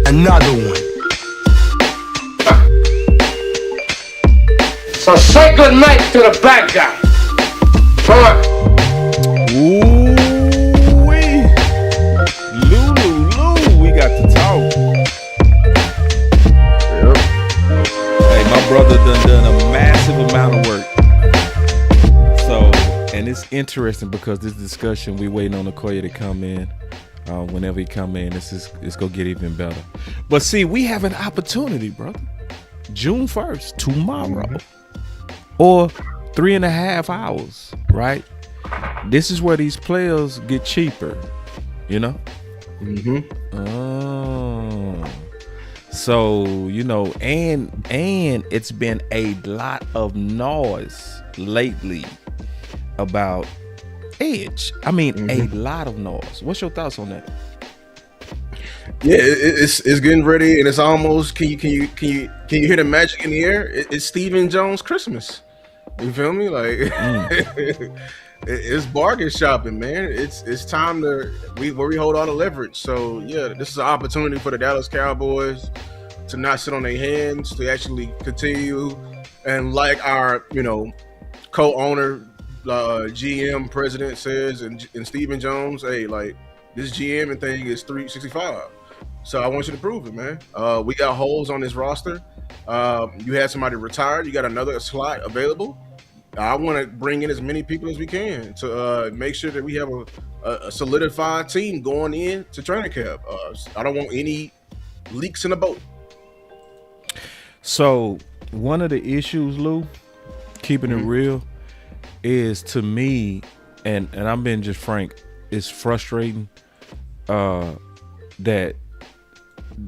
Another one. So say good night to the bad guy. Ooh-wee. Lou, we got to talk. Yep. Hey, my brother done a massive amount of work. So, and it's interesting because this discussion, we waiting on Akoye to come in. Whenever he come in, it's gonna get even better. But see, we have an opportunity, brother. June 1st, tomorrow, or 3.5 hours, right? This is where these players get cheaper, you know? Oh. So, you know, and it's been a lot of noise lately about Edge. I mean, a lot of noise. What's your thoughts on that? Yeah, it's getting ready, and it's almost. Can you hear the magic in the air? It's Stephen Jones Christmas. You feel me? Like it's bargain shopping, man. It's time where we hold all the leverage. So yeah, this is an opportunity for the Dallas Cowboys to not sit on their hands, to actually continue, and like our co-owner. GM president says, and Stephen Jones, hey, like this GM thing is 365. So I want you to prove it, man. We got holes on this roster. You had somebody retired. You got another slot available. I want to bring in as many people as we can to make sure that we have a solidified team going in to training camp. I don't want any leaks in the boat. So one of the issues, Lou, keeping it real, is to me, and I'm being just frank, it's frustrating that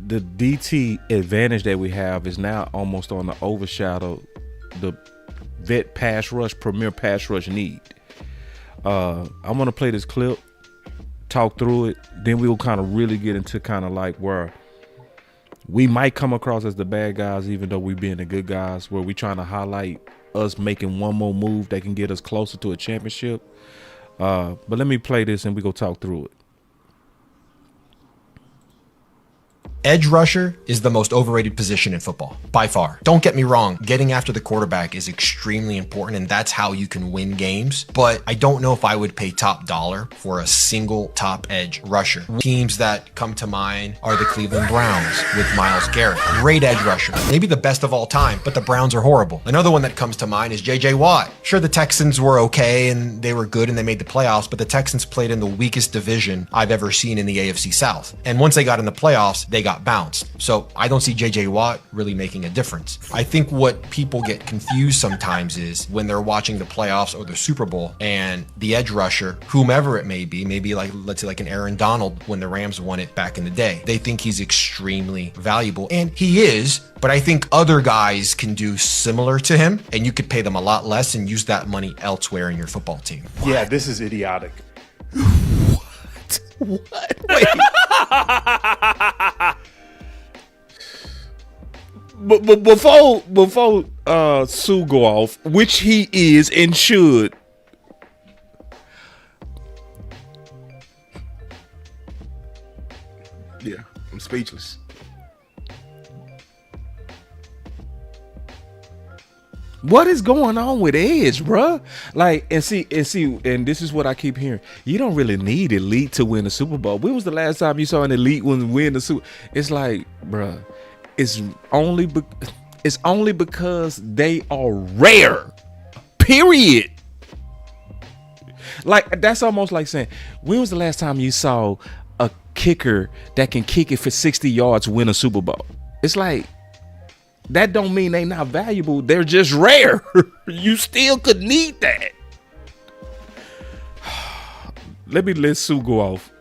the DT advantage that we have is now almost on the overshadow the vet pass rush, premier pass rush need. I'm gonna play this clip, talk through it, then we'll kind of really get into kind of like where we might come across as the bad guys, even though we being the good guys, where we trying to highlight us making one more move that can get us closer to a championship. But let me play this and we go talk through it. Edge rusher is the most overrated position in football, by far. Don't get me wrong, getting after the quarterback is extremely important, and that's how you can win games. But I don't know if I would pay top dollar for a single top edge rusher. Teams that come to mind are the Cleveland Browns with Myles Garrett. Great edge rusher, maybe the best of all time, but the Browns are horrible. Another one that comes to mind is J.J. Watt. Sure, the Texans were okay, and they were good, and they made the playoffs, but the Texans played in the weakest division I've ever seen in the AFC South. And once they got in the playoffs, they got bounced. So I don't see JJ Watt really making a difference. I think what people get confused sometimes is when they're watching the playoffs or the Super Bowl and the edge rusher, whomever it may be, maybe like, let's say like an Aaron Donald when the Rams won it back in the day, they think he's extremely valuable, and he is, but I think other guys can do similar to him, and you could pay them a lot less and use that money elsewhere in your football team. Yeah, this is idiotic. What? Wait. But before Sue go off, which he is and should. Yeah, I'm speechless. What is going on with Edge, bruh? Like, and see, and this is what I keep hearing. You don't really need elite to win the Super Bowl. When was the last time you saw an elite one win the Super? It's like, bruh, it's only because they are rare. Period. Like, that's almost like saying, when was the last time you saw a kicker that can kick it for 60 yards win a Super Bowl? It's like, that don't mean they not valuable. They're just rare. You still could need that. Let Sue go off.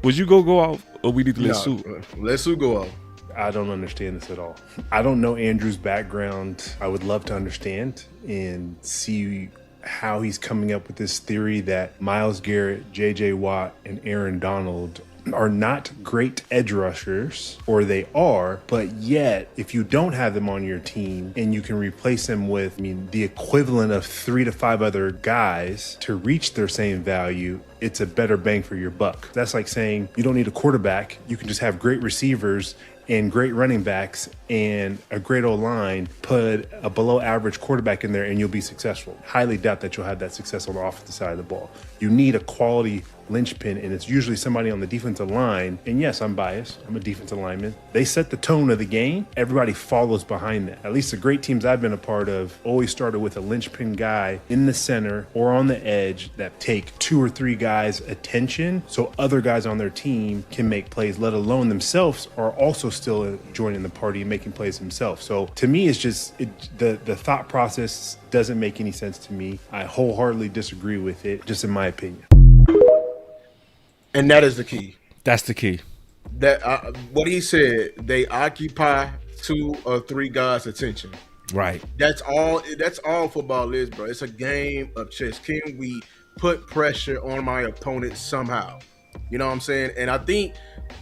Would you go off, or we need to let Sue? Let Sue go off. I don't understand this at all. I don't know Andrew's background. I would love to understand and see how he's coming up with this theory that Myles Garrett, J.J. Watt, and Aaron Donald are not great edge rushers, or they are, but yet if you don't have them on your team and you can replace them with, the equivalent of 3 to 5 other guys to reach their same value, it's a better bang for your buck. That's like saying you don't need a quarterback. You can just have great receivers and great running backs and a great O-line, put a below average quarterback in there and you'll be successful. Highly doubt that you'll have that success on the offensive side of the ball. You need a quality linchpin, and it's usually somebody on the defensive line. And yes, I'm biased. I'm a defensive lineman. They set the tone of the game. Everybody follows behind that. At least the great teams I've been a part of always started with a linchpin guy in the center or on the edge that take 2 or 3 guys' attention so other guys on their team can make plays, let alone themselves are also still joining the party and making plays themselves. So to me, it's just the thought process doesn't make any sense to me. I wholeheartedly disagree with it, just in my opinion. And that is the key. That's the key. That what he said, they occupy 2 or 3 guys' attention. Right. That's all football is, bro. It's a game of chess. Can we put pressure on my opponent somehow? You know what I'm saying? And I think,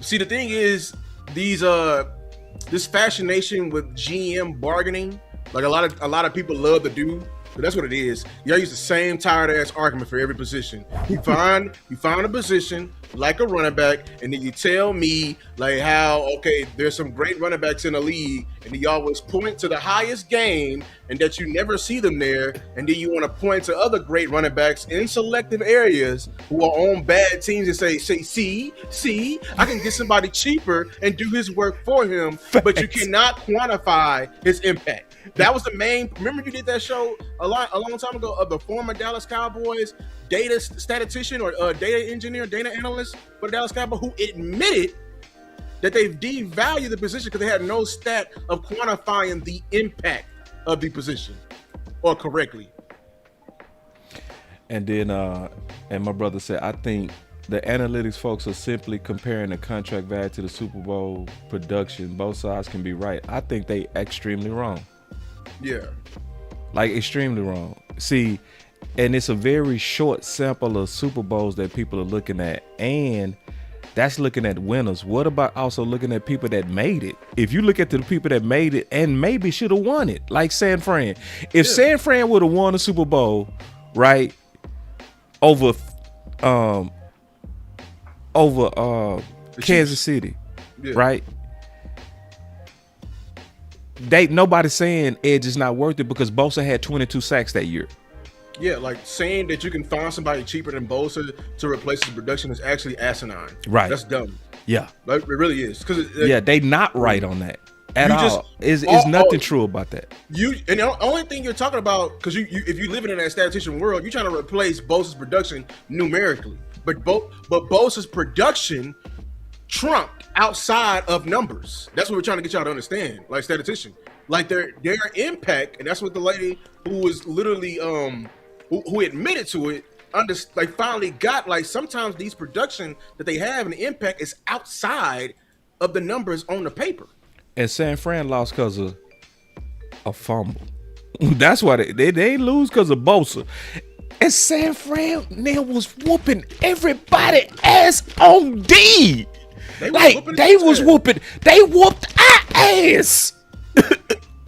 the thing is, this fascination with GM bargaining, like a lot of people love to do. But that's what it is. Y'all use the same tired ass argument for every position. You find a position like a running back, and then you tell me like how, okay, there's some great running backs in the league, and then you always point to the highest game and that you never see them there, and then you want to point to other great running backs in selective areas who are on bad teams and say, see, I can get somebody cheaper and do his work for him, but you cannot quantify his impact. That was the main. Remember, you did that show a long time ago of the former Dallas Cowboys data statistician or data engineer, data analyst for the Dallas Cowboys, who admitted that they've devalued the position because they had no stat of quantifying the impact of the position or correctly. And then, and my brother said, I think the analytics folks are simply comparing the contract value to the Super Bowl production. Both sides can be right. I think they extremely wrong. Yeah. Like extremely wrong. See, and it's a very short sample of Super Bowls that people are looking at, and that's looking at winners. What about also looking at people that made it? If you look at the people that made it and maybe should have won it, like San Fran. If San Fran would have won the Super Bowl, right, over Kansas City, right? Nobody's saying Edge is not worth it because Bosa had 22 sacks that year. Yeah, like saying that you can find somebody cheaper than Bosa to replace his production is actually asinine. Right. That's dumb. Yeah. Like, it really is. They not right on that at all. It's nothing true about that. And the only thing you're talking about, because if you're living in that statistician world, you're trying to replace Bosa's production numerically. But Bosa's production trumped outside of numbers. That's what we're trying to get y'all to understand, like statistician. Like their impact, and that's what the lady who was literally who admitted to it, finally got, like, sometimes these production that they have and the impact is outside of the numbers on the paper. And San Fran lost because of a fumble. That's why they lose because of Bosa. And San Fran was whooping everybody ass on D. They whooped our ass.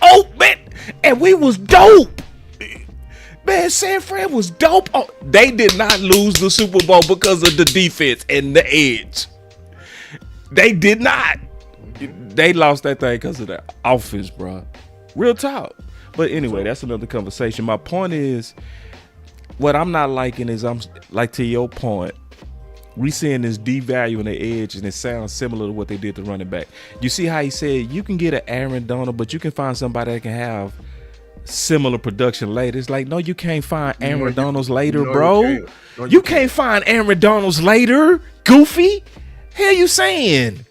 Oh man, and we was dope. Man, San Fran was dope. Oh, they did not lose the Super Bowl because of the defense and the edge. They did not. They lost that thing because of the offense, bro. Real talk. But anyway, that's another conversation. My point is, what I'm not liking is, I'm like, to your point, we seeing this devaluing the edge, and it sounds similar to what they did to running back. You see how he said you can get an Aaron Donald, but you can find somebody that can have similar production later. It's like, no, you can't find Aaron Donalds later, bro. You can't find Aaron Donalds later, goofy. Hell you saying?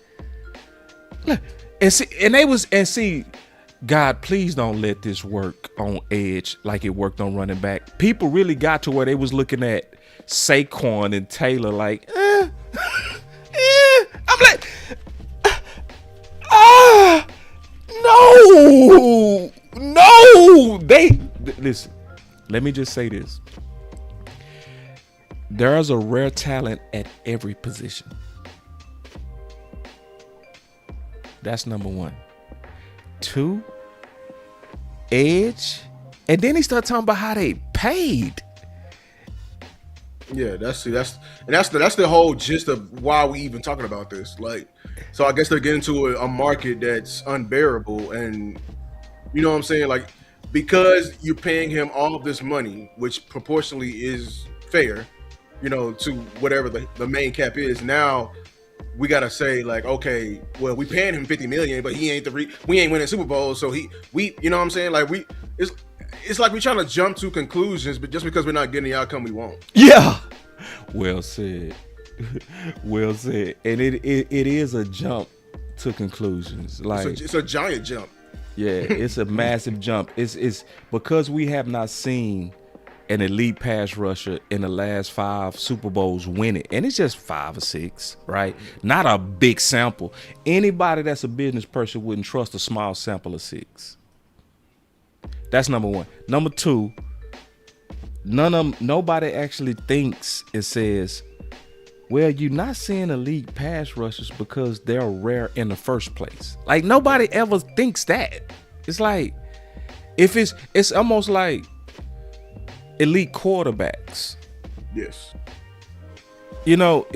Look, and see, God, please don't let this work on edge like it worked on running back. People really got to where they was looking at Saquon and Taylor like, I'm like, no. Listen, let me just say this. There's a rare talent at every position. That's number one. 2, edge. And then he started talking about how they paid. Yeah, that's the whole gist of why we even talking about this. Like, so I guess they're getting to a market that's unbearable, and you know what I'm saying? Like, because you're paying him all of this money, which proportionally is fair, you know, to whatever the main cap is. Now we gotta say like, okay, well, we paying him $50 million, but he ain't we ain't winning Super Bowls, so we you know what I'm saying? Like it's like we're trying to jump to conclusions, but just because we're not getting the outcome we want. Yeah. Well said. Well said. And it is a jump to conclusions. Like it's a giant jump. Yeah, it's a massive jump. It's because we have not seen an elite pass rusher in the last 5 Super Bowls win it. And it's just 5 or 6, right? Not a big sample. Anybody that's a business person wouldn't trust a small sample of 6. That's number one. Number 2, nobody actually thinks and says, well, you're not seeing elite pass rushers because they're rare in the first place. Like, nobody ever thinks that. It's like, it's almost like elite quarterbacks. Yes. You know,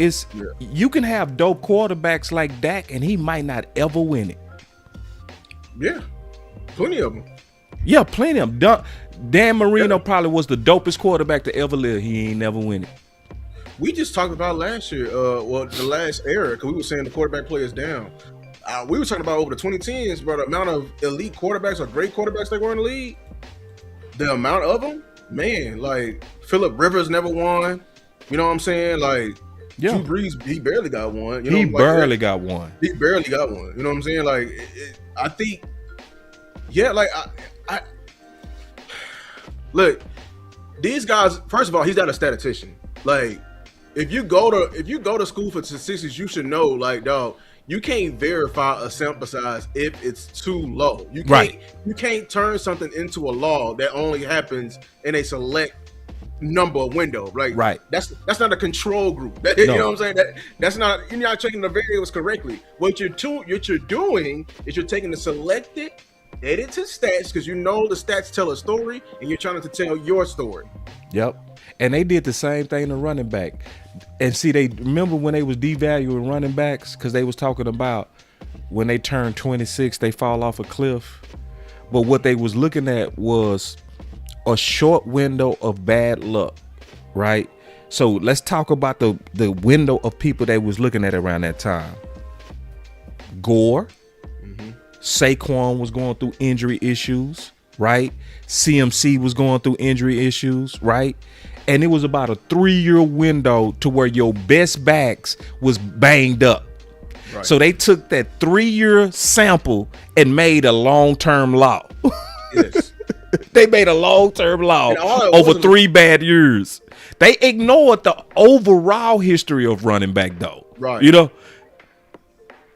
you can have dope quarterbacks like Dak and he might not ever win it. Yeah. Plenty of them. Yeah, plenty of them. Dan Marino probably was the dopest quarterback to ever live. He ain't never win it. We just talked about last year, the last era, because we were saying the quarterback play is down. We were talking about over the 2010s, but the amount of elite quarterbacks or great quarterbacks that were in the league, the amount of them, man, like Phillip Rivers never won. You know what I'm saying? Like, Drew Brees, he barely got one. You know, he barely got one. He barely got one. You know what I'm saying? Like, I think, yeah, like, I look, these guys, first of all, he's not a statistician. Like, if you go to school for statistics, you should know, like, dog, you can't verify a sample size if it's too low. You can't turn something into a law that only happens in a select number of window. Like, right. That's not a control group. You know what I'm saying? That's not, you're not checking the variables correctly. What you're doing is you're taking the selected edited stats, because you know the stats tell a story and you're trying to tell your story. Yep. And they did the same thing to running back. And see, they remember when they was devaluing running backs, because they was talking about when they turn 26 they fall off a cliff. But what they was looking at was a short window of bad luck, right? So let's talk about the window of people they was looking at around that time. Gore. Saquon was going through injury issues, right? CMC was going through injury issues, right? And it was about a 3-year window to where your best backs was banged up. Right. So they took that 3-year sample and made a long-term law. Yes. They made a long-term law over 3 bad years. They ignored the overall history of running back, though. Right. You know?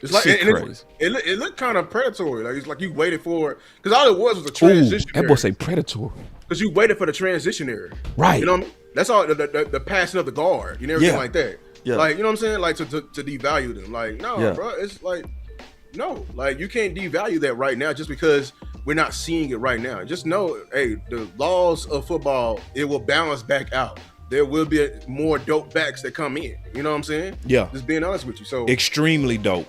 It's like it looked kind of predatory. Like, it's like you waited for it, because all it was a transition. That boy say predatory. Because you waited for the transition era, right? You know what I mean? That's all the passing of the guard. You know, everything like that. Yeah. Like, you know what I'm saying? Like to devalue them. Like, no, bro. It's like, no, like you can't devalue that right now just because we're not seeing it right now. Just know, hey, the laws of football, it will balance back out. There will be more dope backs that come in. You know what I'm saying? Yeah. Just being honest with you. So extremely dope.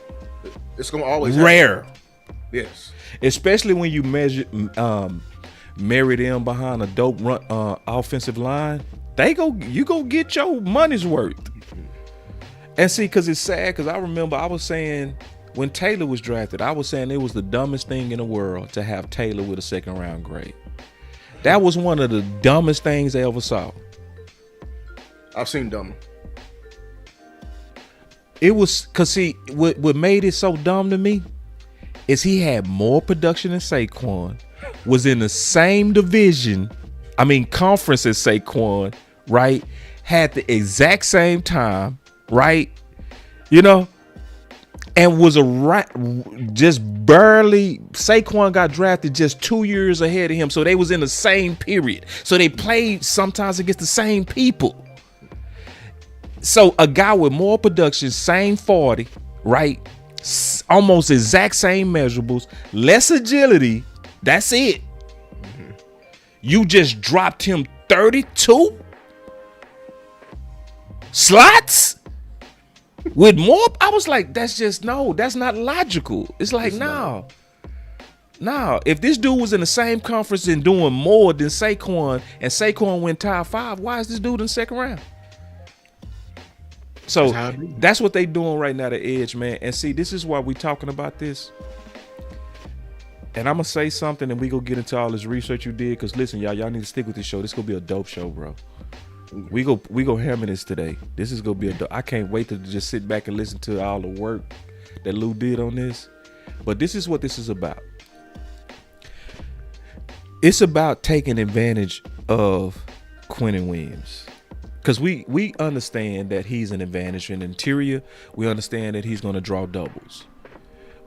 It's gonna always rare. Happen. Yes. Especially when you marry them behind a dope run offensive line, you go get your money's worth. And see, because it's sad, because I remember I was saying when Taylor was drafted, I was saying it was the dumbest thing in the world to have Taylor with a 2nd round grade. That was one of the dumbest things I ever saw. I've seen dumb. It was because, see, what made it so dumb to me is he had more production than Saquon, was in the same conference as Saquon, right? Had the exact same time, right? You know, and was just barely. Saquon got drafted just 2 years ahead of him, so they was in the same period. So they played sometimes against the same people. So a guy with more production, same 40, right? almost exact same measurables, less agility. That's it. You just dropped him 32 slots with more. I was like, that's not logical. It's like, no. If this dude was in the same conference and doing more than Saquon, and Saquon went top 5, why is this dude in the second round? So that's what they doing right now, the edge, man. And see, this is why we talking about this. And I'm gonna say something, and we gonna get into all this research you did. Cause listen, y'all need to stick with this show. This gonna be a dope show, bro. We go hammer this today. This is gonna be a dope. I can't wait to just sit back and listen to all the work that Lou did on this. But this is what this is about. It's about taking advantage of Quinnen Williams. Because we understand that he's an advantage in interior. We understand that he's going to draw doubles.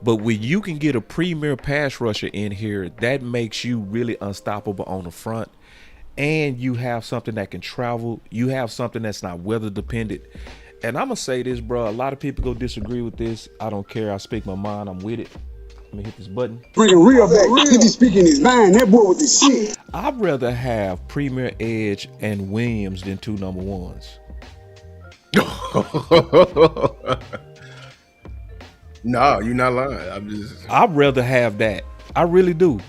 But when you can get a premier pass rusher in here, that makes you really unstoppable on the front. And you have something that can travel. You have something that's not weather dependent. And I'm going to say this, bro. A lot of people go disagree with this. I don't care. I speak my mind. I'm with it. Let me hit this button. Bring real back. He be speaking his mind. That boy with the shit. I'd rather have Premier Edge and Williams than 2 number 1s. No, you're not lying. I'd rather have that. I really do.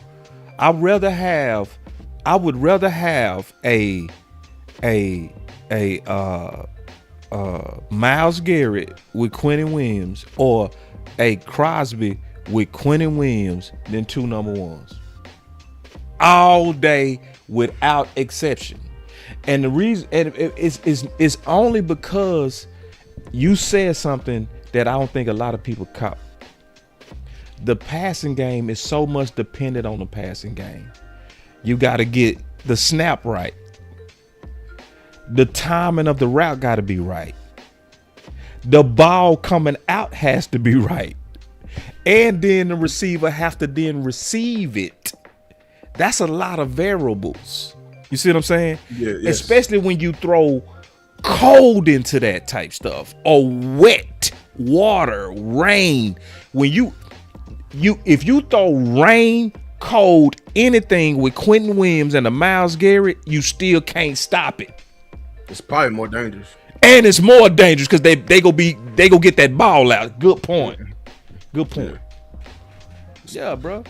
I would rather have a Myles Garrett with Quinnen Williams or a Crosby with Quinnen Williams than 2 number 1s. All day without exception. And the reason is only because you said something that I don't think a lot of people caught. The passing game is so much dependent on the passing game. You got to get the snap right. The timing of the route got to be right. The ball coming out has to be right. And then the receiver have to then receive it. That's a lot of variables. You see what I'm saying? Yeah, yes. Especially when you throw cold into that type stuff, or wet water, rain. When if you throw rain, cold, anything with Quinnen Williams and a Myles Garrett, you still can't stop it. It's probably more dangerous. And it's more dangerous because they go get that ball out. Good point. Good point. Yeah, bro.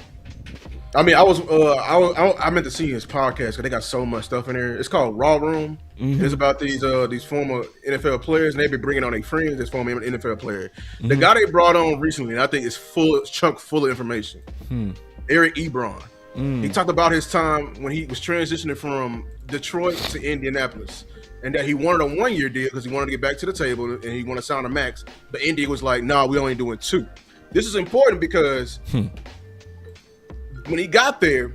I mean, I meant to see his podcast because they got so much stuff in there. It's called Raw Room. Mm-hmm. It's about these former NFL players, and they be bringing on their friends that's former NFL player. Mm-hmm. The guy they brought on recently, and I think it's chock full of information. Eric Ebron. He talked about his time when he was transitioning from Detroit to Indianapolis, and that he wanted a 1-year deal because he wanted to get back to the table and he wanted to sign a max. But Indy was like, "Nah, we only doing 2." This is important because when he got there,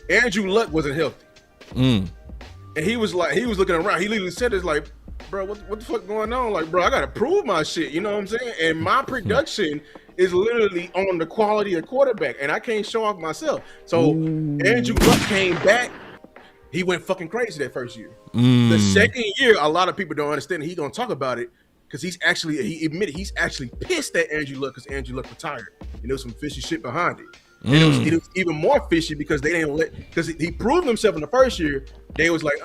Andrew Luck wasn't healthy. And he was looking around. He literally said, "It's like, bro, what the fuck going on? Like, bro, I gotta prove my shit." You know what I'm saying? And my production is literally on the quality of quarterback, and I can't show off myself. So Andrew Luck came back. He went fucking crazy that first year. The second year, a lot of people don't understand. He's gonna talk about it because he admitted he's actually pissed at Andrew Luck because Andrew Luck retired. You know, some fishy shit behind it. And it was even more fishy because they didn't because he proved himself in the first year. They was like,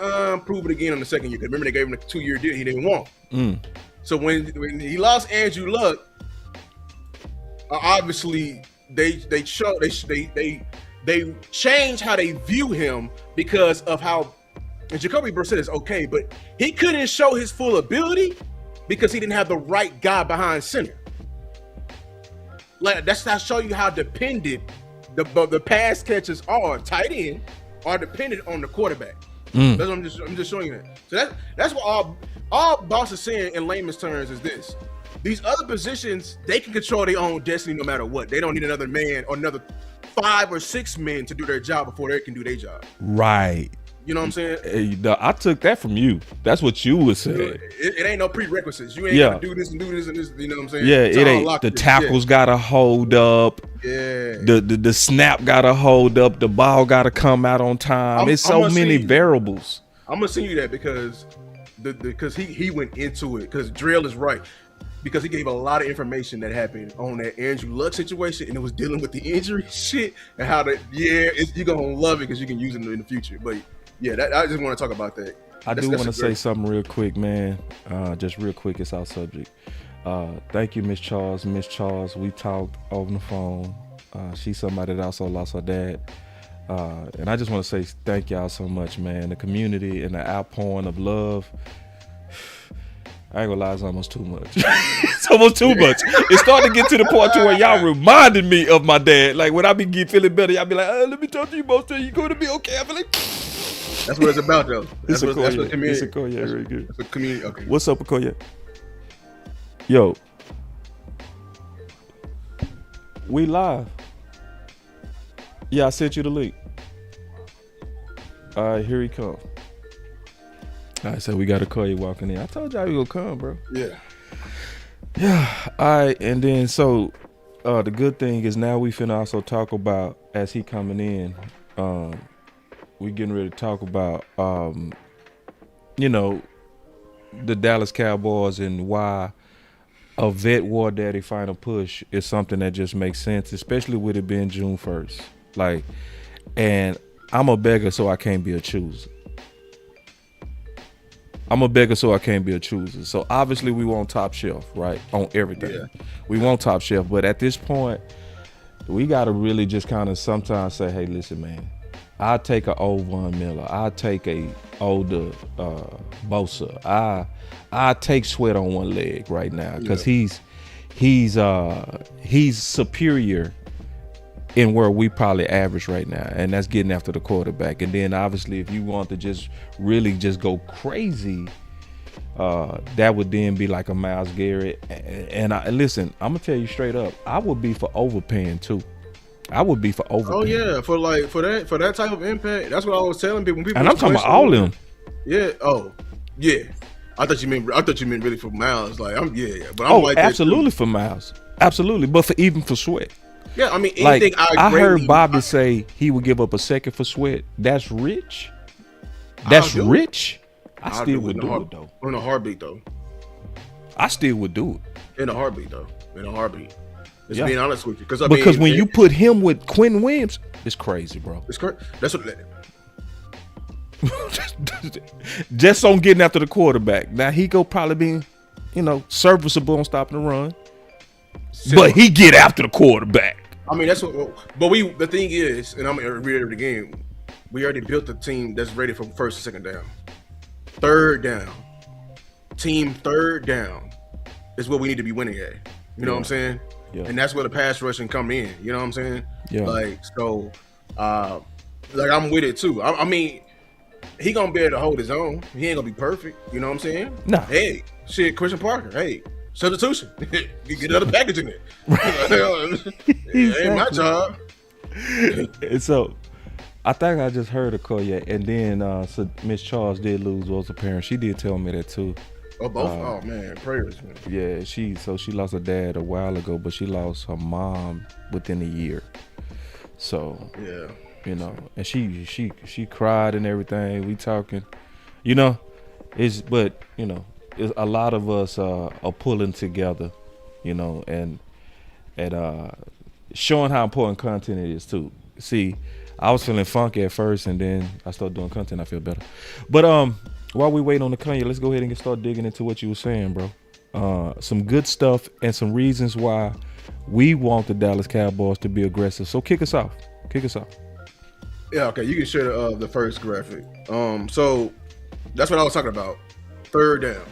prove it again in the second year. Because remember, they gave him a 2-year deal he didn't want. So when he lost Andrew Luck, obviously they changed how they view him because of how, and Jacoby Brissett is okay, but he couldn't show his full ability because he didn't have the right guy behind center. Like, that's not show you how dependent the pass catchers are. Tight end are dependent on the quarterback. That's what I'm just showing you that. So that's what all Boss is saying in layman's terms is this: these other positions, they can control their own destiny no matter what. They don't need another man or another 5 or 6 men to do their job before they can do their job. Right. You know what I'm saying? I took that from you. That's what you would say. It ain't no prerequisites. You ain't gonna do this and do this and this. You know what I'm saying? Yeah, it ain't. The tackles gotta hold up. Yeah. The snap gotta hold up. The ball gotta come out on time. It's so many variables. I'm gonna send you that because he went into it because Drill is right. because he gave a lot of information that happened on that Andrew Luck situation, and it was dealing with the injury shit and how you're gonna love it because you can use it in the future. But yeah, I just want to talk about that. I do want to say something real quick, man. Just real quick, it's our subject. Thank you, Miss Charles. Miss Charles, we talked over the phone. She's somebody that also lost her dad. And I just want to say thank y'all so much, man. The community and the outpouring of love. I ain't gonna lie, it's almost too much. It's almost too much. It's starting to get to the point to where y'all reminded me of my dad. Like when I be feeling better, y'all be like, let me talk to you, boss. You going to be okay? I be like, that's what it's about, though. That's what community. It's Akoye, very good. That's what community. Okay. What's up, Akoye? Yo, we live. Yeah, I sent you the link. All right, here he comes. All right, so we got Akoye walking in. I told y'all he gonna come, bro. Yeah. Yeah. All right, and then so the good thing is now we finna also talk about, as he coming in, we getting ready to talk about the Dallas Cowboys and why a vet war daddy final push is something that just makes sense, especially with it being June 1st. Like, and I'm a beggar, so I can't be a chooser. So obviously we want top shelf, right? On everything. Yeah. We want top shelf. But at this point, we got to really just kind of sometimes say, hey, listen, man, I'll take an old Von Miller. I'll take a older Bosa. I take Sweat on one leg right now because he's superior in where we probably average right now, and that's getting after the quarterback. And then obviously if you want to just really just go crazy, that would then be like a Myles Garrett. And listen, I'm gonna tell you straight up, I would be for overpaying too. Oh yeah, for that type of impact. That's what I was telling people. When people and I'm talking about all them. Yeah. Oh, yeah. I thought you meant really for Myles. Like but I'm like absolutely for Myles, absolutely. But even for Sweat. Yeah, I mean anything. Like, I heard Bobby say he would give up a second for Sweat. That's rich. That's rich. I still would do it though. In a heartbeat though. I still would do it. In a heartbeat though. In a heartbeat. Just being honest with you, because when you put him with Quinn Williams, it's crazy, bro. It's crazy. That's what. Just on getting after the quarterback. Now he go probably be, serviceable on stopping the run, but he get after the quarterback. I mean, that's what. But the thing is, and I'm gonna reiterate the game. We already built a team that's ready for first and second down, third down. Team third down is what we need to be winning at. You know what I'm saying? Yeah. And that's where the pass rushing come in. You know what I'm saying? Yeah. Like so, I'm with it too. I mean, he gonna be able to hold his own. He ain't gonna be perfect. You know what I'm saying? No. Hey, shit, Christian Parker. Hey, substitution. You get another package in it. It ain't my job. And so, I think I just heard Akoye, and then so Miss Charles did lose both her parents. She did tell me that too. Oh, both? Oh man, prayers, man. Yeah, she lost her dad a while ago, but she lost her mom within a year. So yeah, and she cried and everything. We talking, it's a lot of us are pulling together, and showing how important content it is too. See, I was feeling funky at first, and then I started doing content. I feel better. But while we wait on the Kanye, let's go ahead and start digging into what you were saying, bro. Some good stuff and some reasons why we want the Dallas Cowboys to be aggressive. So kick us off. Yeah, okay. You can share the first graphic. So that's what I was talking about. Third down.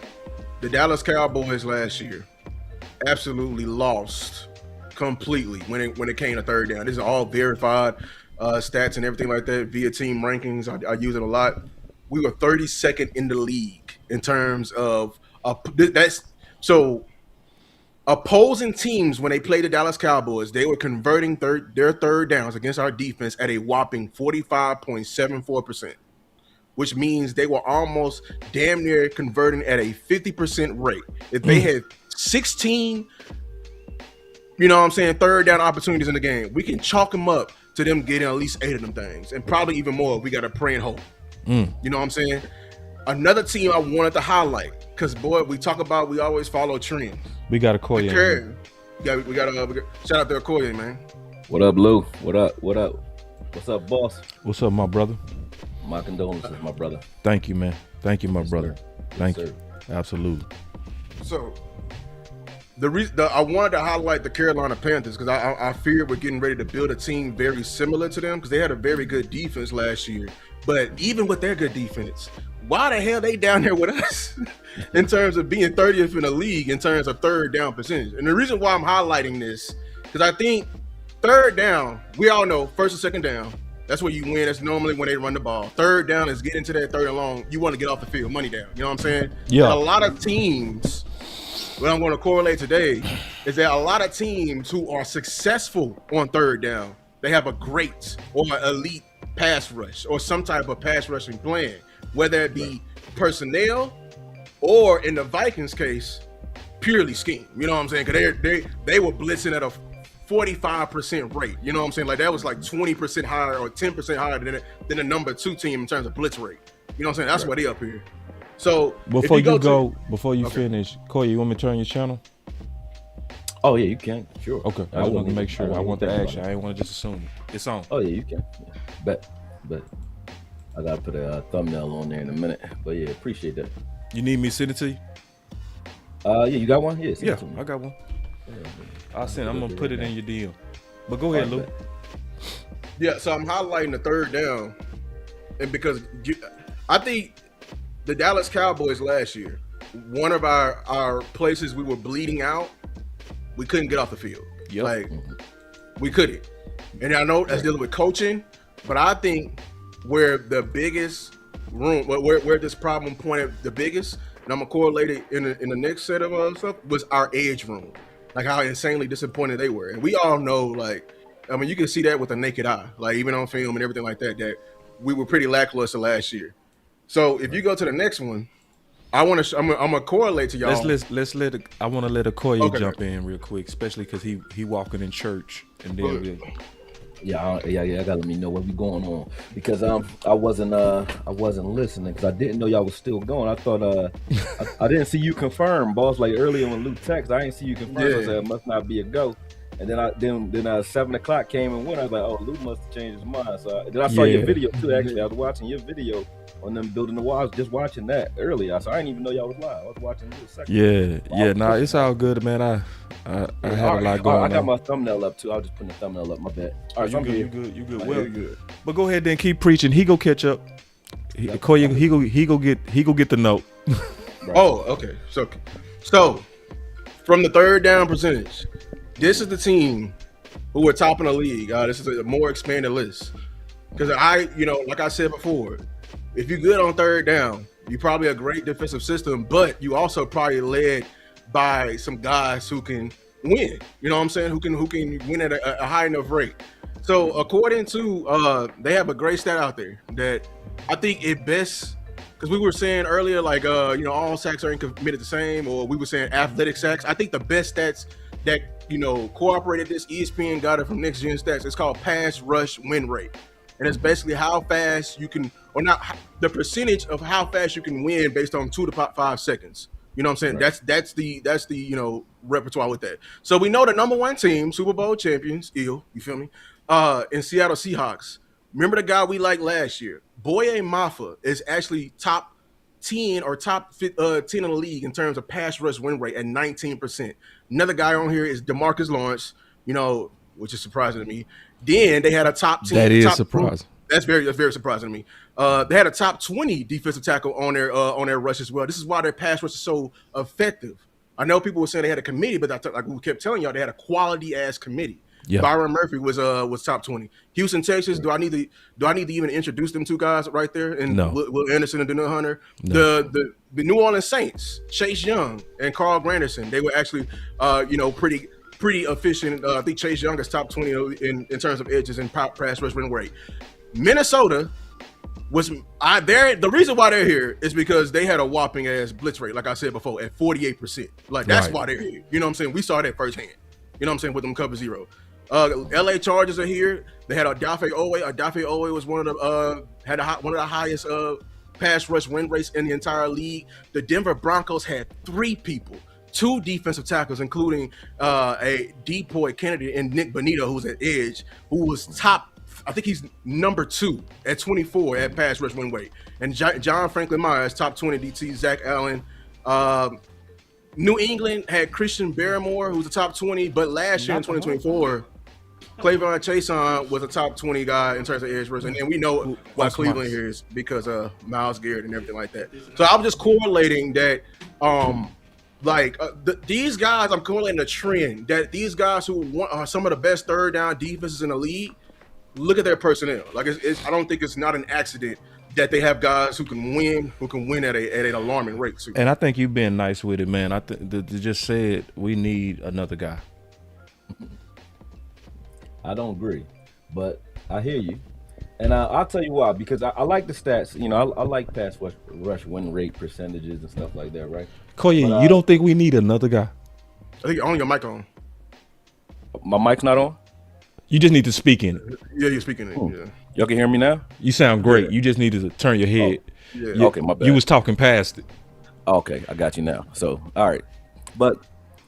The Dallas Cowboys last year absolutely lost completely when it came to third down. This is all verified stats and everything like that via team rankings. I use it a lot. We were 32nd in the league in terms of opposing teams when they played the Dallas Cowboys, they were converting their third downs against our defense at a whopping 45.74%, which means they were almost damn near converting at a 50% rate. If they had 16, third down opportunities in the game, we can chalk them up to them getting at least 8 of them things, and probably even more if we got to pray and hope. You know what I'm saying? Another team I wanted to highlight, because boy, we always follow trends. We got Akoye. We got shout out to Akoye, man. What up, Lou? What up? What's up, boss? What's up, my brother? My condolences, my brother. Thank you, man. Thank you, my brother. Thank you. Absolutely. So the reason I wanted to highlight the Carolina Panthers because I feared we're getting ready to build a team very similar to them because they had a very good defense last year. But even with their good defense, why the hell they down there with us in terms of being 30th in the league in terms of third down percentage? And the reason why I'm highlighting this because I think third down, we all know first and second down. That's where you win. That's normally when they run the ball. Third down is getting to that third and long. You want to get off the field, money down. You know what I'm saying? Yeah. And a lot of teams, what I'm going to correlate today is that a lot of teams who are successful on third down, they have a great or elite pass rush or some type of pass rushing plan, whether it be personnel or in the Vikings case, purely scheme. You know what I'm saying? Because they were blitzing at a 45% rate. You know what I'm saying? Like that was like 20% higher or 10% higher than the number 2 team in terms of blitz rate. You know what I'm saying? That's why they up here. So before you finish, Koye, you want me to turn your channel? Oh yeah, you can. Sure. Okay. I want to make sure. I want the action. I ain't want to just assume it's on. Oh yeah, you can. Yeah. Bet. I gotta put a thumbnail on there in a minute. But yeah, appreciate that. You need me to send it to you? Yeah, you got one? Yeah, Yeah, I got one. I'm gonna put it in your DM. But go ahead, Lou. Yeah, so I'm highlighting the third down, and because I think the Dallas Cowboys last year, one of our places we were bleeding out, we couldn't get off the field. Yep. Like we couldn't. And I know that's dealing with coaching, but I think where the biggest room, where this problem pointed the biggest, and I'm gonna correlate it in the next set of stuff, was our edge room. Like how insanely disappointed they were. And we all know, like, I mean, you can see that with the naked eye, like even on film and everything like that, that we were pretty lackluster last year. So if you go to the next one, I'm gonna correlate to y'all. I want to let Akoye jump in real quick, especially because he walking in church and then Yeah, gotta let me know what we going on because I wasn't listening because I didn't know y'all was still going. I thought I didn't see you confirm, boss. Like earlier when Luke texted, I didn't see you confirm. Yeah. I said it must not be a go. And then 7 o'clock came and went. I was like, oh, Luke must have changed his mind. So then I saw your video too. Actually, I was watching your video on them building the wall. I was just watching that earlier. So I didn't even know y'all was live. I was watching this second. Nah, it's all good, man. I had a lot going on. I got my thumbnail up too. I was just putting the thumbnail up. My bad. All right, you good. Well, good. But go ahead then, keep preaching. He go catch up. Akoye, he go get the note. Right. Oh, okay. So from the third down percentage, this is the team who were top in the league. This is a more expanded list because like I said before, if you're good on third down, you're probably a great defensive system, but you also probably led by some guys who can win. You know what I'm saying? Who can win at a high enough rate. So according to they have a great stat out there that I think it best, because we were saying earlier like all sacks aren't committed the same, or we were saying athletic sacks. I think the best stats that cooperated this, ESPN got it from Next Gen Stats. It's called pass rush win rate. And it's basically how fast you can, or not the percentage of how fast you can win based on 2 to 5 seconds. You know what I'm saying? Right. That's the repertoire with that. So we know the number 1 team, Super Bowl champions, you feel me? In Seattle Seahawks. Remember the guy we liked last year? Boye Mafa is actually top 10 or top 10 in the league in terms of pass rush win rate at 19%. Another guy on here is DeMarcus Lawrence, which is surprising to me. Then they had a top 10. That is surprising. That's very surprising to me. They had a top 20 defensive tackle on their rush as well. This is why their pass rush is so effective. I know people were saying they had a committee, but like we kept telling y'all, they had a quality ass committee. Yeah. Byron Murphy was top 20. Houston, Texas. Do I need to even introduce them 2 guys right there? And no. Will Anderson and Daniel Hunter. No. The New Orleans Saints, Chase Young and Carl Granderson. They were actually pretty efficient. I think Chase Young is top 20 in terms of edges and pass rush win rate. Minnesota was the reason why they're here is because they had a whopping ass blitz rate, like I said before, at 48%. Like that's why they're here. You know what I'm saying? We saw that firsthand. You know what I'm saying, with them cover zero. LA Chargers are here. They had Odafe Oweh. Odafe Oweh was one of the highest pass rush win rates in the entire league. The Denver Broncos had 3 people, 2 defensive tackles, including a Depoy Kennedy and Nick Bonito, who's at edge, who was top. I think he's number 2 at 24 at pass rush win rate. And John Franklin Myers, top 20 DT, Zach Allen. New England had Christian Barrymore, who's a top 20, but last year in 2024, Clavon Chason was a top 20 guy in terms of edge rush. And then we know why Cleveland here is because of Myles Garrett and everything like that. So I'm just correlating that these guys, I'm correlating a trend that these guys who are some of the best third down defenses in the league, look at their personnel. Like I don't think it's not an accident that they have guys who can win at an alarming rate too. And I think you've been nice with it, man. I just said we need another guy. I don't agree, but I hear you, and I'll tell you why. Because I like the stats. You know, I like pass rush win rate percentages and stuff like that, right? Akoye, you don't think we need another guy? I think on your mic on. My mic's not on. You just need to speak in it. Yeah, you're speaking in it. Yeah. Y'all can hear me now? You sound great. Yeah. You just needed to turn your head. Yeah. Okay, my bad. You was talking past it. Okay, I got you now. So, all right. But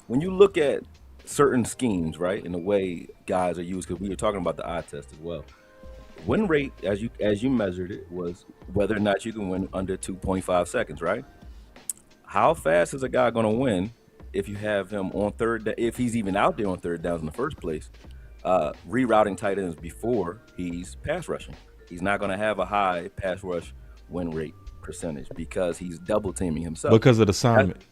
when you look at certain schemes, right, and the way guys are used, because we were talking about the eye test as well. Win rate, as you measured it, was whether or not you can win under 2.5 seconds, right? How fast is a guy going to win if you have him on if he's even out there on third downs in the first place? Rerouting tight ends before he's pass rushing. He's not going to have a high pass rush win rate percentage because he's double teaming himself. Because of the assignment.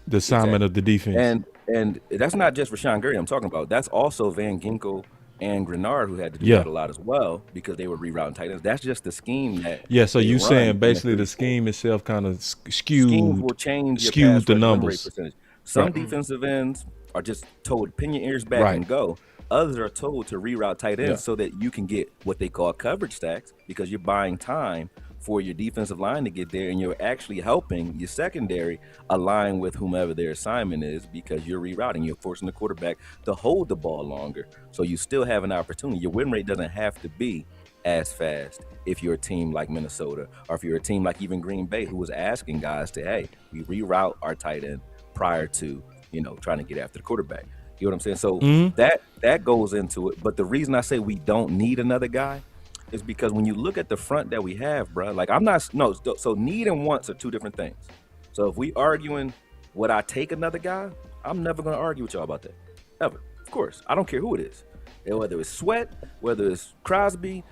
The assignment of the defense. And that's not just Rashawn Gary I'm talking about. That's also Van Ginkel and Grenard who had to do that a lot as well because they were rerouting tight ends. That's just the scheme that so you saying basically the scheme itself kind of skewed will change skewed the numbers. Some defensive ends are just told pin your ears back and go. Others are told to reroute tight ends so that you can get what they call coverage stacks because you're buying time for your defensive line to get there, and you're actually helping your secondary align with whomever their assignment is because you're rerouting. You're forcing the quarterback to hold the ball longer, so you still have an opportunity. Your win rate doesn't have to be as fast if you're a team like Minnesota or if you're a team like even Green Bay who was asking guys to, hey, we reroute our tight end prior to, trying to get after the quarterback. You know what I'm saying? So that goes into it. But the reason I say we don't need another guy is because when you look at the front that we have, bro, like so need and wants are 2 different things. So if we arguing would I take another guy, I'm never going to argue with y'all about that. Ever. Of course. I don't care who it is. Whether it's Sweat, whether it's Crosby,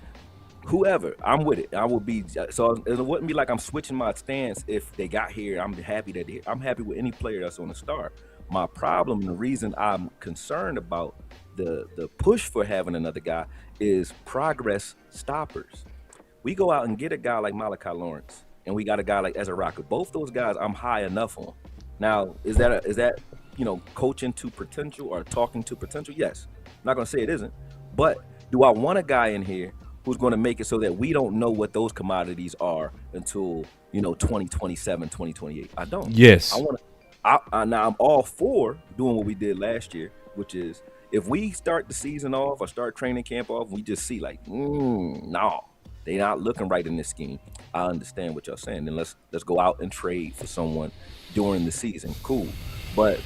whoever, I'm with it. I will be. So it wouldn't be like I'm switching my stance if they got here. I'm happy with any player that's on the star. My problem, the reason I'm concerned about the push for having another guy is progress stoppers. We go out and get a guy like Malachi Lawrence, and we got a guy like Ezra Rocker. Both those guys I'm high enough on. Now, is that coaching to potential or talking to potential? Yes. I'm not going to say it isn't. But do I want a guy in here who's going to make it so that we don't know what those commodities are until, 2027, 2028? I don't. Yes. Now I'm all for doing what we did last year, which is if we start the season off or start training camp off, we just see like, no, they're not looking right in this scheme. I understand what y'all saying. Then let's go out and trade for someone during the season. Cool. But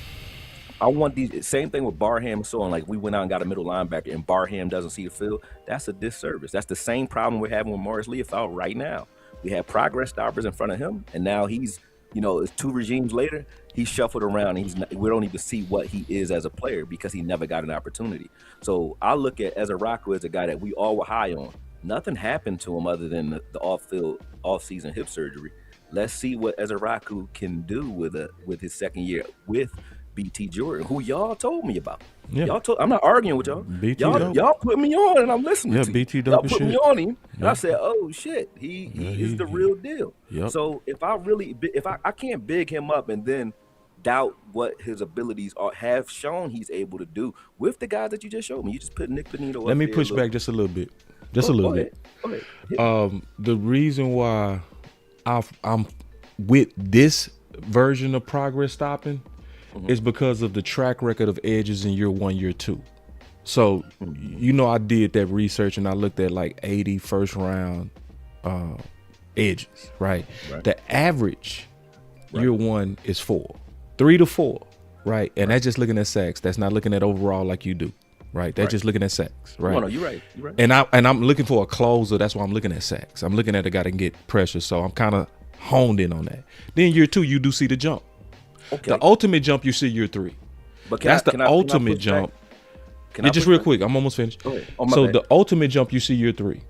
I want these same thing with Barham and so on. Like we went out and got a middle linebacker and Barham doesn't see the field. That's a disservice. That's the same problem we're having with Morris Leofau right now. We have progress stoppers in front of him, and now he's, it's 2 regimes later, he's shuffled around. We don't even see what he is as a player because he never got an opportunity. So I look at Ezra Rocco as a guy that we all were high on. Nothing happened to him other than the off-season hip surgery. Let's see what Ezra Rocco can do with his second year with BT Jordan, who y'all told me about. Yeah. I'm not arguing with y'all. Y'all put me on and I'm listening to BT y'all put me on him. And I said, oh shit, he is the real deal. Yep. So if I can't big him up and then doubt what his abilities have shown he's able to do with the guys that you just showed me. You just put Nick Bonito up. Let me push back just a little bit. Go ahead. The reason why I'm with this version of progress stopping is because of the track record of edges in year 1, year 2. So, I did that research and I looked at like 80 first round edges, right? The average year one is 4, 3 to 4, right? And that's just looking at sacks. That's not looking at overall like you do, right? That's just looking at sacks, right? No, you're right. You're right. And I'm looking for a closer. That's why I'm looking at sacks. I'm looking at a guy that can get pressure. So I'm kind of honed in on that. Then year 2, you do see the jump. Okay. The ultimate jump you see year 3. But That's the ultimate jump. Just real quick, I'm almost finished. So the ultimate jump you see year 3,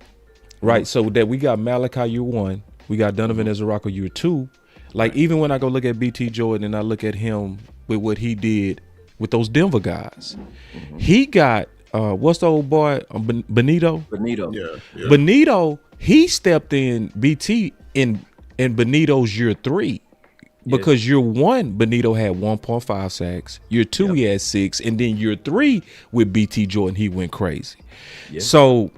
right? So that we got Malachi year 1, we got Donovan Ezerako year 2. Like even when I go look at BT Jordan and I look at him with what he did with those Denver guys, he got what's the old boy Benito? Yeah. Benito, he stepped in BT in Benito's year 3. Because year 1, Benito had 1.5 sacks. Year 2, he had 6. And then year 3, with BT Jordan, he went crazy. So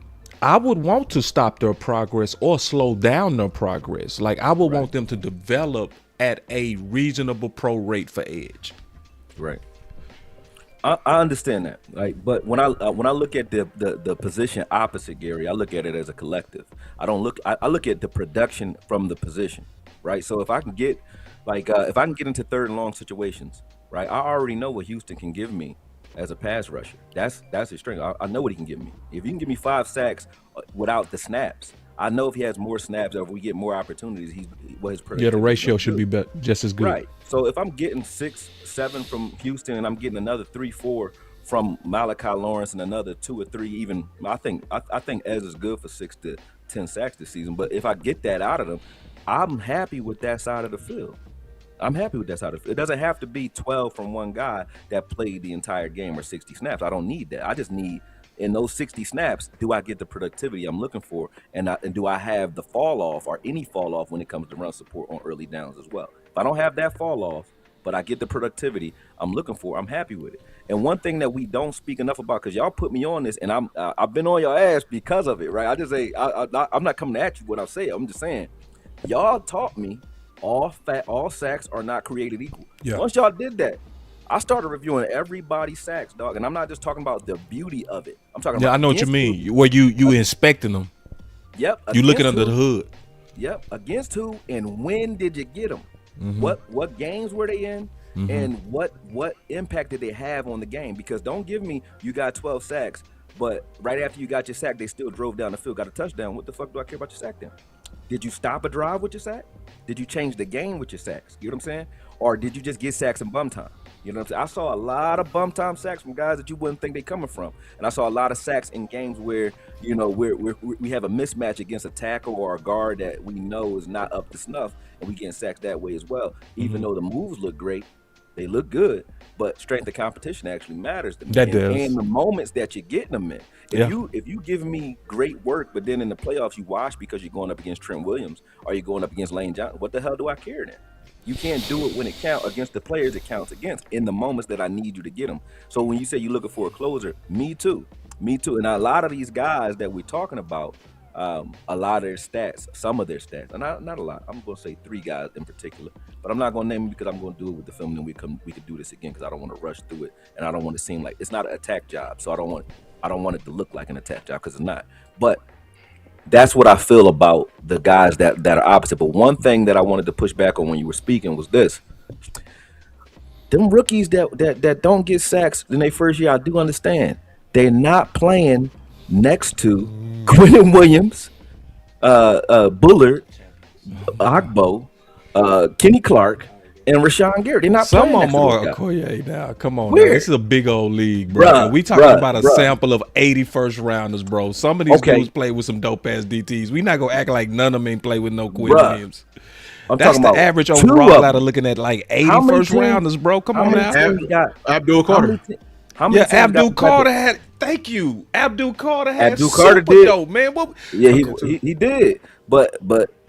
I would want to stop their progress or slow down their progress. Like I would want them to develop at a reasonable pro rate for edge. Right. I understand that. Like, but when I look at the position opposite, Gary, I look at it as a collective. I look at the production from the position. Right. So if I can get if I can get into 3rd and long situations, right, I already know what Houston can give me as a pass rusher. That's his strength. I know what he can give me. If he can give me 5 sacks without the snaps, I know if he has more snaps or if we get more opportunities, his productivity. Yeah, the ratio should be just as good. Right. So if I'm getting 6, 7 from Houston and I'm getting another 3, 4 from Malachi Lawrence and another 2 or 3, even I think Ez is good for 6 to 10 sacks this season. But if I get that out of them, I'm happy with that side of the field. It doesn't have to be 12 from one guy that played the entire game or 60 snaps. I don't need that. I just need, in those 60 snaps, do I get the productivity I'm looking for? And do I have the fall off or any fall off when it comes to run support on early downs as well? If I don't have that fall off, but I get the productivity I'm looking for, I'm happy with it. And one thing that we don't speak enough about, because y'all put me on this, and I've been on your ass because of it, right? I just say, I'm not coming at you what I say. I'm just saying, y'all taught me all sacks are not created equal. Yeah. Once y'all did that, I started reviewing everybody's sacks, dog, and I'm not just talking about the beauty of it. I'm talking about I know what you mean. Where you inspecting them. Yep. You looking under the hood. Yep. Against who and when did you get them? What games were they in? And what impact did they have on the game? Because don't give me you got 12 sacks, but right after you got your sack, they still drove down the field, got a touchdown. What the fuck do I care about your sack then? Did you stop a drive with your sack? Did you change the game with your sacks? You know what I'm saying? Or did you just get sacks in bum time? You know what I'm saying? I saw a lot of bum time sacks from guys that you wouldn't think they coming from. And I saw a lot of sacks in games where, you know, we have a mismatch against a tackle or a guard that we know is not up to snuff, and we getting sacked that way as well. Even though the moves look great, they look good, but strength of competition actually matters to me. That does. And the moments that you're getting them in. If you give me great work, but then in the playoffs you wash because you're going up against Trent Williams or you're going up against Lane Johnson, what the hell do I care then? You can't do it when it counts against the players it counts against in the moments that I need you to get them. So when you say you're looking for a closer, me too. And a lot of these guys that we're talking about, a lot of their stats, some of their stats, and not a lot. I'm going to say 3 guys in particular, but I'm not going to name them because I'm going to do it with the film. And then we could do this again because I don't want to rush through it, and I don't want to seem like it's not an attack job. So I don't want it to look like an attack job because it's not. But that's what I feel about the guys that are opposite. But one thing that I wanted to push back on when you were speaking was this: them rookies that don't get sacks in their first year, I do understand they're not playing next to Quentin Williams, Bullard, Agbo, Kenny Clark, and Rashawn Gary. They're not Some playing of them are next to those guys. Akoye now. Come on, Where? now. This is a big old league, bro. We talking about a sample of 80 first rounders, bro. Some of these dudes play with some dope ass DTs. We not gonna act like none of them ain't play with no Quinn Williams. That's the average overall out of looking at like 80 first rounders, bro. Come on now. Abdul Carter. Abdul Carter had. Thank you. Abdul Carter had. Abdul Carter super did. Dope, man. He did. But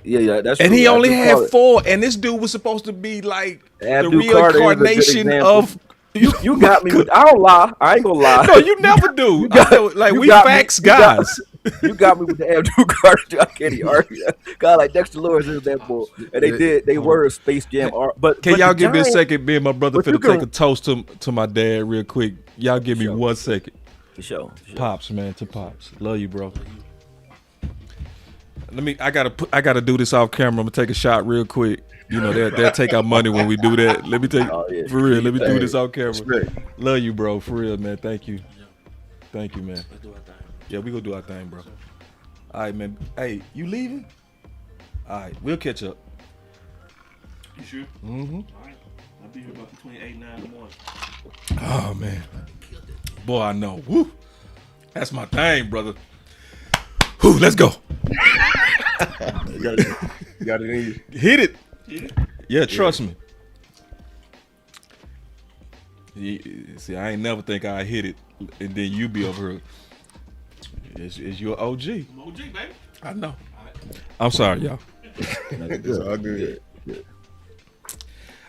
yeah, that's. And true. he only Abdul had Carter. 4, and this dude was supposed to be like Abdul the Carter is a good reincarnation example. of. You got me. I don't lie. I ain't gonna lie. No, you never do. We facts guys. You got me with the Abdul Carter. I can't even argue that. Guy like Dexter Lawrence is that boy, and they were a Space Jam art. But Can y'all give me a Giants- second? Me and my brother but you finna take can- a toast to my dad real quick. Y'all give me 1 second. For sure. Pops, man, to Pops. Love you, bro. I gotta do this off camera. I'm gonna take a shot real quick. You know, they'll take our money when we do that. Let me take for real. Let me do this off camera. Love you, bro. For real, man. Thank you, man. Let's do our thing. Yeah, we gonna do our thing, bro. All right, man. Hey, you leaving? All right, we'll catch up. You sure? Mm-hmm. All right. I'll be here about between 8 and 9 in the morning. Oh man, boy, I know. Woo, that's my thing, brother. Whew, let's go. You got it in you. Hit it. Yeah, trust me. See, I ain't never think I hit it, and then you be over here. It's your OG. I'm OG, baby. I know. I'm sorry, y'all. It's all good.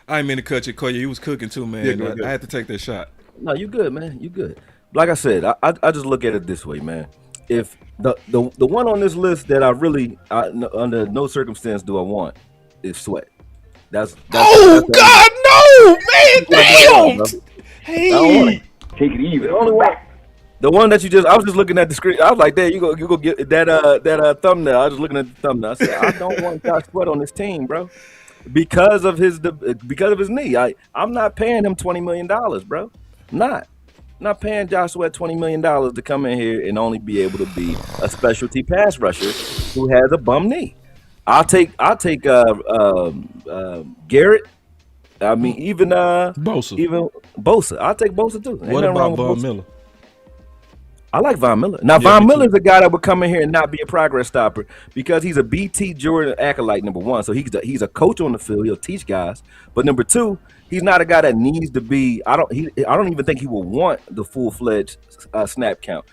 I ain't mean to cut you, Akoye. You was cooking too, man. Yeah, I had to take that shot. No, you good, man. You good. Like I said, I just look at it this way, man. If the one on this list that I really under no circumstance do I want is Sweat. That's God, no, man, damn. Hey, take it easy. The one that I was just looking at the screen. I was like, "There, you go get that thumbnail." I was just looking at the thumbnail. I said, "I don't want Josh Sweat on this team, bro, because of his knee. I'm not paying him $20 million, bro. I'm not paying Josh Sweat $20 million to come in here and only be able to be a specialty pass rusher who has a bum knee. I'll take Garrett. I mean, even Bosa. I'll take Bosa too. What about Von Miller? I like Von Miller. Now, Von Miller's a guy that would come in here and not be a progress stopper because he's a BT Jordan acolyte, number one. So he's a coach on the field. He'll teach guys. But number two, he's not a guy that needs to be. I don't even think he will want the full-fledged snap count.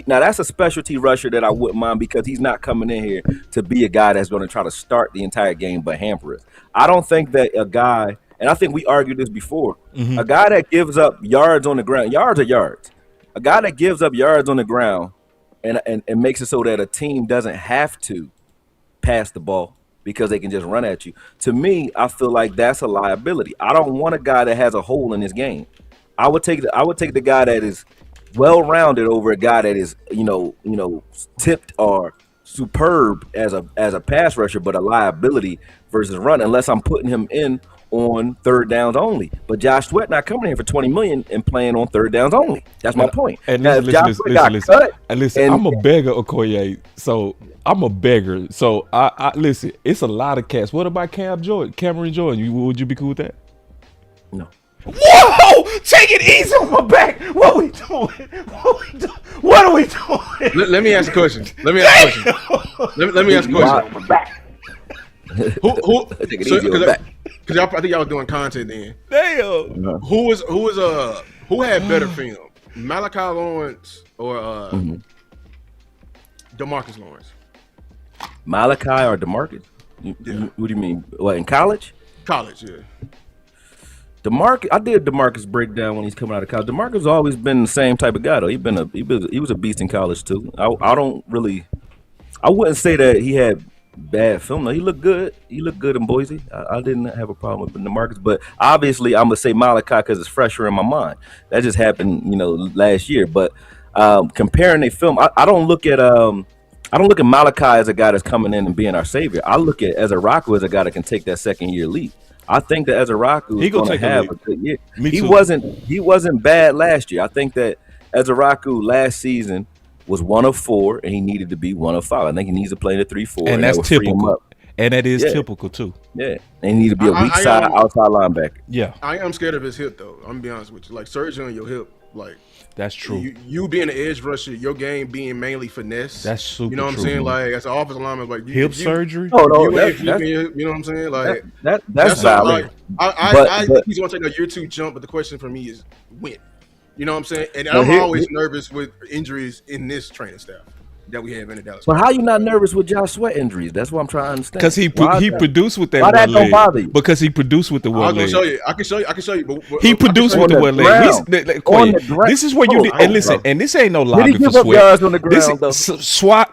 Now that's a specialty rusher that I wouldn't mind because he's not coming in here to be a guy that's going to try to start the entire game but hamper us. I don't think that a guy, and I think we argued this before, a guy that gives up yards on the ground, yards are yards. A guy that gives up yards on the ground and makes it so that a team doesn't have to pass the ball because they can just run at you. To me, I feel like that's a liability. I don't want a guy that has a hole in his game. I would take the guy that is well-rounded over a guy that is, tipped or superb as a pass rusher, but a liability versus run, unless I'm putting him in on third downs only. But Josh Sweat not coming here for $20 million and playing on third downs only. That's my point. And listen, I'm a beggar, Akoye. So I'm a beggar. So I listen. It's a lot of cats. What about Cameron Jordan? Would you be cool with that? No. Whoa! Take it easy on my back. What we doing? What are we doing? Let me ask a question. Let me ask a question. Who? Take it easy on the back. Because I think y'all was doing content then. Damn. Who had better film, Malachi Lawrence or DeMarcus Lawrence? Malachi or DeMarcus? What do you mean? What, in college? College, yeah. DeMarcus, I did DeMarcus breakdown when he's coming out of college. DeMarcus has always been the same type of guy though. He was a beast in college too. I wouldn't say that he had bad film. No, he looked good. He looked good in Boise. I didn't have a problem with DeMarcus, but obviously I'm gonna say Malachi because it's fresher in my mind. That just happened, last year. But comparing their film, I don't look at Malachi as a guy that's coming in and being our savior. I look at Ezeraku as a guy that can take that second year leap. I think that Ezeraku is going to have a good year. He wasn't bad last year. I think that Ezeraku last season was 1 of 4, and he needed to be 1 of 5. I think he needs to play in the 3-4, and that's typical. And that is typical too. Yeah, and he need to be a weak side outside linebacker. Yeah, I am scared of his hip though. I'm gonna be honest with you. Like surgery on your hip, like that's true. You being an edge rusher, your game being mainly finesse. That's super. You know what I'm saying? Like as an offensive lineman, like hip surgery. Oh no, you know what I'm saying? Like that's valid. Like, I think he's gonna take a year 2 jump, but the question for me is when. You know what I'm saying? And I'm always nervous with injuries in this training staff that we have in the Dallas. But how you not nervous with Josh Sweat injuries? That's what I'm trying to understand. Because he produced with that. Why that don't bother you? Because he produced with the one leg. I can show you. But he produced with the one leg. This is where you did. And listen, and this ain't no lobby for Sweat. Yards on the ground,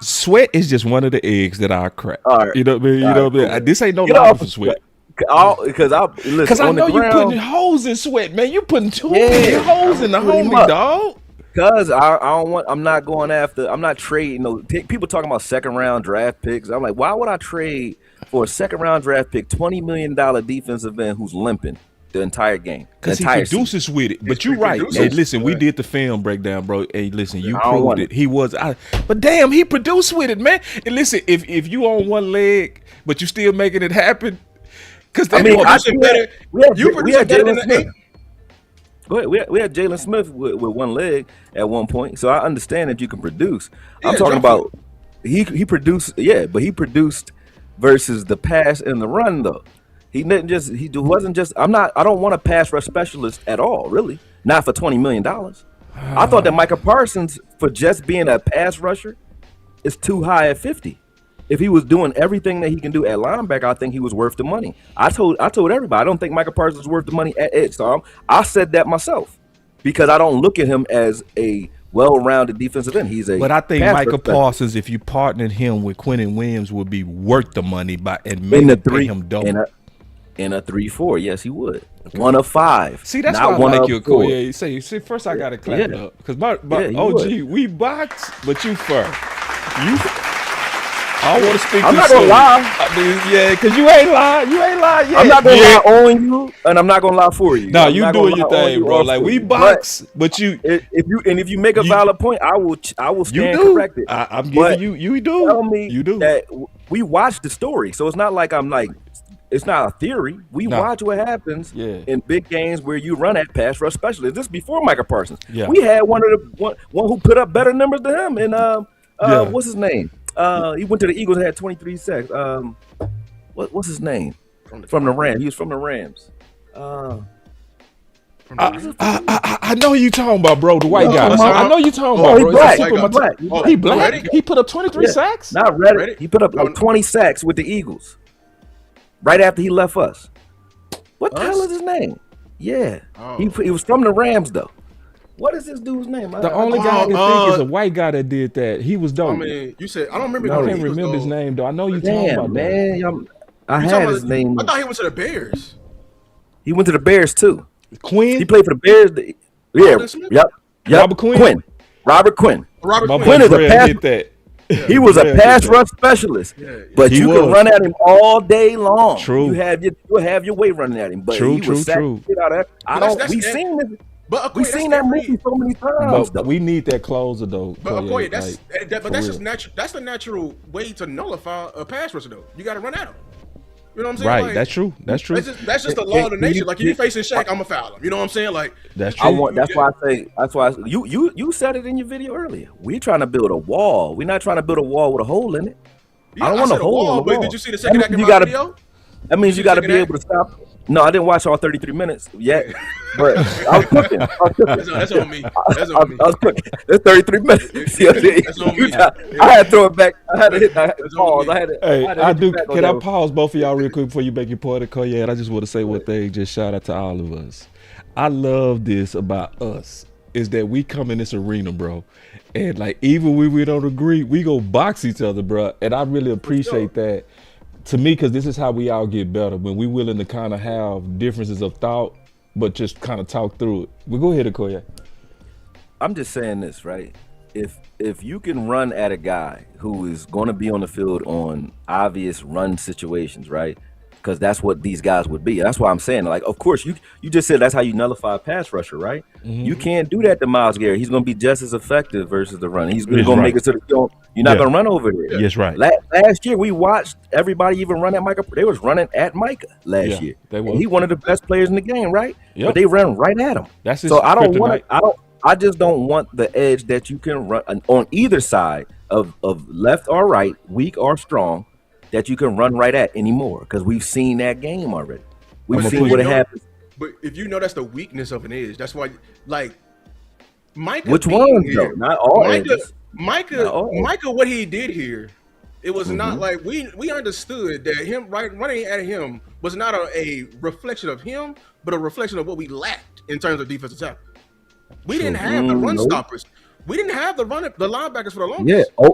Sweat is just one of the eggs that I crack. Right. You know what I mean? This ain't no lobby for Sweat. Because I know you putting holes in Sweat, man. You putting too many holes in the homie, dog. Because I don't want. I'm not going after. I'm not trading. People talking about second round draft picks. I'm like, why would I trade for a second round draft pick, $20 million defensive end who's limping the entire game? Because he produces with it. But you're right. Hey, listen, we did the film breakdown, bro. Hey, listen, you proved it. He was. But damn, he produced with it, man. And listen, if you on one leg, but you still making it happen, because I mean, I think better. We had Jalen Smith. Go ahead. We had Jalen Smith with one leg at one point, so I understand that you can produce. I'm talking about he produced, but he produced versus the pass and the run though. I don't want a pass rush specialist at all, really. Not for $20 million. I thought that Micah Parsons, for just being a pass rusher, is too high at 50. If he was doing everything that he can do at linebacker, I think he was worth the money. I told everybody I don't think Micah Parsons is worth the money at edge. So I said that myself because I don't look at him as a well-rounded defensive end. But I think Micah Parsons, if you partnered him with Quentin Williams, would be worth the money and maybe pay him double. In a 3-4, yes, he would. 1 of 5. See, that's why I like you, Akoye. See, first I gotta clap it up because my OG, we box, but you fur. I don't want to speak. I'm not gonna lie. Because you ain't lying. You ain't lying yet. I'm not gonna lie on you, and I'm not gonna lie for you. No, you doing your thing, bro. Like we box, but you. If you make a valid point, I will stand corrected. I'm giving you. You do. Tell me you do. That we watch the story, so it's not like I'm like. It's not a theory. We watch what happens in big games where you run at pass rush specialists. This is before Micah Parsons. Yeah. We had one who put up better numbers than him, and what's his name? He went to the Eagles and had 23 sacks. What's his name? From the Rams. He was from the Rams. I know you talking about, bro. The white guy. I know you talking about, bro. He black. He put up 23 sacks. Not Reddick. He put up 20 sacks with the Eagles right after he left us. What the hell is his name? Yeah, he was from the Rams though. What is this dude's name? The only guy I can think is a white guy that did that. He was dope. I mean, you said I don't remember. I can't remember his name though. I know you talking about that. I had his name. I thought he went to the Bears. He went to the Bears too. Quinn. He played for the Bears. Yep. Robert Quinn. Robert Quinn. Robert Quinn is a pass. That. He was a pass rush specialist, but you can run at him all day long. True. You have your way running at him, but he was true. Out of we seen it. But we've seen that movie so many times. But we need that closer though. But Akoye, that's just natural. That's the natural way to nullify a pass rusher though. You got to run at him. You know what I'm saying? Right. Like, that's true. That's true. That's just the law of the nature. Like if you facing Shaq, I'm gonna foul him. You know what I'm saying? Like that's true. That's why you said it in your video earlier. We trying to build a wall. We're not trying to build a wall with a hole in it. Yeah, I don't want a hole in the but wall. did you see the second act in my video? That means you got to be able to stop. No, I didn't watch all 33 minutes yet, but I was cooking. That's on me. That's on me. I was cooking. That's 33 minutes. That's on me. I had to throw it back. I had to hit pause. Can I pause both of y'all real quick before you make your point, Akoye? And I just want to say one thing. Just shout out to all of us. I love this about us is that we come in this arena, bro, and like even when we don't agree, we go box each other, bro. And I really appreciate that. To me, because this is how we all get better, when we willing to kind of have differences of thought, but just kind of talk through it. Well, go ahead, Akoye. I'm just saying this, right? If you can run at a guy who is going to be on the field on obvious run situations, right? Because that's what these guys would be. That's why I'm saying, like, of course, you just said that's how you nullify a pass rusher, right? Mm-hmm. You can't do that to Myles Garrett. He's going to be just as effective versus the run. He's going to make it so that you're not going to run over there. Yes, right. Last year, we watched everybody even run at Micah. They was running at Micah last year. He one of the best players in the game, right? Yep. But they ran right at him. That's his so I just don't want the edge that you can run on either side of left or right, weak or strong, that you can run right at anymore, because we've seen that game already. We've seen what it happens. But if you know that's the weakness of an edge, that's why, like, Micah. Which one though? Not all edges. Micah, what he did here, it was not like we understood that him running at him was not a reflection of him, but a reflection of what we lacked in terms of defensive tackle. We didn't have the run stoppers. We didn't have the linebackers for the longest. Yeah,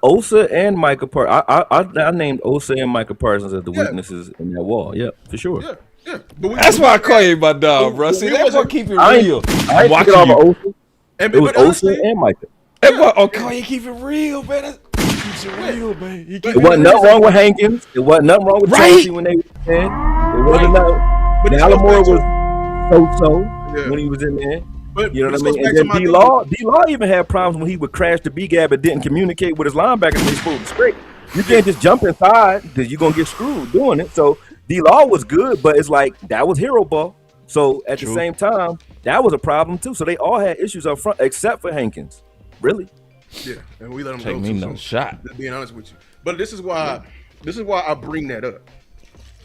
Osa and Micah Parsons. I named Osa and Micah Parsons as the weaknesses in that wall. Yeah, for sure. Yeah. That's why I call you my dog, bro. See, that's what keep it real. I ain't taking off Osa. It was Osa and Micah. That boy Akoye keep it real, man. Keeps it real, man. It wasn't nothing wrong with Hankins. It wasn't nothing wrong with Chelsea when they were in. It wasn't nothing. But Gallimore was so when he was in there. But you know what I mean? And then D-Law even had problems when he would crash the B-gap and didn't communicate with his linebackers when they supposed to straight. You can't just jump inside because you're going to get screwed doing it. So D-Law was good, but it's like that was hero ball. So at the same time, that was a problem too. So they all had issues up front except for Hankins. Really? Yeah, and we let him Take go me too no soon, shot. being honest with you. But this is why I bring that up.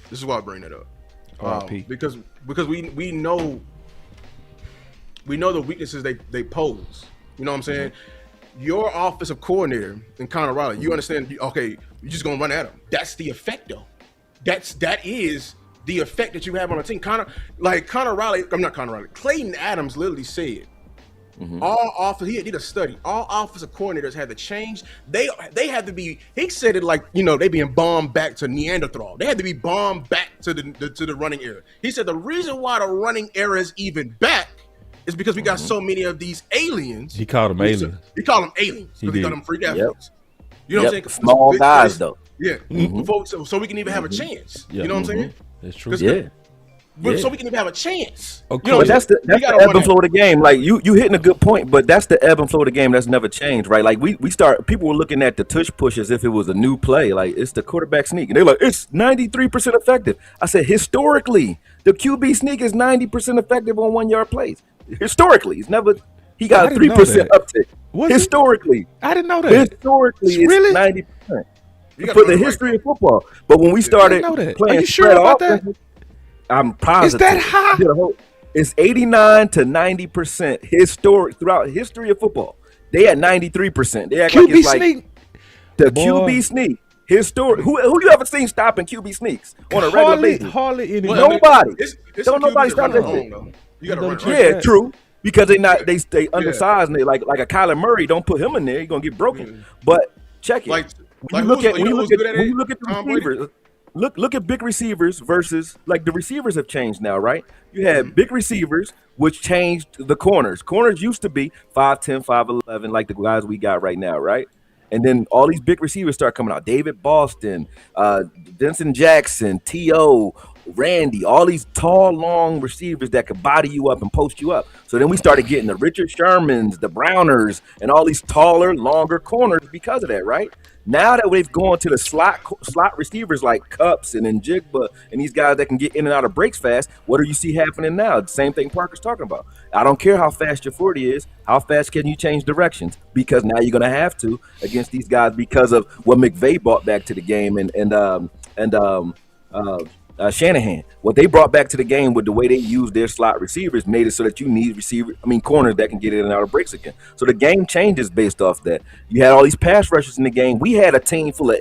This is why I bring that up. Because we know the weaknesses they pose. You know what I'm saying? Your offensive coordinator in Connor Riley, you understand, okay, you're just gonna run at him. That's the effect though. That is the effect that you have on a team. Clayton Adams literally said, he did a study. All offensive coordinators had to change. They had to be. He said it like they being bombed back to Neanderthal. They had to be bombed back to the running era. He said the reason why the running era is even back is because we got so many of these aliens. He called them aliens. He called them aliens because he got them freak athletes. You know what I'm saying? Small guys though. Yeah. So we can even have a chance. You know what I'm saying? That's true. So we can even have a chance. Okay. But that's the ebb and flow of the game. Like you hitting a good point, but that's the ebb and flow of the game. That's never changed, right? Like people were looking at the tush push as if it was a new play. Like it's the quarterback sneak, and they're like, it's 93% effective. I said historically, the QB sneak is 90% effective on 1 yard plays. Historically, he got a 3% uptick. Historically, I didn't know that. Historically, it's 90%. For the history of football. But when we started playing, are you sure about that? I'm positive. Is that high? It's 89 to 90% throughout history of football. They had 93%. They act QB like it's sneak. Like the QB sneak. Historic. Who you ever seen stopping QB sneaks on a regular basis? Hardly anybody. Nobody. Don't nobody stop that shit. You gotta run. Yeah, true. Because they stay undersized and they like a Kyler Murray. Don't put him in there. You're gonna get broken. But check it. When you look at the receivers. Look at big receivers versus the receivers have changed now, right? You had big receivers, which changed the corners. Corners used to be 5'10", 5'11", like the guys we got right now, right? And then all these big receivers start coming out. David Boston, Denson Jackson, T.O., Randy, all these tall, long receivers that could body you up and post you up. So then we started getting the Richard Shermans, the Browners, and all these taller, longer corners because of that, right? Now that we've gone to the slot receivers like Cups and Njigba and these guys that can get in and out of breaks fast, what do you see happening now? The same thing Parker's talking about. I don't care how fast your 40 is. How fast can you change directions? Because now you're going to have to against these guys because of what McVay brought back to the game and Shanahan. What they brought back to the game with the way they used their slot receivers made it so that you need corners that can get in and out of breaks again. So the game changes based off that. You had all these pass rushers in the game. We had a team full of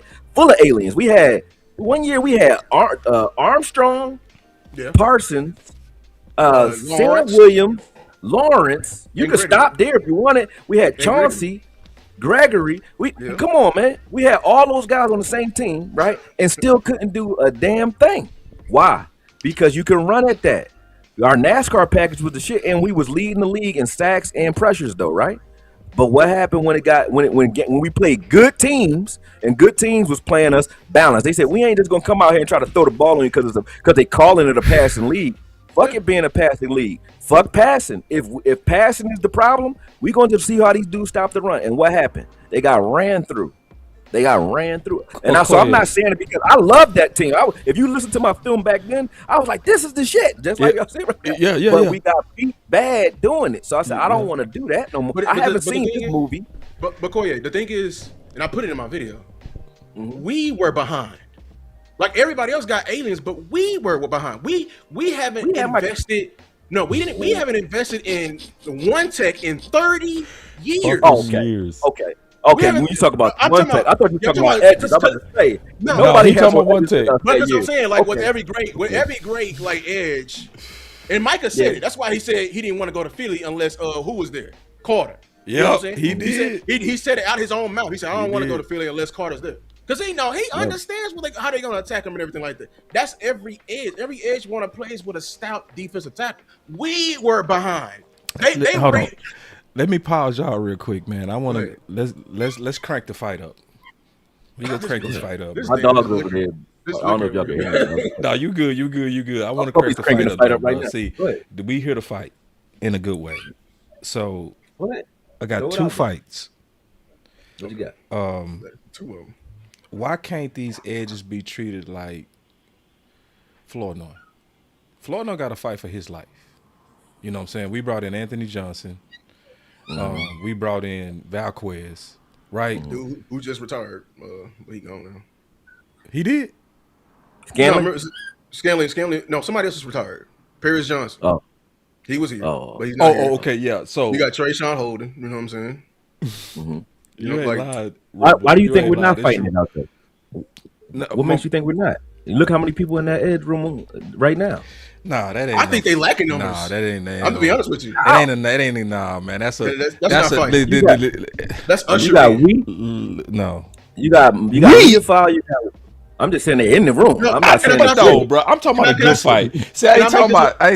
aliens. We had 1 year we had Armstrong, Parsons, Sam Williams, Lawrence. You could stop there if you wanted. We had Chauncey, Gregory. Come on, man. We had all those guys on the same team, right? And still couldn't do a damn thing. Why? Because you can run at that. Our NASCAR package was the shit, and we was leading the league in sacks and pressures, though, right? But what happened when we played good teams, and good teams was playing us balanced? They said we ain't just gonna come out here and try to throw the ball on you because they calling it a passing league. Fuck it being a passing league. Fuck passing. If passing is the problem, we going to see how these dudes stop the run. And what happened? They got ran through. And I'm not saying it because I love that team. If you listen to my film back then, I was like, this is the shit. Just like y'all said. But we got beat bad doing it. So I said, I don't want to do that no more. I haven't seen this movie. But Akoye, the thing is, and I put it in my video, we were behind. Like everybody else got aliens, but we were behind. We haven't invested. No, we didn't. We haven't invested in one tech in 30 years. Okay, when you talk about one tech, I thought you were talking about edges. I'm about to say nobody has one tech. But that's what I'm saying. Like with every great like edge, and Micah said it. That's why he said he didn't want to go to Philly unless who was there? Carter. Yeah, he did. He said it out his own mouth. He said, I don't want to go to Philly unless Carter's there. Because he understands how they're going to attack him and everything like that. That's every edge. Every edge want to play with a stout defensive tackle. We were behind. Let me pause y'all real quick, man. I want to let's crank the fight up. We gonna crank this fight up. My dog's over there. I don't know if y'all can hear me. No, you good. I want to crank the fight up. Right now. See, we here to fight in a good way. So I got two fights. What you got? Two of them. Why can't these edges be treated like Flournoy? Flournoy got to fight for his life. You know what I'm saying? We brought in Anthony Johnson. We brought in Valquez, right? Dude who just retired. He gone now. He did? Scanlon. No, somebody else is retired. Paris Johnson. Oh. He was here. But he's not here. Okay, yeah. So you got Trayshawn Holden. You know what I'm saying? Mm-hmm. You ain't lied. Why do you think we're not fighting it out there? No, what makes you think we're not? Look how many people in that edge room right now. Nah, that ain't. I think they lacking numbers. Nah, that ain't. I'm gonna be honest with you. That ain't. Nah, man. That's not fighting. That's Usher. You got No. You got file. You got. I'm just saying they're in the room. No, I'm not saying no, bro. I'm talking about a good fight. See, I ain't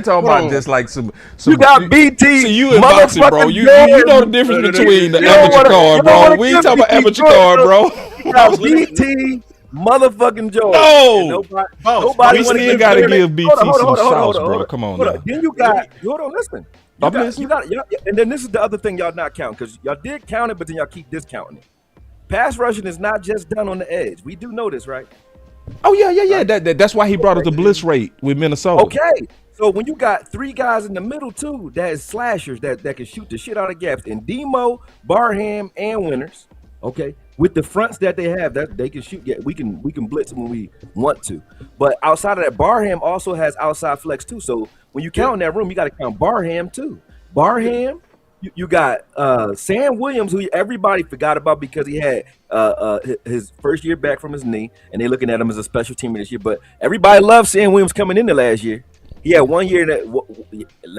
talking about just like some. You got BT. See, you in boxing, bro. You know the difference between the amateur card, bro. We ain't talking about amateur card, bro. You got BT. Motherfucking Joe. No, nobody we still gotta give BT some sauce, bro. Come on, now. Then you got. Hold on, listen. You got, and then this is the other thing y'all not counting because y'all did count it, but then y'all keep discounting it. Pass rushing is not just done on the edge. We do know this, right? Oh yeah. That's why he brought us the bliss rate with Minnesota. Okay, so when you got three guys in the middle too, that is slashers that can shoot the shit out of gaps, and Demo, Barham, and Winters. Okay, with the fronts that they have, that they can shoot. Yeah, we can blitz when we want to. But outside of that, Barham also has outside flex too. So when you count in that room, you got to count Barham too. Barham. You got Sam Williams, who everybody forgot about because he had his first year back from his knee, and they're looking at him as a special teamer this year. But everybody loved Sam Williams coming in the last year. He had 1 year that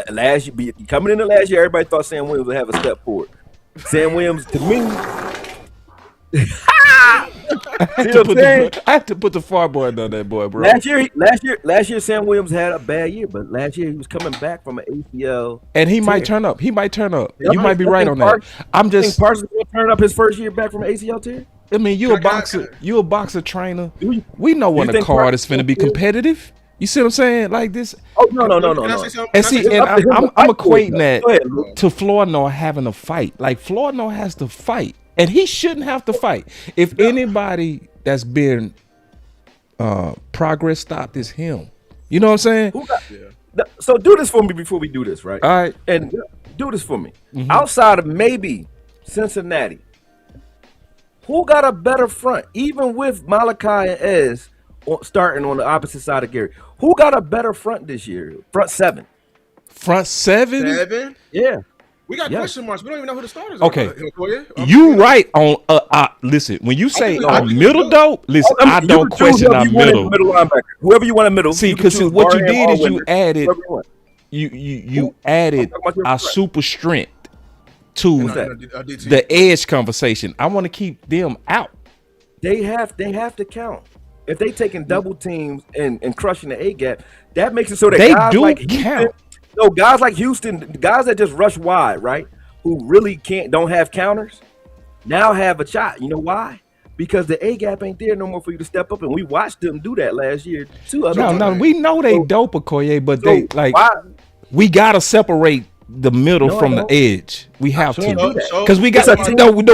last year. Coming in the last year, everybody thought Sam Williams would have a step forward. Sam Williams, to me, I had to put the farboard on that boy, bro. Last year, Sam Williams had a bad year, but last year he was coming back from an ACL, and he might turn up. You might be right on that. I'm just Parsons will turn up his first year back from an ACL tear. I mean, you a boxer trainer. We know when the card is finna be competitive. You see what I'm saying? Like this. Oh no. And see, and I'm equating that to Flournoy having a fight. Like Flournoy has to fight. And he shouldn't have to fight. If anybody that's been progress stopped, is him. You know what I'm saying? So do this for me before we do this, right? All right. And do this for me. Mm-hmm. Outside of maybe Cincinnati, who got a better front? Even with Malachi and Ez starting on the opposite side of Gary, who got a better front this year? Front seven. Front seven? Yeah. We got question marks. We don't even know who the starters are. Okay. You right on listen, when you say middle dope, listen, I don't question our middle linebacker. Whoever you want in middle. See, because what you did is you added our super strength to the edge conversation. I want to keep them out. They have to count. If they taking double teams and crushing the A gap, that makes it so that they guys do like count. No, guys like Houston, guys that just rush wide, right? Who really don't have counters, now have a shot. You know why? Because the A gap ain't there no more for you to step up, and we watched them do that last year too. No, we know they dope, Akoye, but they like we gotta separate the middle from the edge. We have to because we got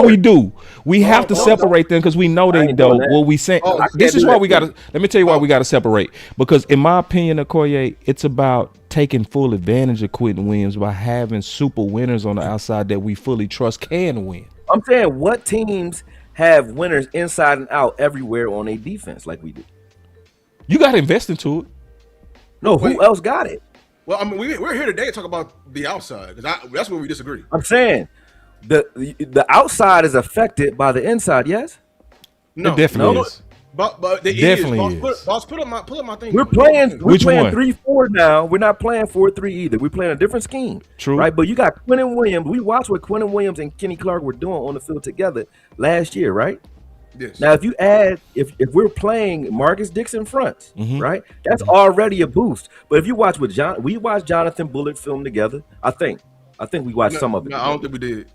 we do. We have to separate them because we know they dope. What we saying? This is why we gotta. Let me tell you why we gotta separate. Because in my opinion, Akoye, it's about taking full advantage of Quentin Williams by having super winners on the outside that we fully trust can win. I'm saying, what teams have winners inside and out everywhere on a defense like we do? You got to invest into it. No, who else got it? Well, I mean, we're here today to talk about the outside because that's where we disagree. I'm saying the outside is affected by the inside. Yes, no, it definitely is. But it definitely is. Boss, pull up my thing. We're playing 3-4 now. We're not playing 4-3 either. We're playing a different scheme. True. Right? But you got Quentin Williams. We watched what Quentin Williams and Kenny Clark were doing on the field together last year, right? Yes. Now, if you add, if we're playing Marcus Dixon fronts, right, that's already a boost. But if you watch we watched Jonathan Bullard film together, I think. I think we watched some of it. No, I don't think we did.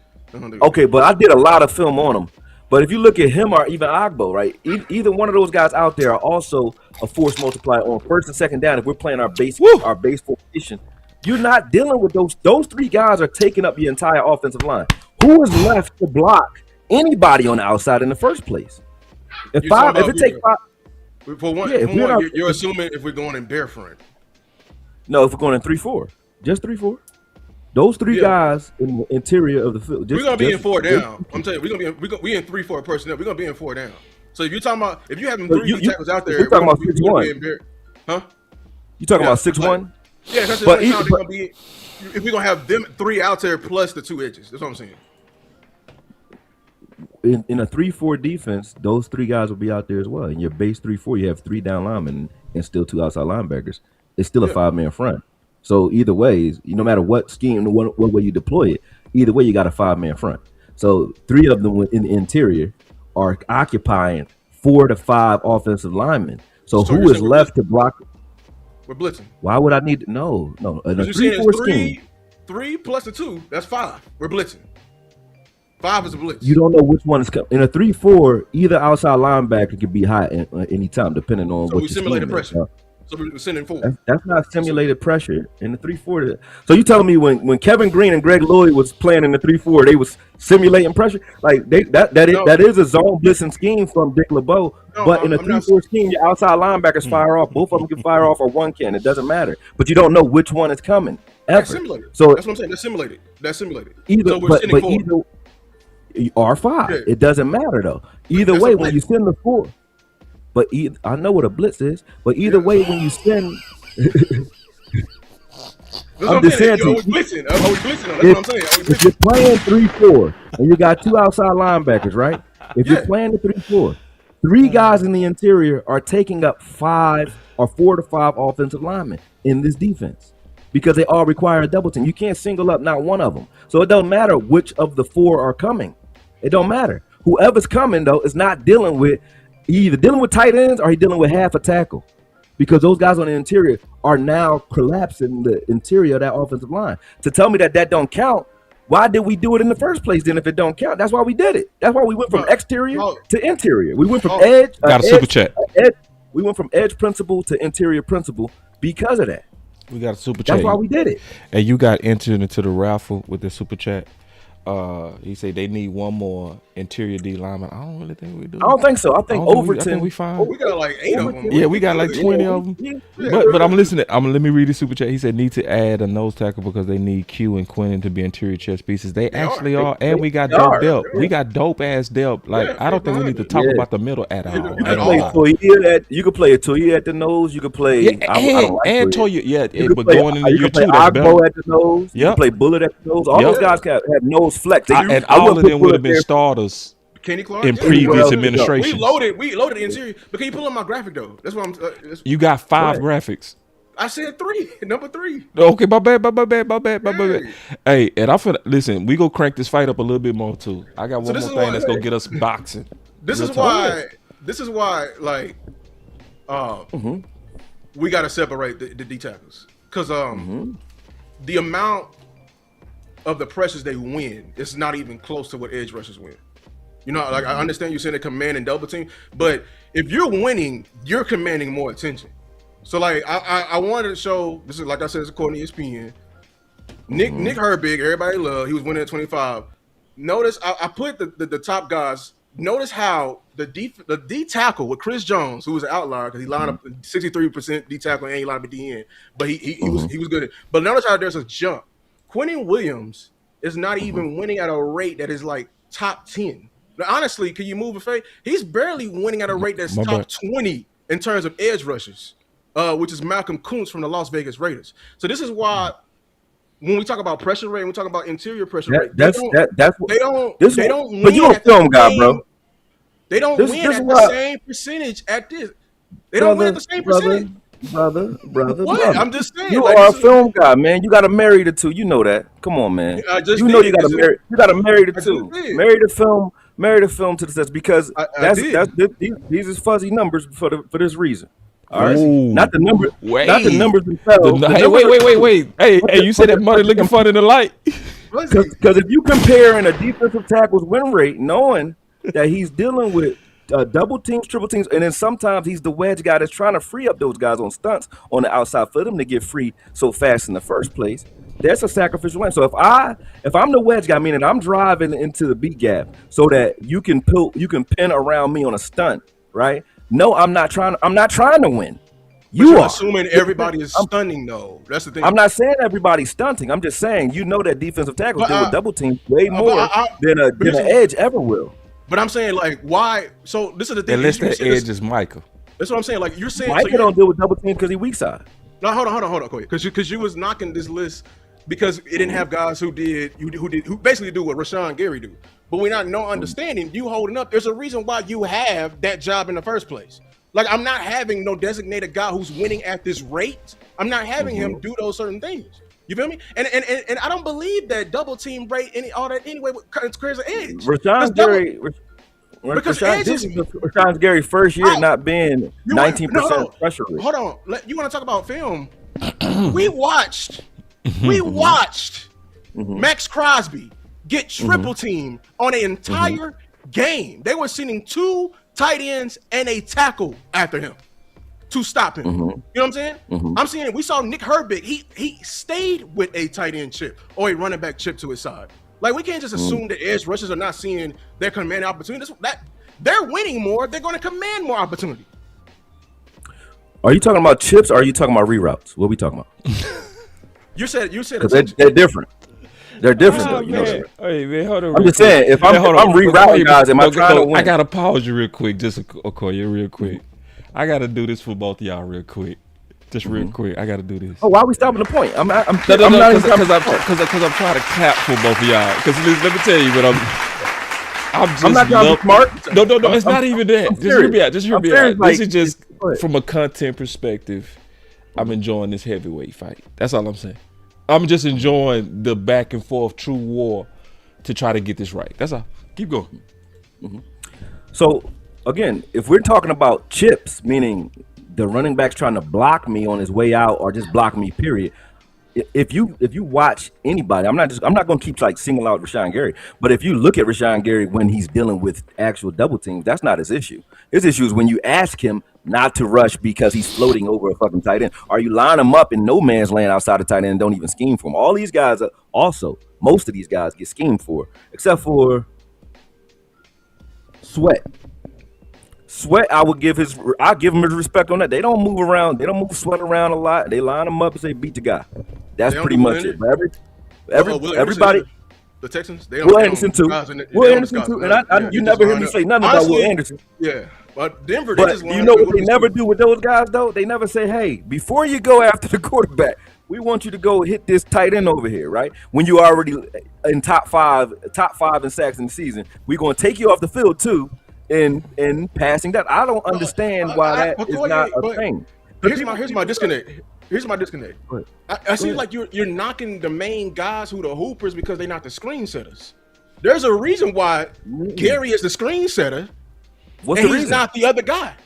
Okay, but I did a lot of film on him. But if you look at him or even Agbo, right? Either one of those guys out there are also a force multiplier on first and second down. If we're playing our base formation, you're not dealing with those. Those three guys are taking up the entire offensive line. Who is left to block anybody on the outside in the first place? If it takes five. For one, you're assuming if we're going in bare front. No, if we're going in 3-4, just 3-4. Those three guys in the interior of the field. We're gonna be in 4 down. I'm telling you, we in 3-4 personnel. We're gonna be in 4 down. So if you're talking about if you have three tackles out there, you're talking about 6-1. Huh? You talking about 6-1? Yeah, that's gonna be. If we're gonna have them 3 out there plus the 2 edges, that's what I'm saying. In a 3-4 defense, those 3 guys will be out there as well. In your base 3-4, you have 3 down linemen and still 2 outside linebackers. It's still a 5-man front. So either way, no matter what scheme, what way you deploy it, either way you got a 5-man front. So 3 of them in the interior are occupying 4 to 5 offensive linemen. So who is left to block? We're blitzing. Why would I need no? In a 3-4 scheme, 3 plus the 2, that's 5. We're blitzing. 5 is a blitz. You don't know which one is coming. In a 3-4, either outside linebacker could be high at any time, depending on what you simulate pressure. So we're sending 4. That's not simulated pressure in the 3-4. So you telling me when Kevin Green and Greg Lloyd was playing in the 3-4, they was simulating pressure? Like that is a zone blitzing scheme from Dick LeBeau. But in a 3-4 scheme, your outside linebackers fire off. Both of them can fire off, or one can. It doesn't matter. But you don't know which one is coming ever. That's simulated. So that's what I'm saying. That's simulated. Either, so we're sending 4. Either R5. It doesn't matter though. Either way, when you send the 4. But I know what a blitz is. But either way, when you send, I'm just saying. Always blitzing. That's what I'm saying. If you're playing 3-4 and you got 2 outside linebackers, right? If you're playing the 3-4, 3 guys in the interior are taking up 5 or 4 to 5 offensive linemen in this defense because they all require a double team. You can't single up not one of them. So it don't matter which of the 4 are coming. It don't matter. Whoever's coming though is not dealing with. Either dealing with tight ends or he dealing with half a tackle because those guys on the interior are now collapsing the interior of that offensive line. To tell me that don't count, why did we do it in the first place then if it don't count? That's why we did it. That's why we went from exterior to interior. We went from edge. Got a super chat. We went from edge principle to interior principle because of that. We got a super chat. That's why we did it. And you got entered into the raffle with the super chat. He said they need one more interior D lineman. I don't really think we do. I don't think so. I think Overton. I think we fine. We got like 8 of them. Yeah, we got like 20 of them. Yeah. But I'm listening. Let me read the super chat. He said need to add a nose tackle because they need Q and Quentin to be interior chess pieces. They actually are. And we got dope depth. We got dope ass depth. Like I don't think we need to talk about the middle at all. You could play a Toya at the nose. You could play and Toya. Yeah, but going into year 2, that's better. Agbo at the nose. You could play Bullet at the nose. All those guys have nose flex. And all of them would have been starters Kenny Clark in previous administrations. We loaded the interior. But can you pull up my graphic though? That's what I'm. You got 5 graphics. I said 3. Number 3. Okay, my bad. Hey, and I feel listen. We go crank this fight up a little bit more too. I got one more thing that's gonna get us boxing. This is why. Like, we got to separate the D tackles because the amount of the pressures they win, it's not even close to what edge rushers win. You know, like I understand you saying they command and double team, but if you're winning, you're commanding more attention. So like I wanted to show this is like I said, it's according to ESPN. Nick Herbig, everybody love. He was winning at 25. Notice I put the top guys. Notice how the D tackle with Chris Jones, who was an outlier because he lined up 63% D tackle and he lined up at the end, but he was good. But notice how there's a jump. Quentin Williams is not even winning at a rate that is like top 10. Now, honestly, can you move a fade? He's barely winning at a rate that's top 20 in terms of edge rushers, which is Malcolm Kuntz from the Las Vegas Raiders. So this is why when we talk about pressure rate, we talk about interior pressure rate. They don't win. But you're a film guy, bro. They don't win at the same percentage at this. They don't win at the same percentage. Brother. I'm just saying. You are a film guy, man. You got to marry the 2. You know that. Come on, man. You got to marry. You got to marry the 2. Marry the film to the sets because these is fuzzy numbers for this reason. All right, Ooh. not the numbers themselves. Hey, wait. Hey, you said that money looking fun in the light. Because if you comparing a defensive tackle's win rate, knowing that he's dealing with double teams, triple teams, and then sometimes he's the wedge guy that's trying to free up those guys on stunts on the outside for them to get free so fast in the first place. That's a sacrificial line. So if I'm the wedge guy, meaning I'm driving into the B gap so that you can pin around me on a stunt, right? No, I'm not trying to win. You're assuming everybody is stunning, though. That's the thing. I'm not saying everybody's stunting. I'm just saying that defensive tackles deal with double teams way more than an edge ever will. But I'm saying, like, why? So this is the thing. Unless that edge is Michael. That's what I'm saying. Like, you're saying Michael don't deal with double teams because he weak side. No, hold on, Akoye. Because you was knocking this list because it didn't have guys who basically do what Rashawn Gary do. But we're not understanding you holding up. There's a reason why you have that job in the first place. Like, I'm not having no designated guy who's winning at this rate. I'm not having him do those certain things. You feel me? And I don't believe that double team rate all that anyway. It's crazy edge. Rashawn Gary's first year not being 19% pressure rate. Hold on. You want to talk about film? we watched Max Crosby get triple team on an entire game. They were sending 2 tight ends and a tackle after him to stop him. You know what I'm saying? I'm saying we saw Nick Herbig. He stayed with a tight end chip or a running back chip to his side. Like, we can't just assume that edge rushers are not seeing their command opportunity. That they're winning more. They're going to command more opportunity. Are you talking about chips or are you talking about reroutes? What are we talking about? You said they're different. They're different, though. You know. Hey, man, hold on. I'm just saying, if I'm rerouting guys, am I trying to win? I gotta pause you real quick, just Akoye, real quick. I gotta do this for both of y'all real quick. Just real quick, I gotta do this. Oh, why are we stopping the point? I'm not because I'm trying to clap for both of y'all. Because let me tell you what I'm not trying to be smart. No, it's not even that. Just hear me out. This is just from a content perspective. I'm enjoying this heavyweight fight. That's all I'm saying. I'm just enjoying the back and forth true war to try to get this right. That's all. Keep going. So, again, if we're talking about chips, meaning the running back's trying to block me on his way out or just block me, period. If you watch anybody, I'm not going to keep like single out Rashawn Gary, but if you look at Rashawn Gary when he's dealing with actual double teams, that's not his issue. His issue is when you ask him not to rush because he's floating over a fucking tight end, or you line him up in no man's land outside the tight end and don't even scheme for him. All these guys are also, most of these guys get schemed for, except for Sweat. I give him his respect on that. They don't move around. They don't move Sweat around a lot. They line him up and say beat the guy. That's pretty much it. But everybody, the Texans, they Will Anderson too. Will Anderson too. And you never hear me say nothing about Will Anderson. Yeah, but Denver. But you know what they never do with those guys though? They never say, "Hey, before you go after the quarterback, we want you to go hit this tight end over here, right? When you already in top five in sacks in the season, we're going to take you off the field too." In passing that, I don't understand why that is not a thing. Here's my disconnect. I see like you're knocking the main guys who the hoopers because they're not the screen setters. There's a reason why Gary is the screen setter. What's the reason? He's not the other guy.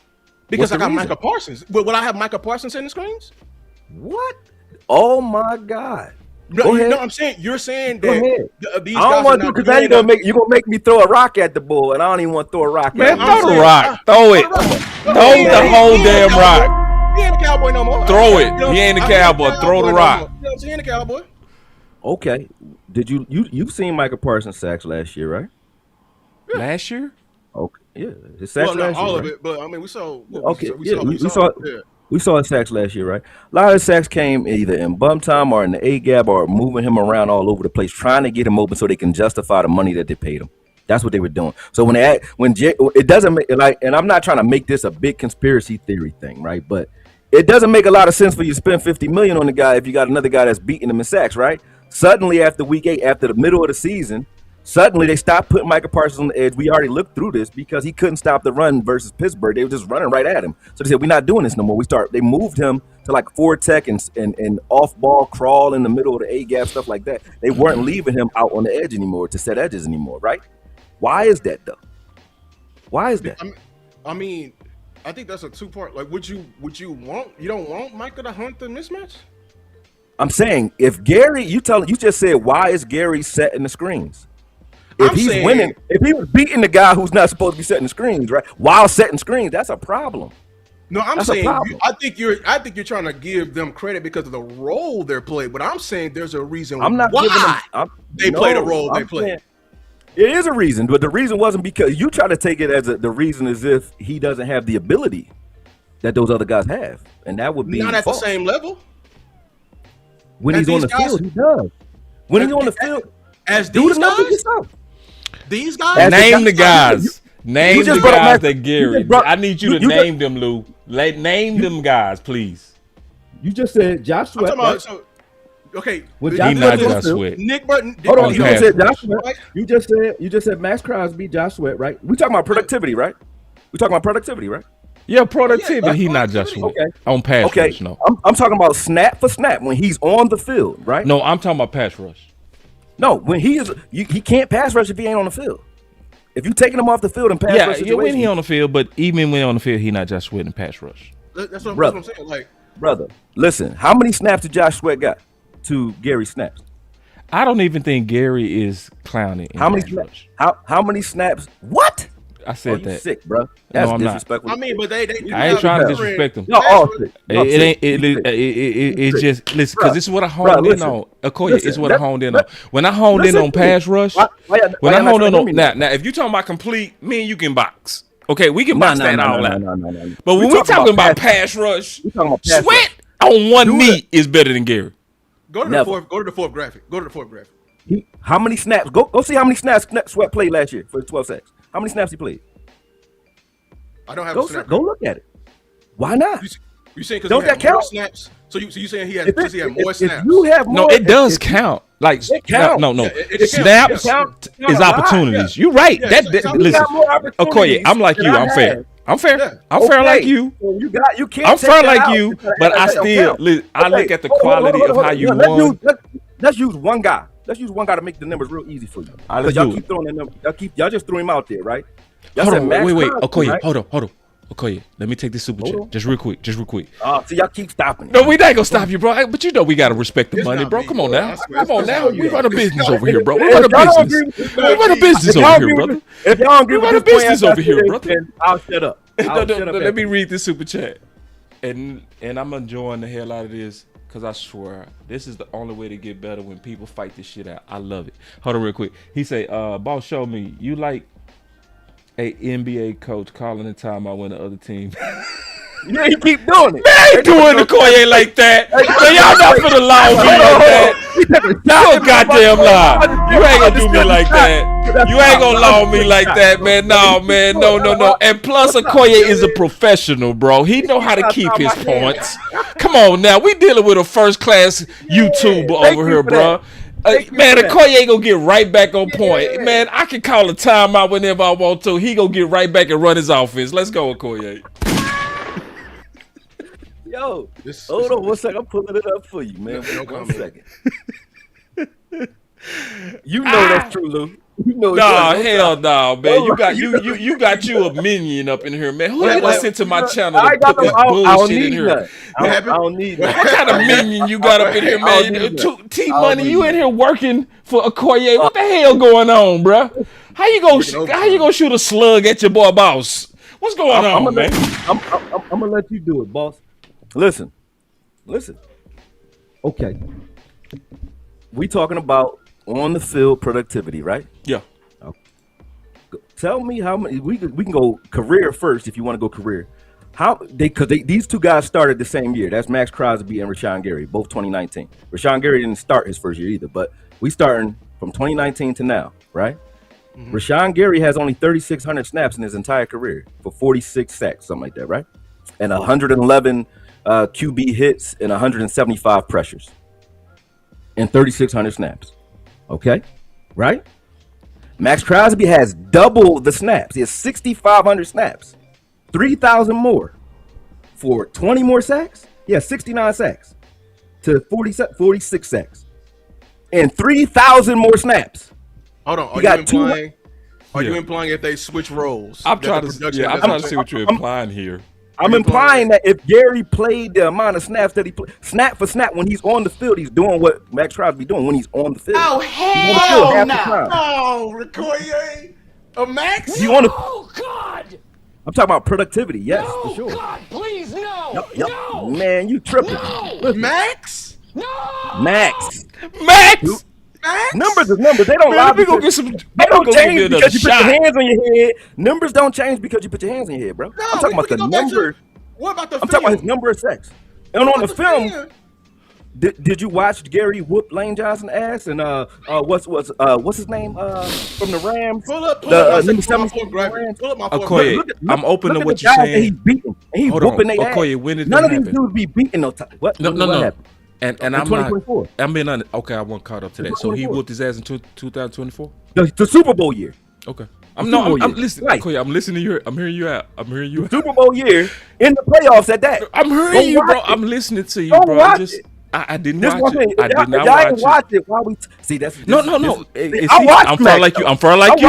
Because I got Micah Parsons. Will I have Micah Parsons setting the screens? What? Oh my God. No, I'm saying you're saying that these guys I don't want to because you're gonna make me throw a rock at the bull, and I don't even want to throw a rock. Man, throw the rock. Throw it. Throw the whole damn rock. He ain't a Cowboy no more. Throw it. He ain't a Cowboy. Throw the rock. He ain't a Cowboy. Okay. Did you've seen Micah Parsons sacks last year, right? Last year? Okay. Yeah. His sacks last year. All of it, but I mean we saw. Okay. We saw his sacks last year, right? A lot of his sacks came either in bum time or in the A gap or moving him around all over the place, trying to get him open so they can justify the money that they paid him. That's what they were doing. So it doesn't make and I'm not trying to make this a big conspiracy theory thing, right? But it doesn't make a lot of sense for you to spend $50 million on the guy if you got another guy that's beating him in sacks, right? Suddenly after week 8, after the middle of the season, suddenly they stopped putting Micah Parsons on the edge. We already looked through this because he couldn't stop the run versus Pittsburgh. They were just running right at him. So they said, we're not doing this no more. They moved him to like 4-tech and off-ball crawl in the middle of the A-gap, stuff like that. They weren't leaving him out on the edge anymore to set edges anymore, right? Why is that, though? Why is that? I mean, I think that's a two-part. Like, would you want? You don't want Micah to hunt the mismatch? I'm saying if Gary, you just said why is Gary setting the screens? If I'm he's saying, winning, if he was beating the guy who's not supposed to be setting the screens, right? While setting screens, that's a problem. No, I'm That's a saying problem. I think you're trying to give them credit because of the role they're playing. But I'm saying there's a reason I'm not why giving them. they play the role they play. Saying, it is a reason, but the reason wasn't because you try to take it as the reason as if he doesn't have the ability that those other guys have, and that would be Not at false. the same level. When as he's on the these guys- field, he does. When he's on the field, As do these the numbers guys, yourself. these guys. As Name the guys. Name just the brought up guys Max- that Gary. just brought- I need you to you name them, Lou. Name them guys, please. You just said Josh I'm Sweat. talking about. So, okay. Well, Nick Josh He Sweat not is on just the field. Sweat. Nick Burton. Hold on, on you pass just said rush. Josh Sweat. You just said Max Crosby, Josh Sweat, right? We talking about productivity, right? We talking about productivity, right? Yeah, productivity. Yeah, He not just productivity. Sweat. Okay. On pass Okay, rush, no. I'm talking about snap for snap when he's on the field, right? No, I'm talking about pass rush. No, when he is, he can't pass rush if he ain't on the field. If you taking him off the field and pass Yeah, rush yeah, when he situation, on the field, but even when on the field, he not just Sweat and pass rush. That's what Brother. I'm saying. Like, brother, listen, how many snaps did Josh Sweat got to Gary snaps? I don't even think Gary is clowning. In How many pass snaps? rush. How many snaps? What? I Oh, said you that. sick, bro. That's I'm not. disrespectful. I mean, but they I ain't trying to disrespect him. Y'all all sick. Y'all It ain't. sick. It's just listen, Bruh, because this is what I honed bruh, in listen. on. Akoye, Listen, it's what I honed in on. let- When I honed in listen on to me. pass rush, Why y'all when not I honed trying in to on hear me now, if you talking about complete, me and you can box. Okay, we can No, box no, that no, all no, out. no, no, no, no. But when we talking about pass rush, we talking about pass Sweat rush. on one Do knee is better than Gary. Go to the Never. fourth. Go to the fourth graphic. Go to the fourth graphic. How many snaps? Go see how many snaps Sweat played last year for 12 sacks. How many snaps he played? I don't have Go a snap. go look at it. Why not? You saying because Don't he had that more count? snaps? So you saying he had If because he had more if snaps? you have more, No, it does if- count. Like It counts. no. Yeah, it Snaps counts. Count is a lot. opportunities. You right. Yeah, That, so- that so- listen, You got more opportunities Okoye, I'm like than you. I I'm fair. have. I'm fair. Yeah. I'm fair Okay. like you. So you can't. I'm take fair that like out you, because but I that don't still count. I look Okay, at the hold on, quality hold of on, how hold you on. won. Let's use one guy. Let's use one guy to make the numbers real easy for you. All right, let's Y'all do keep it. throwing that number. Y'all just threw him out there, right? Y'all Hold said on, Max wait. Crosby, Okoye, right? hold on. Okoye, let me take this super Hold chat. on. Just real quick. So y'all keep stopping. No, we not gonna stop you, bro. But you know we gotta respect the It's money, not bro. me, Come on bro. now. I swear, Come on it's now. not We you. run a business over here, bro. We If run a y'all don't business. agree with- We run a business If y'all over agree here, with brother. this- If y'all agree We with run a this plan, business over here, then brother. I'll shut up. I'll shut up. Let me read this super chat, and I'm enjoying the hell out of this because I swear this is the only way to get better when people fight this shit out. I love it. Hold on, real quick. He say, "Boss, show me you like a NBA coach calling the timeout when the other team." Yeah, you keep doing it. I ain't doing the Koye like that. So y'all not finna allow me like that. You a goddamn lie. You ain't gonna do me like that. You ain't gonna allow me like that, man. No, man. No. And plus, Akoye is a professional, bro. He know how to keep his points. Come on now. We dealing with a first-class YouTuber Thank over you here, for bro. Thank you Man, for that. Akoye ain't gonna get right back on point. Man, I can call a timeout whenever I want to. He gonna get right back and run his offense. Let's go, Akoye. Yo, hold on one second. I'm pulling it up for you, man. No One comment. second. You know that's true, Lou. You know Nah, it's hell no, man. You got Alright. you got you a minion up in here, man. Who Well, you listen to my channel I to got put this them. I don't bullshit in need here? none. I don't need none. What kind of minion you got up in here, I don't man? need none. T I don't Money, need you in none. here working for Akoye. What the hell going on, bruh? How you gonna shoot a slug at your boy boss? What's going on, man? I'm gonna let you do it, boss. Listen. Okay. We talking about on the field productivity, right? Yeah. Tell me how many. We can go career first if you want to go career. Because these two guys started the same year. That's Max Crosby and Rashawn Gary, both 2019. Rashawn Gary didn't start his first year either, but we starting from 2019 to now, right? Mm-hmm. Rashawn Gary has only 3,600 snaps in his entire career for 46 sacks, something like that, right? And 111 QB hits and 175 pressures and 3,600 snaps. Okay, right? Max Crosby has double the snaps. He has 6,500 snaps, 3,000 more for 20 more sacks. Yeah, 69 sacks to 46 sacks and 3,000 more snaps. Hold on. He got Are you implying if they switch roles? I'm trying to see what you're implying here. I'm implying that if Gary played the amount of snaps that he played, snap for snap, when he's on the field, he's doing what Max Crosby doing when he's on the field. Oh, hell no. Oh, Akoye. A Max? You want to? Oh, God. I'm talking about productivity. Yes, No, for sure. God, please, no. Yup. No. Man, you tripping. No. Max? No. Max. Max. Numbers is numbers. They don't Man, lie. we gonna get some. They don't change because you put shot. your hands on your head. Numbers don't change because you put your hands on your head, bro. I'm talking about the number. What about the I'm talking about his number of sacks. And on the film, did you watch Gary whoop Lane Johnson ass? And what's his name from the Rams? Pull up number 7 graphic. Pull up my Okoye, I'm open to what you're guys that saying. he's beating. And he's Hold on. whooping their ass. Okoye, when did None that of these happen? dudes be beating no time. What? No. What happened? And In I'm 2024. not. I'm being honest. Okay, I wasn't caught up to that. So he whooped his ass in 2024. The Super Bowl year. Okay. Super Bowl I'm year. listening. Right. Okoye, I'm listening to you. I'm hearing you out. I'm hearing you out. Super Bowl year in the playoffs at that. I'm hearing Go you, bro. watch it. I'm listening to you, Go bro. watch it. I didn't This watch one thing. it. I did not y'all watch ain't it. watch it while we see that's No. I I'm far like you. I'm far like you.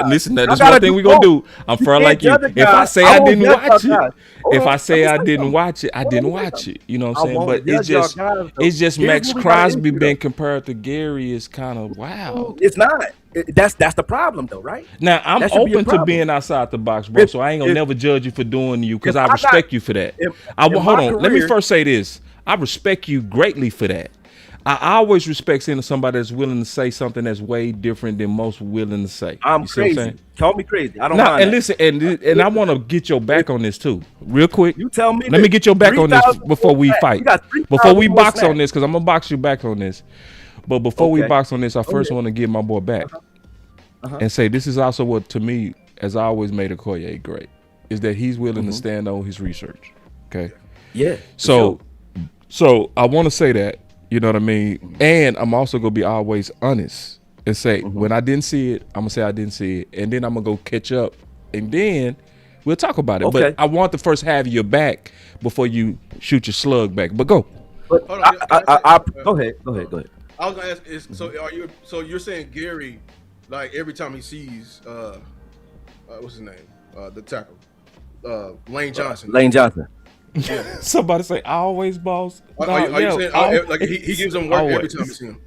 Listen, that's one thing we're gonna do. I'm far like you. If I say I didn't watch it, if I say I didn't watch it, I didn't watch it. You know what I'm saying? But it's just Max Crosby being compared to Gary is kind of wow. It's not. That's the problem though, right? Now I'm That should be a open to problem. being outside the box, bro. So I ain't gonna never judge you for doing you because I I'm respect not- you for that. in Hold my on. Let me career- first say this. I respect you greatly for that. I always respect seeing somebody that's willing to say something that's way different than most willing to say. I'm You see what crazy. saying? Call me crazy. I don't Now, mind. and that. listen, and I want to get your back on this too, real quick. You tell me. Let me get your back on this 3,000 before we snaps. fight. You got 3,000 Before we more box on snaps. this, because I'm gonna box you back on this. But before we Okay. box on this, I first ahead. want to give my boy back and say this is also what to me, as I always made Akoye great, is that he's willing to stand on his research. Okay. Yeah. for So, sure. so I want to say that, you know what I mean, and I'm also gonna be always honest and say when I didn't see it, I'm gonna say I didn't see it, and then I'm gonna go catch up, and then we'll talk about it. Okay. But I want to first have your back before you shoot your slug back. But go. But Hold on, go ahead. Go ahead. I was gonna ask so you're saying Gary, like every time he sees what's his name? The tackle. Lane Johnson. Lane Johnson. Somebody say I always boss. Are you saying like he gives him work every time you see him?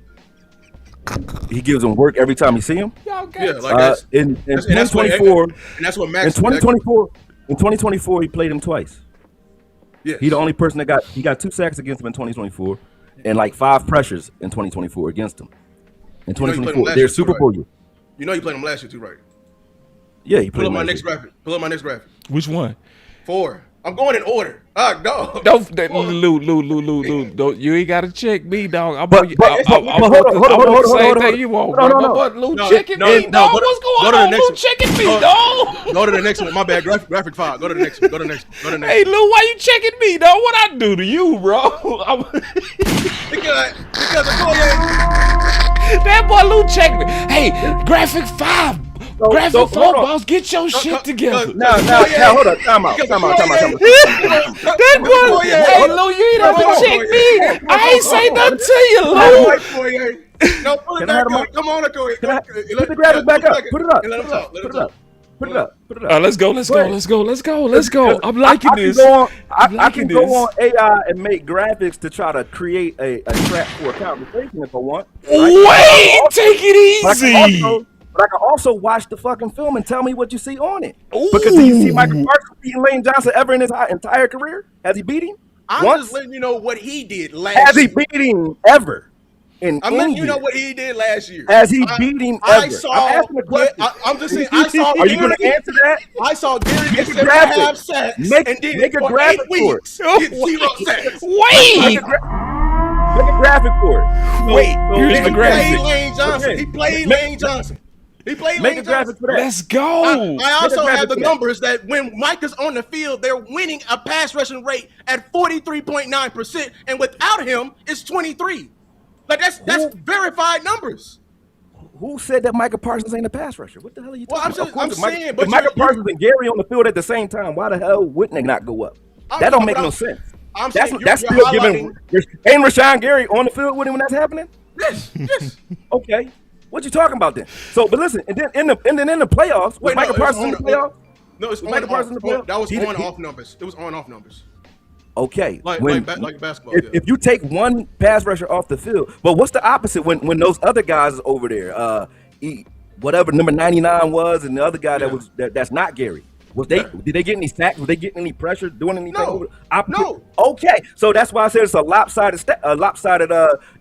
He gives him work every time you see him. Yeah, like that's In that's 2024, and that's what Max in 2024, he played him twice. Yes. He the only person that got 2 sacks against him in 2024, and like 5 pressures in 2024 against him. In You know he played him 2024, last their year, Super right? Bowl year. You know you played him last year too, right? Yeah, he Pull played up him my last next year. graphic. Pull up my next graphic. Which one? 4. I'm going in order. No. Lou, you ain't gotta check me, dog. I'm But- on you. but- I'm hold on, the hold same on. thing you want, No, bro. no, no. But Lou No, checking no, me, no, dog. go to- What's go going to the on? next Lou one. checking me, Go- dog. Go to the next one. My bad. Graphic 5. Go to the next one. Go to the next one. Go to the next Hey one. Lou, why you checking me, dog? What I do to you, bro? Because That boy Lou checked me. Hey, graphic 5. Graphic so, 4, hold on. boss. Get your shit together. Now, hold up. Time out. That boy, hey Lou, you ain't ever check me. I ain't say nothing to you, Lou. No, pull it Can I have back the up. Come on, Akoye. Put the graphic back up. Put it up. Let him talk. Let him talk. Put it up. Let's go. I'm liking I this. I can go on AI and make graphics to try to create a track for a conversation if I want. Wait, take it easy. But I can also watch the fucking film and tell me what you see on it. Because do you see Michael Parsons beating Lane Johnson ever in his entire career? Has he beat him? I'm Once? just letting you know what he did last Has he year. beat him ever? I'm letting you know what he did last year. Has he beat him I ever? saw. I'm asking a question. I'm just saying. I saw. Are you going to answer that? I saw Gary get a 7.5 sacks Make and did a it for graphic 8 for weeks. Get 0 sacks. Wait. Make a graphic for it. Wait, here's He the played graphic. Lane Johnson. Okay. He played Lane Johnson. He played Make Lane a graphic Johnson. for that. Let's go. I also graphic have the for that. numbers that when Mike is on the field, they're winning a pass rushing rate at 43.9%, and without him, it's 23. Like that's verified numbers. Who said that Michael Parsons ain't a pass rusher? What the hell are you Well, talking about? Of course, I'm if Michael- saying, but if Michael you're- Parsons and Gary on the field at the same time, why the hell wouldn't they not go up? That don't make no sense. I'm That's saying that's you're still giving. highlighting- Ain't Rashawn Gary on the field with him when that's happening? Yes. Okay, what you talking about then? So, but listen, and then in the playoffs, was Wait, Michael Parsons in the playoffs? No, it's Was on Micah Parsons in the playoffs? That was He- on he- off numbers. It was on off numbers. Okay, Like basketball. if you take one pass rusher off the field, but what's the opposite when those other guys is over there? Whatever number 99 was, and the other guy that's not Gary. Was they did they get any sacks? Was they getting any pressure? Doing anything? No. No. Okay, so that's why I said it's a lopsided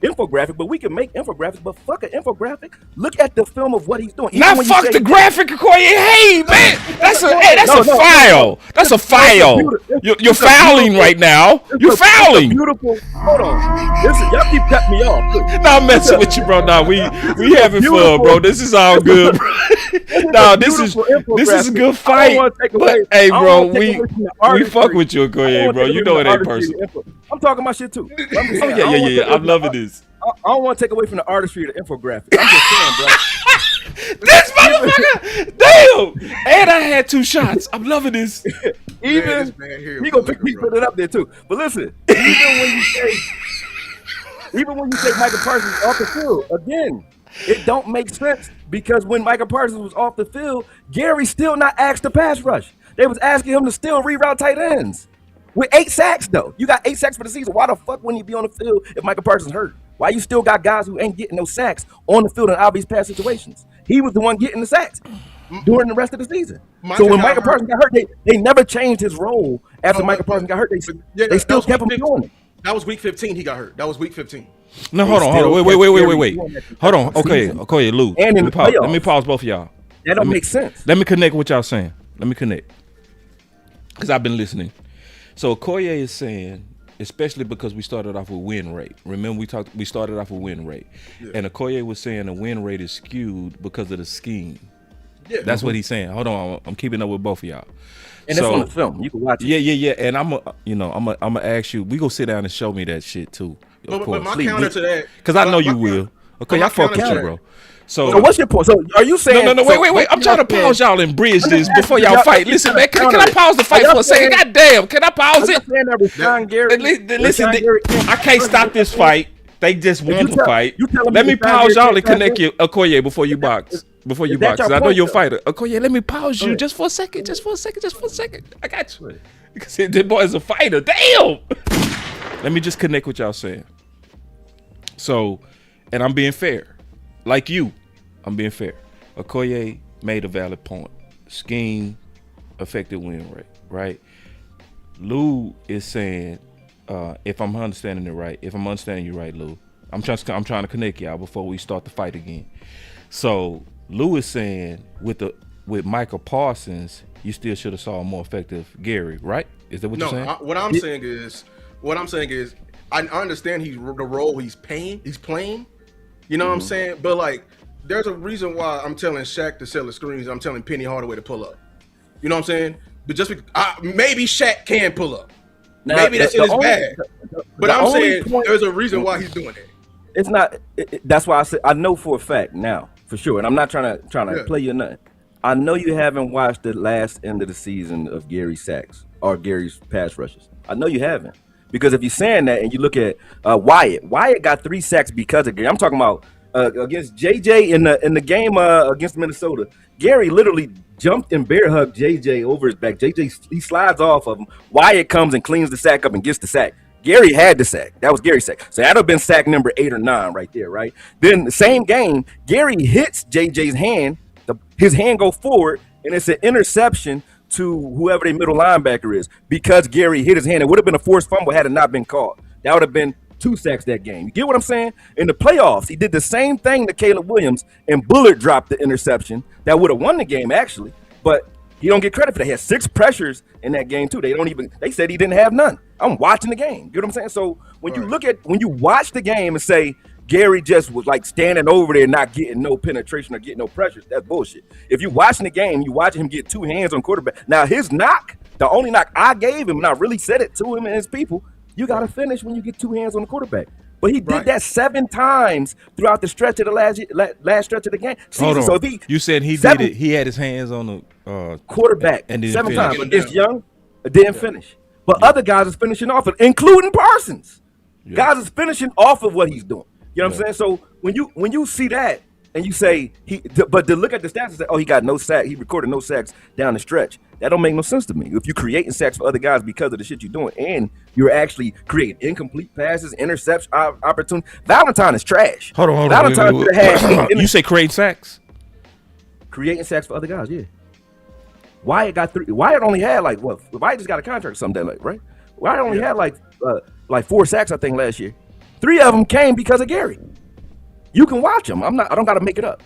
infographic. But we can make infographics. But fuck an infographic. Look at the film of what he's doing. Not fuck the graphic, Akoye. Hey man, that's a foul. That's a foul. You're fouling right now. You're fouling. Beautiful. Hold on. Listen, y'all keep cutting me off. Nah, I'm messing with you, bro. Nah, we having fun, bro. This is all good, bro. Nah, this is a good fight. But hey, bro, we fuck with you, Akoye, bro. You know it ain't personal. I'm talking my shit too. Yeah. I'm loving this. I don't want to take away from the artistry of the infographic. I'm just saying, bro. This motherfucker, damn! And I had 2 shots. I'm loving this. Even he gonna put it up there too. But listen, even when you take Micah Parsons off the field, again, it don't make sense because when Micah Parsons was off the field, Gary still not asked to pass rush. They was asking him to still reroute tight ends. With 8 sacks though, you got 8 sacks for the season. Why the fuck wouldn't you be on the field if Micah Parsons hurt? Why you still got guys who ain't getting no sacks on the field in obvious pass situations? He was the one getting the sacks during the rest of the season. So when Micah Parsons got hurt, they never changed his role after Micah Parsons got hurt. They still kept him doing it. That was week 15. He got hurt. That was week 15. No, hold on. Wait. Hold on. Okay, Lou. And in the playoffs. Let me pause both of y'all. That don't make sense. Let me connect what y'all saying. Let me connect. Because I've been listening. So Akoye is saying, especially because we started off with win rate. Remember we started off with win rate. Yeah. And Akoye was saying the win rate is skewed because of the scheme. Yeah. That's what he's saying. Hold on, I'm keeping up with both of y'all. And that's on the film. You can watch it. Yeah. And I'm gonna ask you, we gonna sit down and show me that shit too. But my counter to that, because I know you will. Okay, I fuck with you, bro. So what's your point? So are you saying? No. Wait. I'm trying to pause y'all and bridge this before y'all fight. Listen, man, can I pause the fight for a second? God damn, can I pause it? Listen, I can't stop this fight. They just want to fight. Let me pause y'all and connect you, Akoye, before you box. I know you're a fighter. Akoye, let me pause you just for a second. I got you. Because this boy is a fighter. Damn. Let me just connect what y'all saying. So, and I'm being fair. Like you, I'm being fair. Akoye made a valid point. Scheme affected win rate, right? Lou is saying, if I'm understanding you right, Lou, I'm trying to connect y'all before we start the fight again. So Lou is saying with Micah Parsons, you still should have saw a more effective Gary, right? Is that what you're saying? What I'm saying is, I understand the role he's playing. You know what I'm saying? But like, there's a reason why I'm telling Shaq to sell the screens. I'm telling Penny Hardaway to pull up. You know what I'm saying? But just because, maybe Shaq can pull up. Now, maybe that shit is bad. But I'm saying there's a reason why he's doing it. It's not. That's why I said I know for a fact now, for sure. And I'm not trying to play you or nothing. I know you haven't watched the last end of the season of Gary's sacks or Gary's pass rushes. I know you haven't. Because if you're saying that and you look at Wyatt got 3 sacks because of Gary. I'm talking about against JJ in the game against Minnesota. Gary literally jumped and bear hugged JJ over his back. JJ, he slides off of him. Wyatt comes and cleans the sack up and gets the sack. Gary had the sack. That was Gary's sack. So that'd have been sack number 8 or 9 right there, right? Then the same game, Gary hits JJ's hand. His hand go forward, and it's an interception to whoever their middle linebacker is because Gary hit his hand. It would have been a forced fumble had it not been called. That would have been 2 sacks that game. You get what I'm saying? In the playoffs, he did the same thing to Caleb Williams, and Bullard dropped the interception that would have won the game actually, but he don't get credit for that. He had 6 pressures in that game too. They said he didn't have none. I'm watching the game. You know what I'm saying? So when you watch the game and say Gary just was like standing over there not getting no penetration or getting no pressure, that's bullshit. If you're watching the game, you watching him get 2 hands on quarterback. Now his knock, the only knock I gave him, and I really said it to him and his people, you got to finish when you get 2 hands on the quarterback. But he did that 7 times throughout the stretch of the last stretch of the game. Hold on. So you said he did it. He had his hands on the quarterback and 7 times. But against Young, didn't finish. But other guys is finishing off it, including Parsons. Guys is finishing off of what he's doing. You know what I'm saying? So when you see that, and you say but to look at the stats and say, oh, he got no sack, he recorded no sacks down the stretch. That don't make no sense to me. If you're creating sacks for other guys because of the shit you're doing, and you're actually creating incomplete passes, interception opportunities, Valentine is trash. Hold on. Valentine Wait. You say create sacks? Creating sacks for other guys, yeah. Wyatt got 3. Wyatt only had like what? Wyatt just got a contract or something like, right? Wyatt only had like 4 sacks, I think, last year. 3 of them came because of Gary. You can watch them. I don't got to make it up.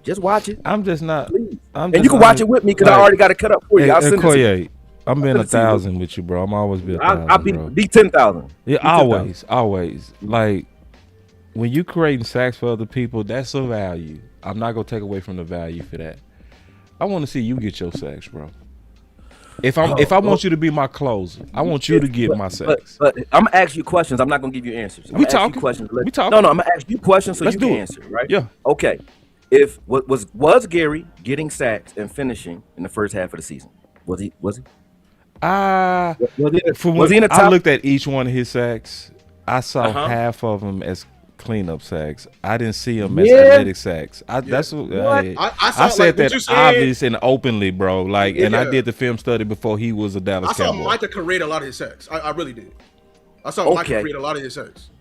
Just watch it. I'm just not. And you can watch it with me because I already got it cut up for you. I'll send it to you. I'm being 1,000 with you, bro. I'm always be 1,000. I'll be 10,000. Yeah, always. Like when you creating sacks for other people, that's a value. I'm not gonna take away from the value for that. I want to see you get your sacks, bro. If I want you to be my closer, I want you to get my sacks. But I'm gonna ask you questions. I'm not gonna give you answers. We talking. We talking. No, I'm gonna ask you questions so you can answer. Right? Yeah. Okay. If was Gary getting sacks and finishing in the first half of the season? Was he? Was he in the top? I looked at each one of his sacks. I saw half of them as cleanup sacks. I didn't see them as athletic sacks. That's what I said that obvious and openly, bro. Like, and I did the film study before he was a Dallas Cowboy. I saw Micah create a lot of his sacks. I really did. I saw Micah create a lot of his sacks.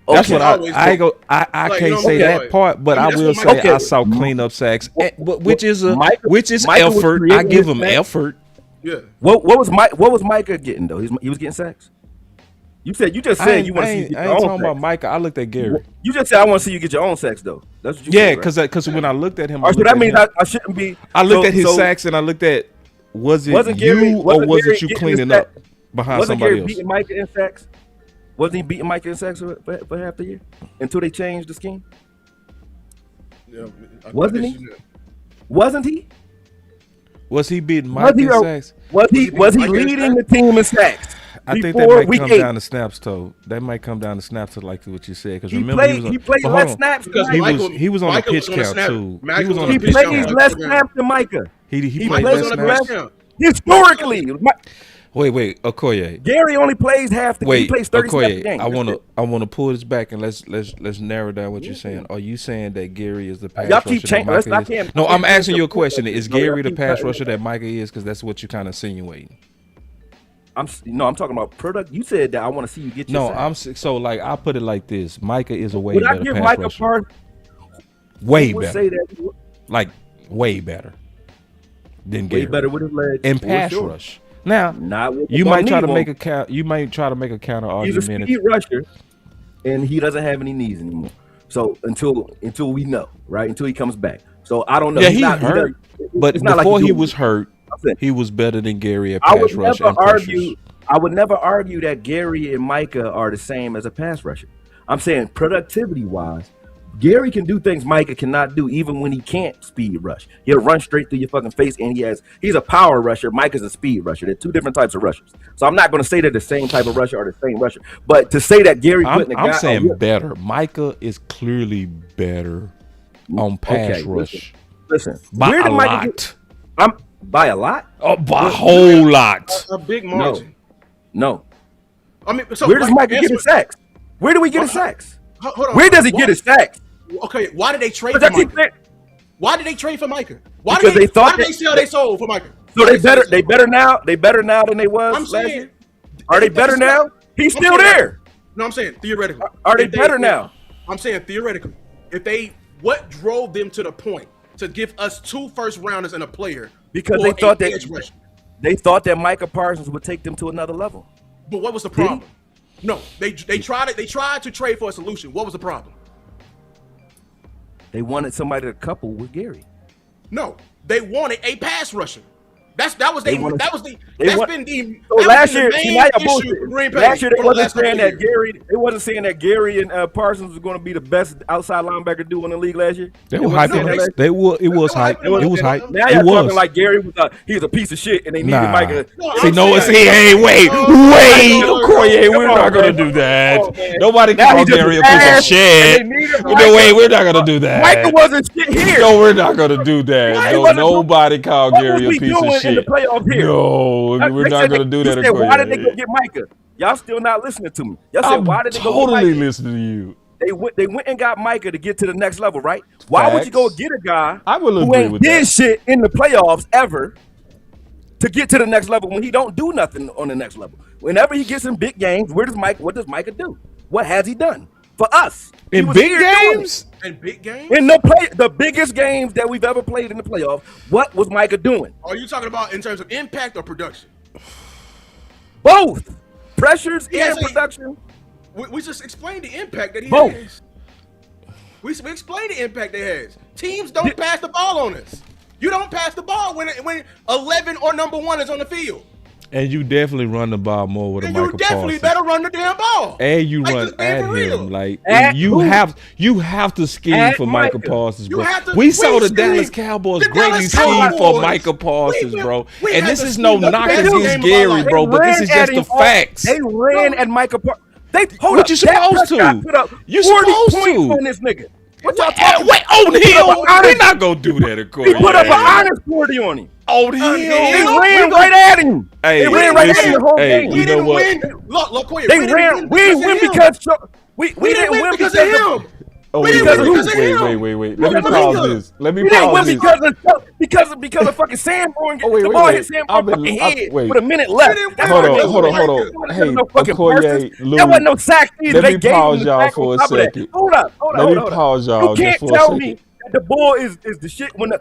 That's what I can't say that part, but I will say I saw cleanup sacks, which is effort. I give him effort. Yeah. What was Micah getting though? He was getting sacks. You just said you want to see you get your own. I ain't talking about Micah. I looked at Gary. You just said I want to see you get your own sacks though. That's what you said, right? because when I looked at him, so that means I shouldn't be. I looked at his sacks and I looked at was it you or was it you cleaning up behind somebody else? Beating Micah in sacks? Wasn't he beating Micah in sacks for half the year until they changed the scheme? Yeah, wasn't he? Wasn't he? Was he beating Micah in sacks? Was he leading the team in sacks? I think that might come down to snaps, though. That might come down to snaps, like what you said. Because remember, he played less snaps. He was on the pitch count too. He plays less snaps than Micah. He played less snaps historically. Wait, Akoye. Gary only plays half the game. He plays 30 snaps a game. I wanna pull this back and let's narrow down what you're saying. Are you saying that Gary is the pass y'all rusher keep changing? that Micah is? No, I'm asking you a question. Is Gary the pass rusher that Micah is? Because that's what you're kind of insinuating. I'm talking about product. You said that I want to see you get your sacks. I'll put it like this. Micah is a way better pass Micah rusher. Way better. Like way better than Gary. Way better with his legs. And pass rush. Now, you might try to make a counter argument. He's a speed rusher, and he doesn't have any knees anymore. So until we know, right? Until he comes back. So I don't know. Yeah, he's hurt. But before he was hurt, he was better than Gary at pass rush. I would never argue that Gary and Micah are the same as a pass rusher. I'm saying productivity wise, Gary can do things Micah cannot do, even when he can't speed rush. He'll run straight through your fucking face, and he's a power rusher. Micah's a speed rusher. They're two different types of rushers. So I'm not going to say they're the same type of rusher or the same rusher. But to say that Gary putting I'm saying better. Micah is clearly better on pass rush. Listen, by a lot. By a lot? Oh, by a whole lot. A big margin. No. I mean, so where does Micah get his sacks? Where do we get his sacks? Hold on. Where does he get his sacks? Okay, why did they trade for Micah? Why did they trade for Micah? Why did they sell they sold for Micah? So they better now than they was last year? Are they better now? He's still there. No, I'm saying theoretically. Are they better now? I'm saying theoretically. What drove them to the point to give us 2 first rounders and a player? Because they thought that Micah Parsons would take them to another level. But what was the problem? No, they tried it. They tried to trade for a solution. What was the problem? They wanted somebody to couple with Gary. No, they wanted a pass rusher. Last year they wasn't saying that Gary. They wasn't saying that Gary and Parsons was going to be the best outside linebacker duo in the league last year. It was hype. It was hype. Now you're talking like Gary was he's a piece of shit, and they needed Micah. Wait, Okoye, we're not gonna do that. Nobody called Gary a piece of shit. We're not gonna do that. Micah wasn't shit here. No, we're not gonna do that. Nobody called Gary a piece of shit. In the playoff here. No, we're not going to do that. Why did they go get Micah? Y'all still not listening to me. Y'all said, why did they go get Micah? Totally listening to you. They went and got Micah to get to the next level, right? Why would you go Facts. get a guy I will who agree ain't with did that. shit in the playoffs ever to get to the next level when he don't do nothing on the next level? Whenever he gets in big games, what does Micah do? What has he done for us? He In was big here doing games? In big games? it. In the biggest games that we've ever played in the playoffs, what was Micah doing? Are you talking about in terms of impact or production? Both pressures Yeah, and so- production. We just explained the impact that he Both. has. We explained the impact they has. Teams don't pass the ball on us. You don't pass the ball when 11 or number 1 is on the field. And you definitely run the ball more with a And Michael you definitely Parsons. better run the damn ball. And you Like, run just being at for real. him. Like At you who? have to scheme At for Michael Micah. Parsons, You bro. have to- We saw the scheme. Dallas Cowboys The greatly Dallas scheme for Cowboys. Michael Parsons, We- bro. we And had this to is no scheme the knock best against game of our Gary, life. bro, but this is just the facts. They ran at Micah Parsons. Hold What up. you Dak supposed Prescott to? Put up You 40 supposed points to. on this nigga. What y'all talking Wait, about? on He put up him? an We're honest- not gonna do that, Akoye. He put up an honest 40 on him. on him. They ran right at him. Hey, They ran right at listen, him the whole hey, game. you We know didn't what? win. Look, Koya, They we didn't ran. win We didn't win because we didn't win because of him. Oh, We wait, didn't wait, win because of him. wait. Let Look me at pause Micah. this. Let me We didn't pause win this. because of fucking Sanborn. Oh, wait, The wait, ball wait. hit Sanborn's fucking head wait. with a minute left. didn't That's win why Hold they on, won. hold on. There Hey, was no fucking Akoye, Parsons. Lou, There wasn't no sack either. let They me gave pause him the y'all sack for on a top of that. second. Hold up. Let me pause y'all You just can't for a tell second. me that the ball is the shit when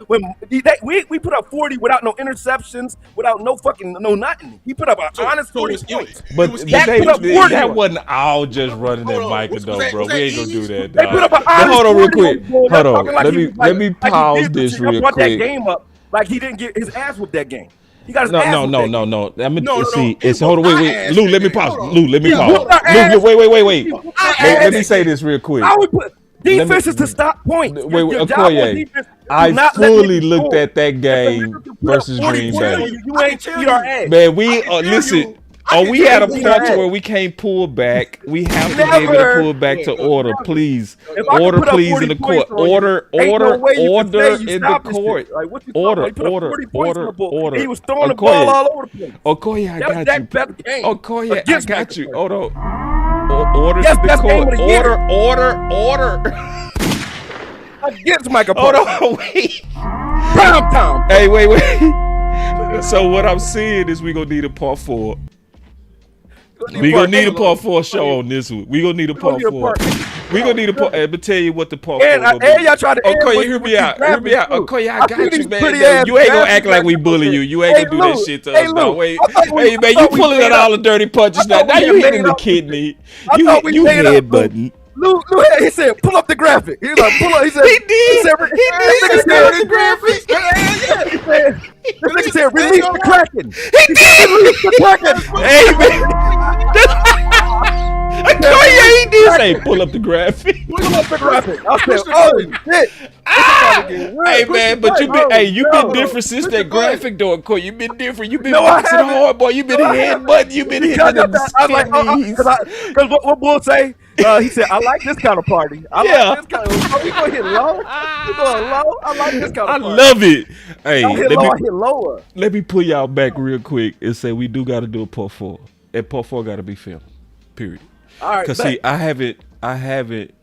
we put up 40 without no interceptions, without no fucking no nothing. He put up an honest 40 points. But Dak put up 40 that on. wasn't all just running at Hold on. Micah Was though, that- bro. was We that ain't gonna do easy? that, They dog. put up an But honest hold on real 40 quick. the ball. Hold They're on. talking like Let he me was let me like he pause did some this shit. real Brought that quick. game up like he didn't get his ass with that game. He got his No. ass I with mean, No, see, he it's hold on, whooped wait. our ass Lou, that let me game. pause. Hold on. Lou, let me Yeah, pause. whooped our Lou, wait. Let me ass. say this real quick. I would put Let defense me- is to stop points. Wait, Your job on Akoye, defense is to I not let fully niggas looked score. at that If the game niggas can put up versus 40 Green points on Bay. You ain't tell beat our you. ass. Man, we I can tell listen. you. I Oh, can we tell had a you we point had- where we can't pull back. We have to be able to Never. pull back to order, please. If I can Order, put up please, 40 in the points court. on you, Order, ain't no way you can say you in the stopped this court. shit. Like, what you Order, talking about? He put up 40 points on the ball. order. He was throwing the Okoye. ball all over the place. Okoye, I That was got Dak's you. best game Okoye, I against got Michael you. Parsons. Hold on. Order Yes, to the best game court. of the year. Order. Against Michael Hold Parsons. on, wait. Prime time. Hey, wait. So what I'm seeing is we gonna need a part 4. We gonna need a part 4 show on this one. We gonna need a part 4. We gonna need a part. Let me tell you what the part 4 And gonna be. y'all try to Okoye, hear me out. Okoye, I got you, man. ass You ain't gonna drafted act like we guys. bully you. You ain't Hey, gonna do that Lou. shit to Hey, us now. Lou. Wait, I thought we- hey I man, you thought we pulling made out up- all the dirty punches I now. thought Now we you had hitting made the up- kidney. I thought we You made up, head button. Lou, he said, pull up the graphic. He was like, pull up. He said, He did. He said, He this did. nigga said, The graphic. this nigga said, release the Kraken. He did. Release the Kraken. Hey man. Okoye, he did say pull up the graphic. Pull up the graphic. I said, Push the oh, button. shit. Hey man, but you been you been different since push the that graphic though, Akoye. You been different. You been No, I boxing haven't. hard, boy. You been headbutting. You been hitting Because the of that, I was like, kidneys. because what Bull say? He said, I like this kind of party. I Yeah. like this kind of. We gonna hit low. We going low. I like this kind of I party. love it. Hey, I hit low. I hit lower. let me pull y'all back real quick and say we do got to do a part 4. And part 4 got to be filmed. Period. All right. Cause bet. see, I haven't,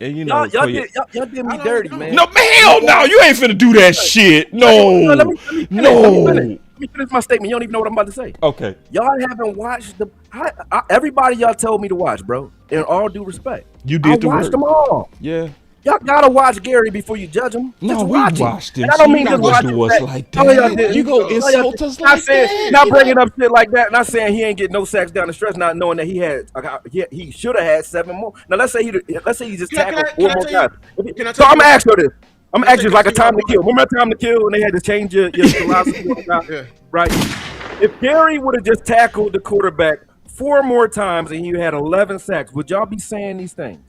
and you know, y'all Okoye- did me dirty, man. no, hell no, you ain't finna do that shit. No, Let me finish. Let me finish my statement. You don't even know what I'm about to say. Okay. Y'all haven't watched everybody y'all told me to watch, bro. In all due respect, You did I the watched work. them all. Yeah. Y'all gotta watch Gary before you judge him. No, Just we watch him. watched him. And I don't So mean you just not watch gonna do him. us like No, y'all that. didn't. You gonna No, y'all insult didn't. us like that. Not bringing up shit like that. Not saying he ain't getting no sacks down the stretch. Not knowing that he should have had 7 more. Now let's say he just Can I- tackled can 4 I more tell guys. you- can I So tell I'm you- gonna ask you this. I'm gonna ask you Can I like a tell you time to kill. Remember time to kill when they had to change your philosophy on that? Yeah. Right? If Gary would have just tackled the quarterback 4 more times and you had 11 sacks, would y'all be saying these things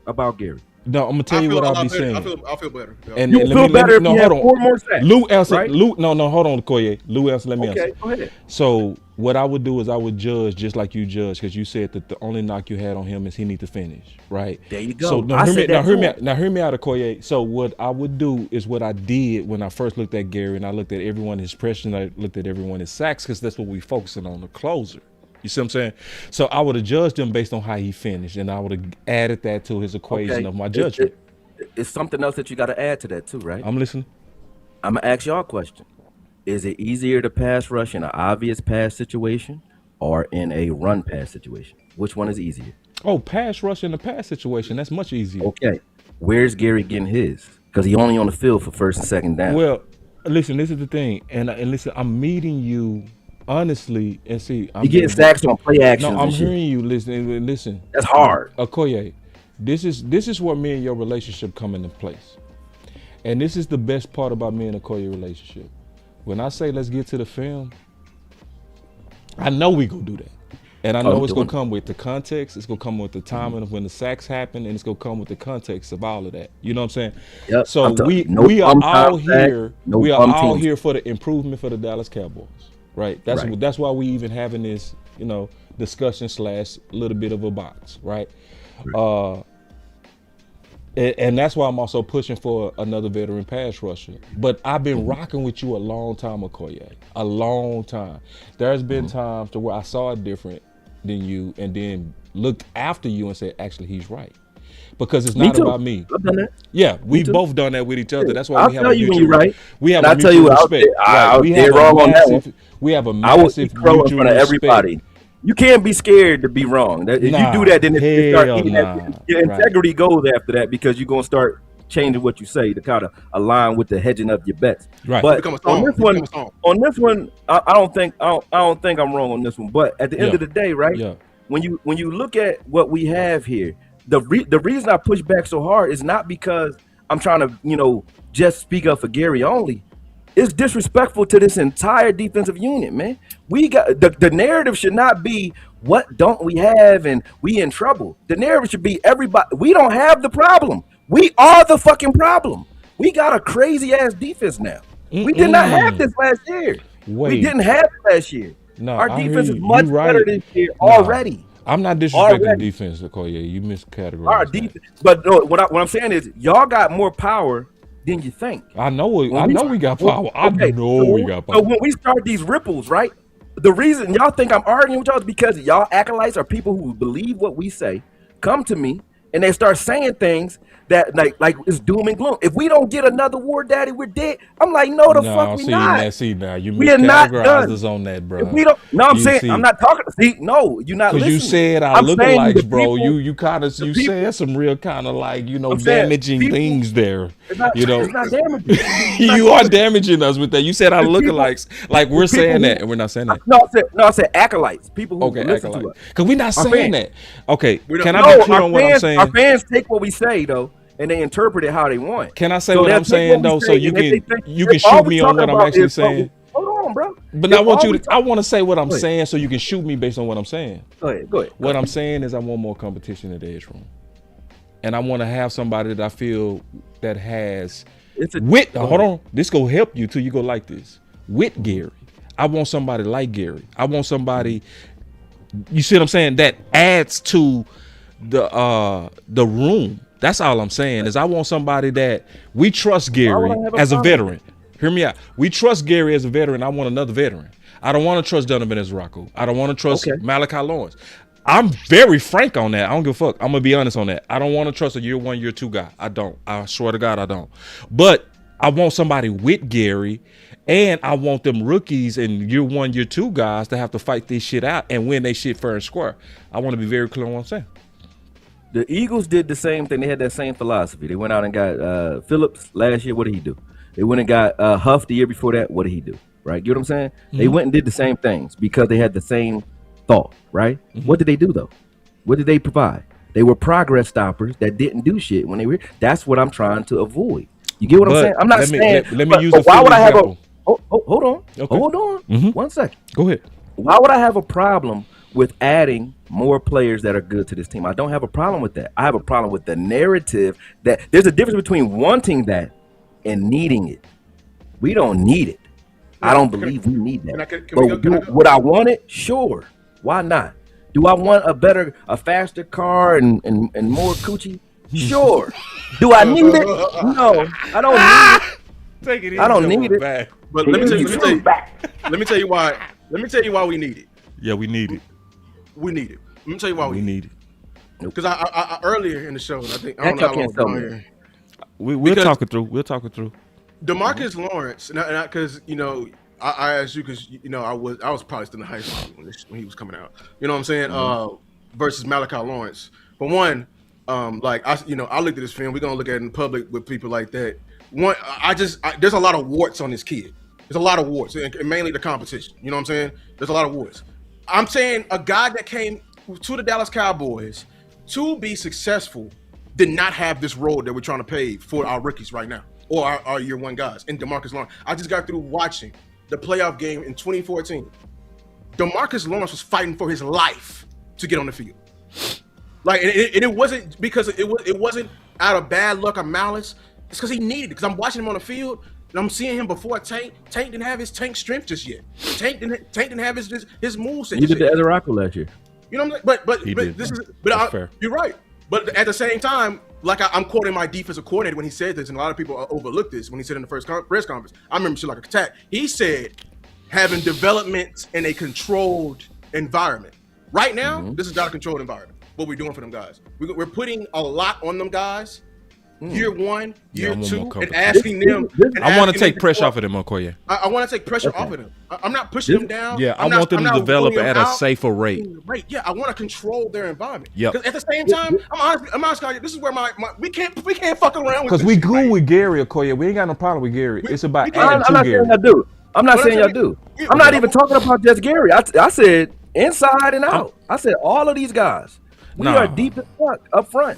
about Gary? No, I'm gonna tell you what I'll be saying. I feel better. Yeah. And You and feel let me- better if no, you hold had on. 4 more sacks. Lou answer. right? Lou, no, hold on, Okoye. Lou answer. Let me Okay, answer. go ahead. So what I would do is I would judge just like you judge, because you said that the only knock you had on him is he need to finish, right? There you go. So now I hear me, said now that hear too. me, out, now hear me out, Akoye. So what I would do is what I did when I first looked at Gary, and I looked at everyone his pressure, and I looked at everyone his sacks, because that's what we focusing on, the closer. You see what I'm saying? So I would have judged him based on how he finished, and I would have added that to his equation of my judgment. It's something else that you got to add to that too, right? I'm listening. I'm gonna ask y'all a question. Is it easier to pass rush in an obvious pass situation or in a run pass situation? Which one is easier? Oh, pass rush in the pass situation. That's much easier. Okay. Where's Gary getting his? Because he only on the field for first and second down. Well, listen, this is the thing. And listen, I'm meeting you honestly. And see, You getting sacks on play actions. No, I'm hearing you. Listen. That's hard. Akoye, this is where me and your relationship come into place. And this is the best part about me and Akoye relationship. When I say let's get to the film, I know we gonna do that. And I know it's gonna come with the context, it's gonna come with the timing of when the sacks happen, and it's gonna come with the context of all of that. You know what I'm saying? Yep. So we are all here. We are all here for the improvement for the Dallas Cowboys. Right? That's why we even having this, discussion / little bit of a box, right? And that's why I'm also pushing for another veteran pass rusher. But I've been rocking with you a long time, Akoye. A long time. There's been times to where I saw it different than you and then looked after you and said, actually, he's right. Because it's not about me. I've done that. Yeah, we've both done that with each other. That's why we have a mutual respect. We have a mutual respect. We have wrong on that one. We have a massive mutual respect. Everybody. You can't be scared to be wrong. If you do that, then your integrity goes after that because you're gonna start changing what you say to kind of align with the hedging of your bets. Right. But on this one, I don't think I'm wrong on this one. But at the end of the day, right? Yeah. When you look at what we have here, the reason I push back so hard is not because I'm trying to just speak up for Gary only. It's disrespectful to this entire defensive unit, man. We got the narrative should not be what don't we have and we in trouble. The narrative should be everybody. We don't have the problem. We are the fucking problem. We got a crazy ass defense now. We did not have this last year. We didn't have it last year. No, our defense is much better this year already. I'm not disrespecting the defense, Akoye. You miscategorized. Our defense, but no, what I'm saying is y'all got more power than you think. I know we got power. We got power. So when we start these ripples, right? The reason y'all think I'm arguing with y'all is because y'all acolytes are people who believe what we say, come to me, and they start saying things that like it's doom and gloom. If we don't get another war daddy, we're dead. I'm like, no, fuck we not. Now you we are not done. Us on that, bro. If we don't, no, I'm saying I'm not talking. See, no, you're not listening. You said our lookalikes, bro. You kind of said some real kind of like damaging things there. It's not damaging. You are damaging us with that. You said our lookalikes, like we're saying that, and we're not saying that. I said acolytes. People who listen to us. Because we're not saying that. Okay, can I be clear on what I'm saying? Our fans take what we say though, and they interpret it how they want. Can I say what I'm saying though, so you can shoot me on what I'm actually saying? Hold on, bro. But I want to say what I'm saying, so you can shoot me based on what I'm saying. Go ahead. What I'm saying is I want more competition in the edge room, and I want to have somebody that I feel that has wit. Hold on, this gonna help you too. You go like this with Gary. I want somebody like Gary. I want somebody. You see what I'm saying? That adds to the room. That's all I'm saying is I want somebody that we trust Gary as a veteran. Hear me out. We trust Gary as a veteran. I want another veteran. I don't want to trust Donovan as Rocco. I don't want to trust Malachi Lawrence. I'm very frank on that. I don't give a fuck. I'm going to be honest on that. I don't want to trust a year 1, year 2 guy. I don't. I swear to God, I don't. But I want somebody with Gary, and I want them rookies and year 1, year 2 guys to have to fight this shit out and win they shit fair and square. I want to be very clear on what I'm saying. The Eagles did the same thing. They had that same philosophy. They went out and got Phillips last year. What did he do? They went and got Huff the year before that. What did he do? Right? You know what I'm saying? Mm-hmm. They went and did the same things because they had the same thought. Right? Mm-hmm. What did they do though? What did they provide? They were progress stoppers that didn't do shit when they were. That's what I'm trying to avoid. You get what I'm saying? I'm not saying. Let me use a why would I have example. Hold on. Okay. Hold on. Mm-hmm. 1 second. Go ahead. Why would I have a problem with adding more players that are good to this team? I don't have a problem with that. I have a problem with the narrative that there's a difference between wanting that and needing it. We don't need it. I don't believe we need that. Would I want it? Sure. Why not? Do I want a faster car and more coochie? Sure. Do I need it? No, I don't need it. Take it easy. I don't need it. But let me tell you why we need it. Yeah, we need it. we need it. Let me tell you why We need it. Because I earlier in the show, and I think I don't That know how y'all can't tell long me. here. We'll talk it through. We'll talk it through. DeMarcus Lawrence, because I asked you because I was probably still in high school when he was coming out. You know what I'm saying? Versus Malachi Lawrence. For one, I looked at this film. We're gonna look at it in public with people like that. One, there's a lot of warts on this kid. There's a lot of warts, and mainly the competition. You know what I'm saying? There's a lot of warts. I'm saying a guy that came to the Dallas Cowboys to be successful did not have this road that we're trying to pave for our rookies right now, or our year one guys. And DeMarcus Lawrence, I just got through watching the playoff game in 2014. DeMarcus Lawrence was fighting for his life to get on the field. Like, and it wasn't because it wasn't out of bad luck or malice. It's because he needed it. Because I'm watching him on the field and I'm seeing him before Tank. Tank didn't have his Tank strength just yet. Tank didn't have his moveset. You did the Ezra last year. You know what I'm saying? But did. this is fair. You're right. But at the same time, like I'm quoting my defensive coordinator when he said this, and a lot of people overlooked this when he said in the first press conference. I remember shit like a attack. He said having development in a controlled environment. Right now, this is not a controlled environment. What we're doing for them guys, we're putting a lot on them guys. Year one, year two, and asking them. I want to take pressure off of them, Akoye. I want to take pressure off of them. I'm not pushing them down. Yeah, I want them to develop at a safer rate. Right. Yeah, I want to control their environment. Yep. Because at the same time, I'm honest. This is where my we can't fuck around with. Because we good with Gary, Akoye. We ain't got no problem with Gary. It's about I'm adding not to Gary. saying y'all do. I'm not saying y'all do. I'm not even talking about just Gary. I said inside and out. I said all of these guys. We are deep as fuck up front,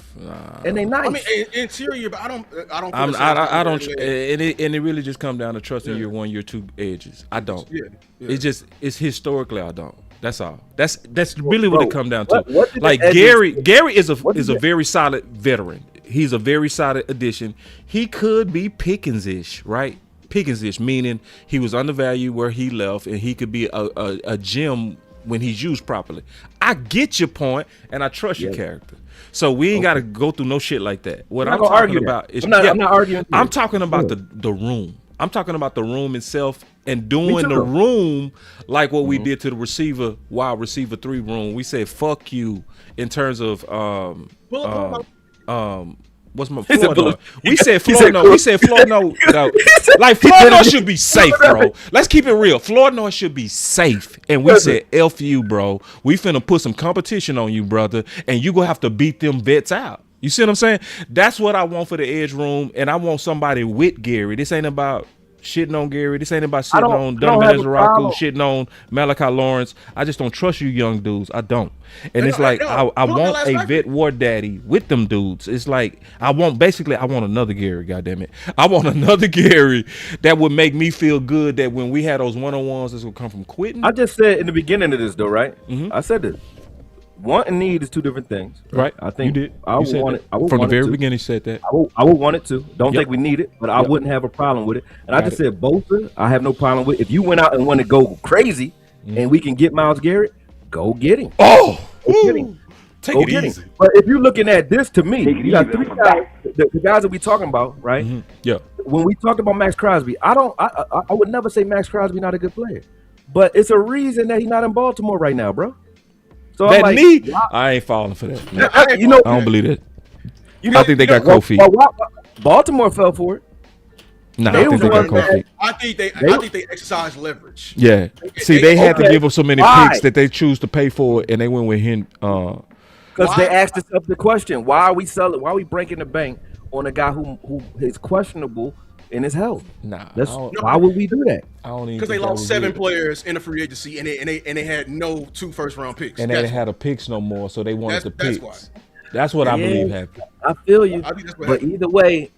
and they nice. I mean, interior, but I don't. I don't. And it really just comes down to trusting year one, year two edges. I don't. Yeah. It's historically I don't. That's all. That's really what it comes down to. Like Gary is a very solid veteran. He's a very solid addition. He could be Pickens-ish, right? Pickens-ish, meaning he was undervalued where he left, and he could be a gem when he's used properly. I get your point, and I trust your character. So we ain't got to go through no shit like that. What I'm talking about is, I'm not arguing. I'm talking about the room. I'm talking about the room itself and doing the room like what we did to the wide receiver 3 room. We said fuck you in terms of what's my Florida? We said Florida. We said Florida. Like Florida should be safe, bro. Let's keep it real. Florida should be safe, and we said F you, bro. We finna put some competition on you, brother, and you gonna have to beat them vets out. You see what I'm saying? That's what I want for the edge room, and I want somebody with Gary. This ain't about shitting on Gary. This ain't about sitting on Donovan Ezraku, shitting on Malachi Lawrence. I just don't trust you young dudes. I don't. And it's like I want a vet war daddy with them dudes. It's like I want another Gary, goddammit. I want another Gary that would make me feel good that when we had those one-on-ones that's gonna come from quitting. I just said in the beginning of this though, right? I said this. Want and need is two different things. Right. I think you did. I would want it. From the very beginning, you said that. I would want it to. Don't think we need it, but I wouldn't have a problem with it. And I just said Bosa, I have no problem with it. If you went out and want to go crazy and we can get Myles Garrett, go get him. Oh, go get him. Take go it get easy. Him. But if you're looking at this, to me, you got 3 guys, the guys that we talking about, right? Yeah. When we talked about Max Crosby, I would never say Max Crosby not a good player, but it's a reason that he's not in Baltimore right now, bro. So that like, knee, I ain't falling for that. No. I don't believe that. I think they got cold feet. Baltimore fell for it. No, I think they got cold feet. I think they exercise leverage. Yeah. See, they had to give them so many picks that they choose to pay for it, and they went with him. Because they asked themselves the question: Why are we selling? Why are we breaking the bank on a guy who is questionable in his health? Why would we do that? Because they lost 7 players in the free agency, and they had no 2 first-round picks, and they didn't have the picks no more, so they wanted the picks. That's what I believe happened. I feel you, but either way,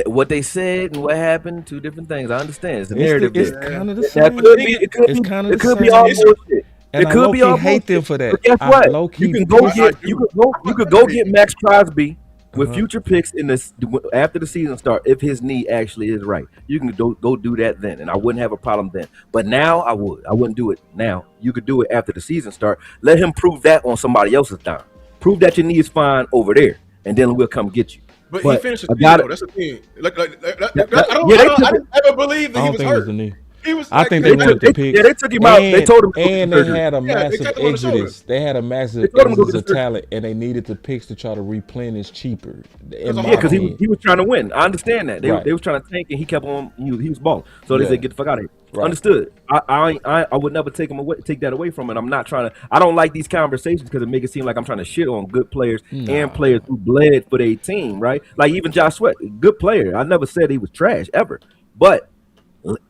what they said and what happened, 2 different things. I understand. It's a narrative. It's kind of the same. It could be all bullshit. And it could be all hate them for that. But guess what? You could go get Max Crosby with future picks in this after the season start, if his knee actually is right. You can go do that then, and I wouldn't have a problem then. But now I wouldn't do it now. You could do it after the season start. Let him prove that on somebody else's dime. Prove that your knee is fine over there, and then we'll come get you. But he finished the season, though. That's the thing. I didn't ever believe that he was hurt. I think they wanted to pick. Yeah, they took him out. They told him to go and get they surgery. had a they massive kept him on the shoulder. exodus. They had a massive told him to go exodus get of surgery. talent, and they needed the picks to try to replenish cheaper. Because Yeah, because he was trying to win. I understand that. Right. They was trying to tank, and he kept on. He was balling. So they Yeah. said, "Get the fuck out of here." Right. Understood. I would never take that away from it. I'm not trying to. I don't like these conversations because it make it seem like I'm trying to shit on good players and players who bled for their team. Right? Like even Josh Sweat, good player. I never said he was trash ever, but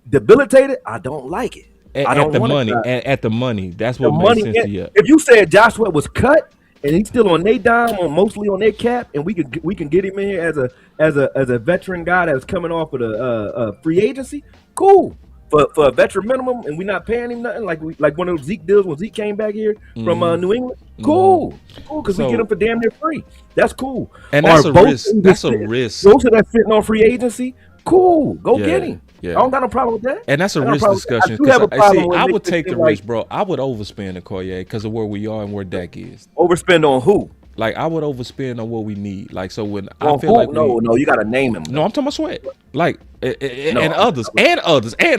debilitated. I don't like it. I don't At the want money. it. At the money. That's The what money. makes sense to you. If you said Josh Sweat was cut and he's still on their dime, or mostly on their cap, and we can get him in here as a veteran guy that's coming off of the free agency, cool. For a veteran minimum, and we're not paying him nothing like one of those Zeke deals when Zeke came back here from New England. Cool, because we get him for damn near free. That's cool. And that's Or a both risk. teams That's a sitting- risk. Those that sitting on free agency, cool. Go get him. Yeah. I don't got no problem with that. And that's a I got no risk problem with that. discussion. I do have a problem with I making would take it the seem risk, like bro. I would overspend Akoye because of where we are and where Dak is. overspend on who? Like I would overspend on what we need. Like so when On I feel who? like No, you got to name him. No, I'm talking about Sweat. Like and No, others, and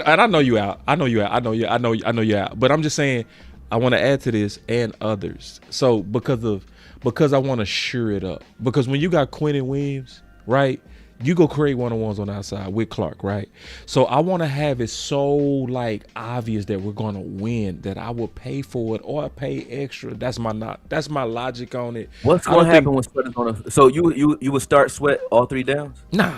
I know you out. I know you out. But I'm just saying, I want to add to this and others. So because I want to sure it up. Because when you got Quentin Williams, right? You go create one-on-ones on the outside with Clark, right? So I want to have it so like obvious that we're gonna win that I will pay for it or pay extra. That's my logic on it. What's going to happen when Sweat is on a? So you would start Sweat all three downs? Nah.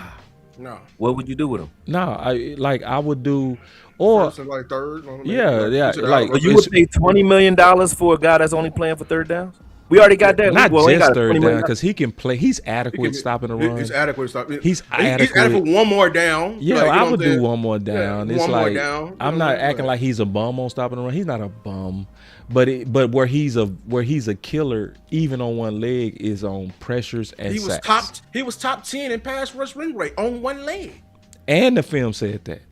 What would you do with him? Nah, I would do or First and like third. yeah, like So you would pay $20 million for a guy that's only playing for third downs? We already got that. not Well, we ain't just got third $20 down million. because he can play. He's adequate stopping the run. He's adequate stopping. He's He's adequate adequate. one more down. Yeah, Like, you know I what would I'm do saying? one more down. Yeah, It's one more like down. You I'm know not what I'm acting saying? like he's a bum on stopping the run. He's not a bum, but where he's a killer even on one leg is on pressures and He was sacks. He was top 10 in pass rush win rate on one leg. And the film said that.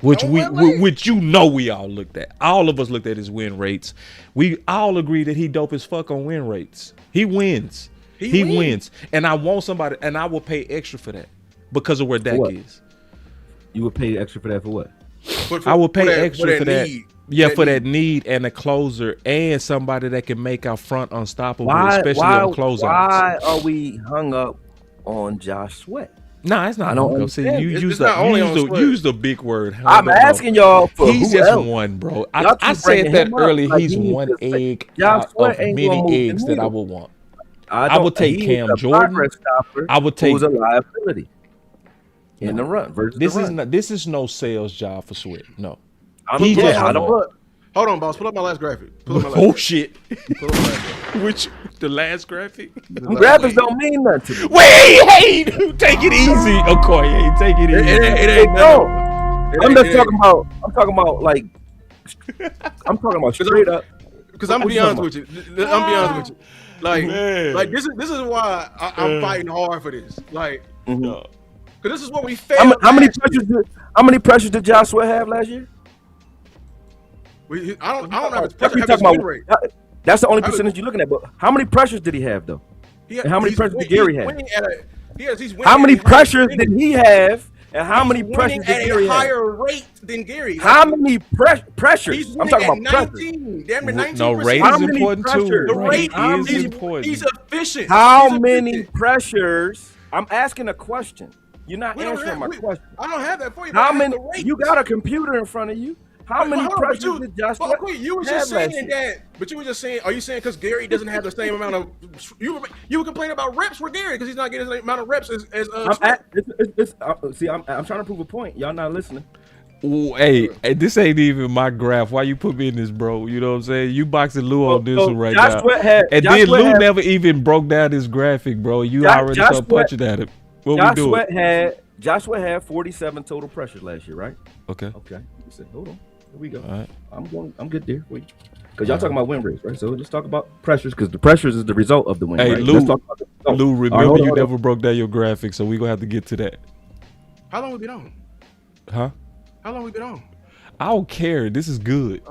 Which On we one leg. which we all looked at. All of us looked at his win rates. We all agree that he dope as fuck on win rates. He wins. He wins. And I want somebody, and I will pay extra for that because of where Dak what? is. You would pay extra for that for what? I will pay extra for that. need. Yeah, for that need and a closer and somebody that can make our front unstoppable, especially on closeouts. Why are we hung up on Josh Sweat? Nah, it's not. I don't Hung up. See, understand. you It's use not only on the Sweat. use the big word. hung I'm up, asking bro. y'all for He's who just else? one, bro. Y'all I keep said bringing that him up early. like He's he one needs to say, egg Josh out Sweat of ain't gonna move many the eggs that I needle. would want. I would take he's Cam a Jordan. progress stopper I would take- who's a liability in the run versus This the is run. not. This is no sales job for Sweat. No. I'm he just I don't. one. Hold on, boss. Pull up my last graphic. Pull up my last Oh graphic. shit! Pull up my last graphic. Which the last graphic? Them graphics don't mean nothing to me. Wait, hey, take it easy, Akoye. Take it easy. It They ain't don't. nothing. I'm just talking about. I'm talking about like. I'm talking about straight up. Because I'm gonna be honest with you. I'm be honest with you. Man. Like this is why I'm fighting hard for this. Like, No. because this is what we failed. How many last year. pressures did Josh Sweat have last year? I don't know his That's what pressure we have his talking win about. rate. That's the only I would- percentage you're looking at. But how many pressures did he have though? And how many He's pressures win- did Gary he's have? winning at a- he's winning How at many a higher pressures rate. did he have? And how many He's pressures winning did at Gary a have? higher rate than Gary? How many pressures? He's I'm winning talking at about pressures. 19. Damn near 19%. No, rate How is many important too. pressures? The rate Rate is he's, important. he's efficient. How He's many efficient. pressures? I'm asking a question. You're not We don't answering have- my we- question. I don't have that for you. but I How have many? the rates. You got a computer in front of you. How But many hold on, but pressures you- did Josh but Sweat Akoye, you were have just last saying year? that. But you were just saying, are you saying because Gary doesn't have the same amount of? You were complaining about reps with Gary because he's not getting the same amount of reps as Sweat. I'm trying to prove a point. Y'all not listening. Ooh, hey, this ain't even my graph. Why you put me in this, bro? You know what I'm saying? You boxing Lou on this one right Josh now. Sweat had- And Josh then Sweat Lou had- never even broke down this graphic, bro. You already Josh start Sweat- punching at him. What Josh we doing? Sweat had 47 total pressures last year, right? Okay. Okay. You said, hold on. Here we go. All right. I'm good there. Wait. Because y'all talking about win rates, right? So let's talk about pressures because the pressures is the result of the win. Hey, right? Lou, Let's talk about the result. Lou, All right, remember hold on, you hold on. never broke down your graphic, so we gonna have to get to that. How long we been on? Huh? How long we been on? I don't care. This is good.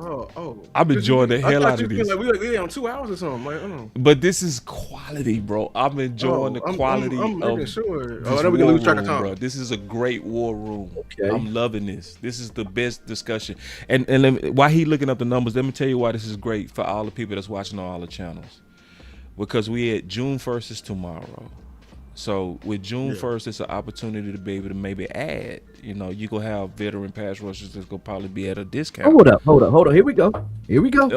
I'm enjoying the hell out of this. Like we on 2 hours or something. Like, I don't know. But this is quality, bro. I'm enjoying the quality. I'm making sure. Oh, this then we can war lose track of room, time. bro. This is a great war room. Okay. I'm loving this. This is the best discussion. And while he looking up the numbers, let me tell you why this is great for all the people that's watching on all the channels. Because we at June 1st is tomorrow. So with June 1st, it's an opportunity to be able to maybe add. You know, you gonna have veteran pass rushers that's gonna probably be at a discount. Hold up. Here we go.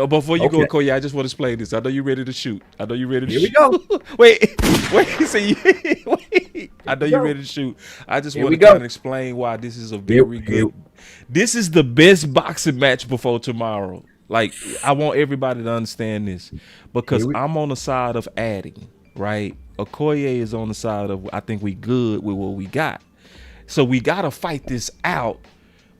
Before you go, Akoye, I just want to explain this. I know you're ready to shoot. Here we go. wait. Wait. I know you're ready to shoot. I just want to kind of explain why this is a very good. This is the best boxing match before tomorrow. Like, I want everybody to understand this because I'm on the side of adding, right? Akoye is on the side of I think we good with what we got. So we got to fight this out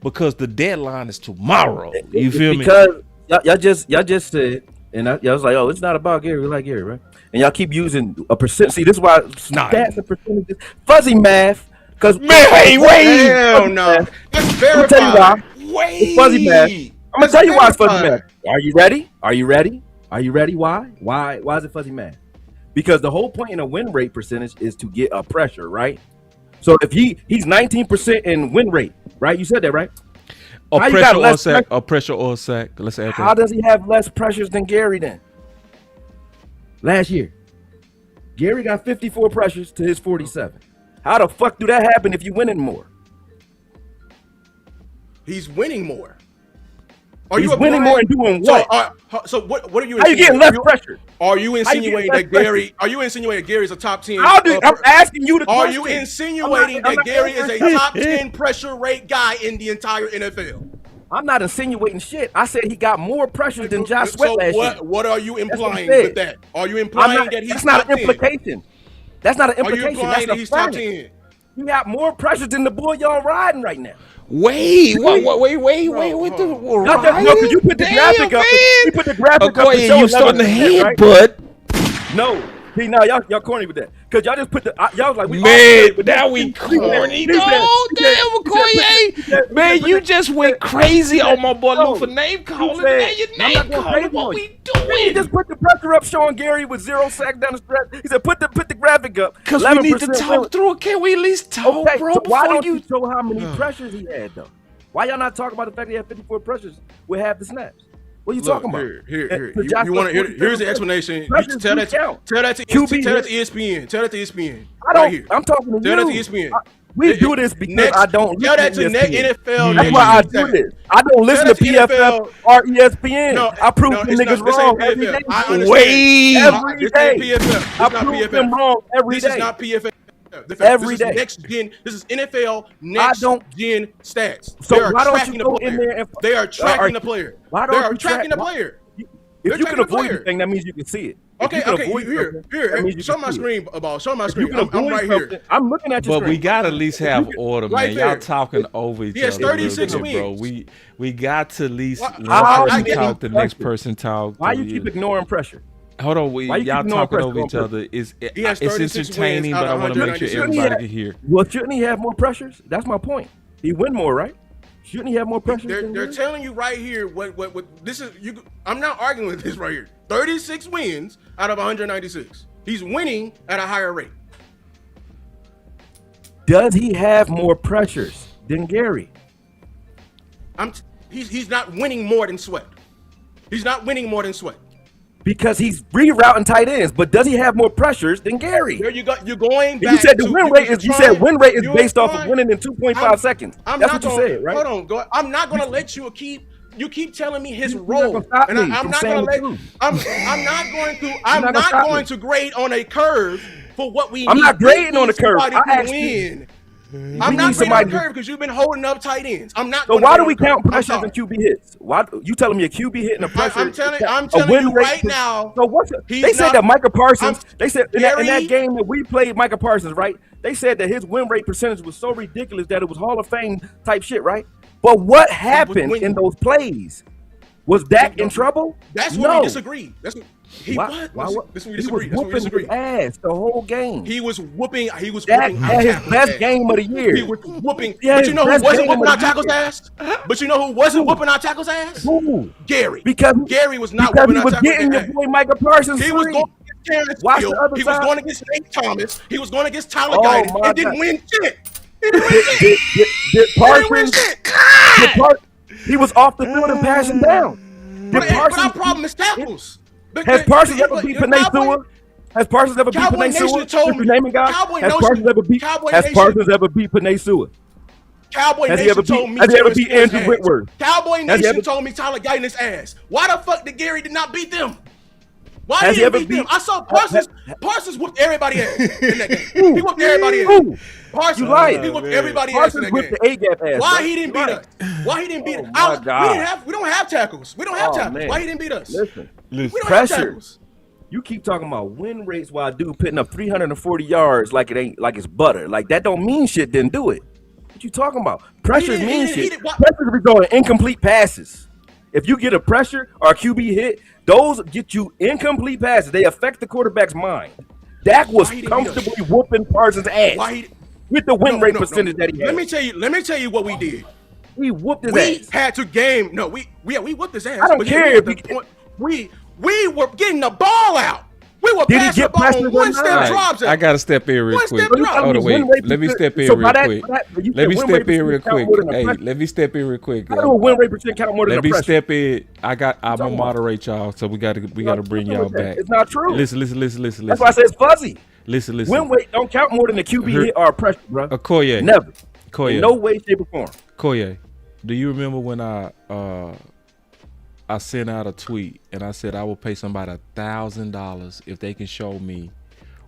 because the deadline is tomorrow. You feel me? Because y'all just said, and y'all was like, oh, it's not about Gary. We like Gary, right? And y'all keep using a percent. See, this is why stats and percentages, fuzzy math. Because wait, hell no. Let's verify. I'm gonna tell you why. Wait, it's fuzzy math. I'm gonna tell you why it's fuzzy math. Are you ready? Why is it fuzzy math? Because the whole point in a win rate percentage is to get a pressure, right? So if he's 19% in win rate, right? You said that, right? A pressure or sack. Let's add that. How does he have less pressures than Gary then? Last year, Gary got 54 pressures to his 47. How the fuck do that happen if you're winning more? He's winning more. He's winning more and doing what? So what are you? How you getting less pressure? Are you insinuating that Gary? Are you insinuating Gary's a top 10? I'm asking you the question. Are you insinuating that Gary is a top 10 pressure rate guy in the entire NFL? I'm not insinuating shit. I said he got more pressures than Josh Sweat last year. What are you implying with that? Are you implying that he's top 10? That's not an implication. That's not an implication. Are you implying that he's top 10? He got more pressures than the bull y'all riding right now. Wait. What the? No, because you put the graphic up. You put the graphic up. You starting to headbutt? No. See, now y'all corny with that. Because y'all just put the, y'all was like, now we corny. No, damn, Akoye. Man, you just went crazy on my boy Lou for name calling. Now you name calling. What we doing? He just put the pressure up showing Gary with 0 sacks down the stretch. He said, put the graphic up. Because we need to talk through it. Can we at least talk, bro? So why don't you show how many pressures he had, though? Why y'all not talking about the fact that he had 54 pressures with half the snaps? What are you talking about? Here. You want to here's the explanation. Tell that to ESPN. Tell that to ESPN. I'm talking to you. Tell that to ESPN. We do this because I don't tell that to NFL. That's why I do this. I don't listen to PFF or ESPN. No, I prove them niggas wrong every day. Every day. I prove them wrong every day. This is not PFF. Every day. Next gen. This is NFL next gen stats. So why don't you go in there and they are tracking the player. Why they are tracking the player. If you can avoid anything, that means you can see it. Okay. Here. Show my screen. Show my screen. I'm right here. I'm looking at your screen. But we gotta at least have order, man. Y'all talking over each other. He has 36 wins, bro. We got to at least one person talk, the next person talk. Why you keep ignoring pressure? Hold on, y'all talking over each other. It's entertaining, but I want to make sure everybody can hear. Well, shouldn't he have more pressures? That's my point. He win more, right? Shouldn't he have more pressures? They're telling you right here what this is. I'm not arguing with this right here. 36 wins out of 196. He's winning at a higher rate. Does he have more pressures than Gary? He's not winning more than Sweat. He's not winning more than Sweat. Because he's rerouting tight ends, but does he have more pressures than Gary? There you go. You're going back. You said the win rate is. You said win rate is based off of winning in 2.5 seconds. That's what you said, right? Hold on. I'm not going to let you keep. You keep telling me his role, and I'm not going to let. I'm not going to grade on a curve for what we. I'm not grading on the curve. I asked you. I'm not grading on the curve because you've been holding up tight ends. I'm not. So why do we count pressures and QB hits? Why you telling me a QB hit and a pressure? I'm telling you right now. So what's it? They said that Micah Parsons. They said in that game that we played Micah Parsons, right? They said that his win rate percentage was so ridiculous that it was Hall of Fame type shit, right? But what happened in those plays? Was Dak in trouble? That's where No. we disagree. That's what he Why- was. why- This is where we He disagree. was That's where we whooping disagree. his ass the whole game. He was whooping. He was Dak whooping our had his tackles' best ass. game of the year. He was whooping. Yeah, But you know who best wasn't game whooping of our the tackles' year. ass? But you know who wasn't whooping our tackles' ass? Who? Gary. Because Gary was not because whooping he our was tackles' getting your ass. boy Micah Parsons He was free. going against Terrence Watch the Hill. other He was side. going against Nate Thomas. He was going against Tyler Oh, Guyton my and didn't God. win shit. He didn't win shit. Did He didn't win Parsons? shit. He was off the field and passing down. But our problem is tackles. Has Parsons ever beat Panay Sewell? Has Parsons ever beat Cowboy Panay Nation Sewell? told If me- you're naming guys, Cowboy has Nation- Parsons ever beat? Cowboy Has Nation- Parsons ever beat Panay Sewell? Cowboy Has he Nation ever told beat- me has he ever Terrence beat Hill's Andrew ass. Whitworth? Cowboy Has he Nation ever- told me Tyler Guyton's ass. Why the fuck did Gary did not beat them? Why Has did he he ever beat them? beat- I saw Parsons whooped everybody ass in that game. He whooped everybody ass. Who? Parsons, You lying. he whooped everybody ass in Parsons that whipped game. the A-gap ass. Why bro. he didn't You beat lying. us? Why he didn't beat us? my God. We don't have tackles. We don't have Oh, tackles. man. Why he didn't beat us? Listen, We don't have pressure. tackles. You keep talking about win rates while a dude putting up 340 yards like it ain't like it's butter. Like that don't mean shit. Didn't do it. What you talking about? Pressure didn't- means he shit. didn't- what- Pressure is throwing incomplete passes. If you get a pressure or a QB hit, those get you incomplete passes. They affect the quarterback's mind. Dak was Why he didn't beat us? comfortably whooping Parsons' ass Why he? with the win No, rate no, percentage no. that he had. Let me tell you what we did. He whooped his We ass. had to game. No, we whooped his ass. I don't but care we if at he- the point- we were getting the ball out. We were Did he passing the get ball pressures or on one not? step All right, drops. I gotta step in real One quick. step drop. Hold on, wait. Win rate Let me percent- step in so real by that- quick. by that- you Let me said win step rate in real percent count quick. more than a Hey, pressure. let me step in real quick. How do a win rate percent count more than Let a me pressure? step in. I'm talking gonna about? moderate y'all, so we gotta bring y'all back. It's not true. Listen. That's why I said it's fuzzy. Listen. Win rate don't count more than a QB Her- hit or a pressure, bro. Akoye. Never. Akoye. In no way, shape, or form. Koye, do you remember when I sent out a tweet and I said I will pay somebody $1,000 if they can show me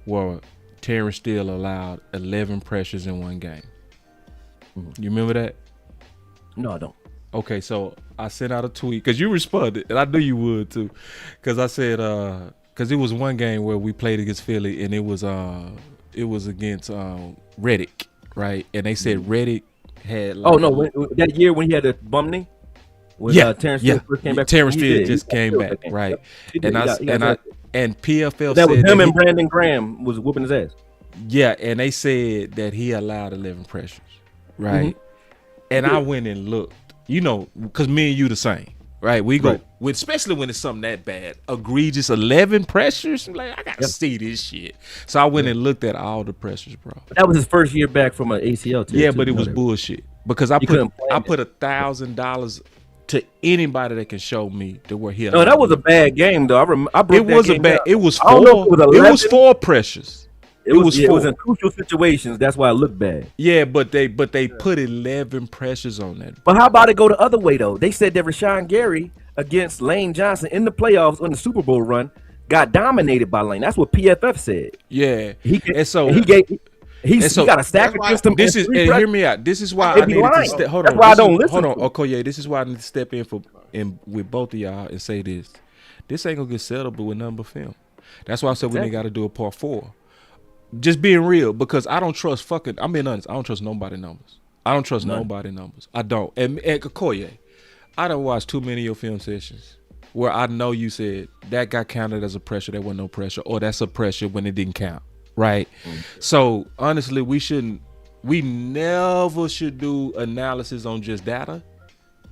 where Terrence Steele allowed 11 pressures in one game? You remember that? No, I don't. Okay, so I sent out a tweet because you responded, and I knew you would too, because I said because it was one game where we played against Philly and it was against Reddick, right? And they said Reddick had Oh no, that year when he had the bum knee. When, Terrence Steele first came back. Terrence he Steele did. just He came got back, that game. right? Yep. He did. And PFL That was said him that and Brandon Graham was whooping his ass. yeah, and they said that he allowed 11 pressures, right? And I went and looked, you know, because me and you the same, right? We go, Right. with, especially when it's something that bad, egregious 11 pressures. I'm like, I gotta see this shit. So I went and looked at all the pressures, bro. That was his first year back from an ACL. Yeah, but it was bullshit because I couldn't plan put $1,000 to anybody that can show me to where he. No, that was a bad game though. I broke It that was a game bad. down. It was I don't know if four. it was It was 11. 4 pressures. It was four. in crucial situations. That's why it looked bad. Yeah, but they put 11 pressures on that. But how about it go the other way though? They said that Rashawn Gary against Lane Johnson in the playoffs on the Super Bowl run got dominated by Lane. That's what PFF said. Yeah, He so he got a stack against him. This is and hear me out. This is why I They'd be needed to lying. step. Hold That's on. why I This don't is- listen Hold to on, Okoye. This is why I need to step in with both of y'all and say this. This ain't gonna get settled with nothing but film. That's why I said we ain't got to do a part 4. Just being real, because I don't trust fucking. I'm being honest. I don't trust nobody numbers. I don't trust nobody numbers. I don't. And Akoye, I done watched too many of your film sessions where I know you said that got counted as a pressure, there wasn't no pressure, or that's a pressure when it didn't count, right? So honestly, we never should do analysis on just data.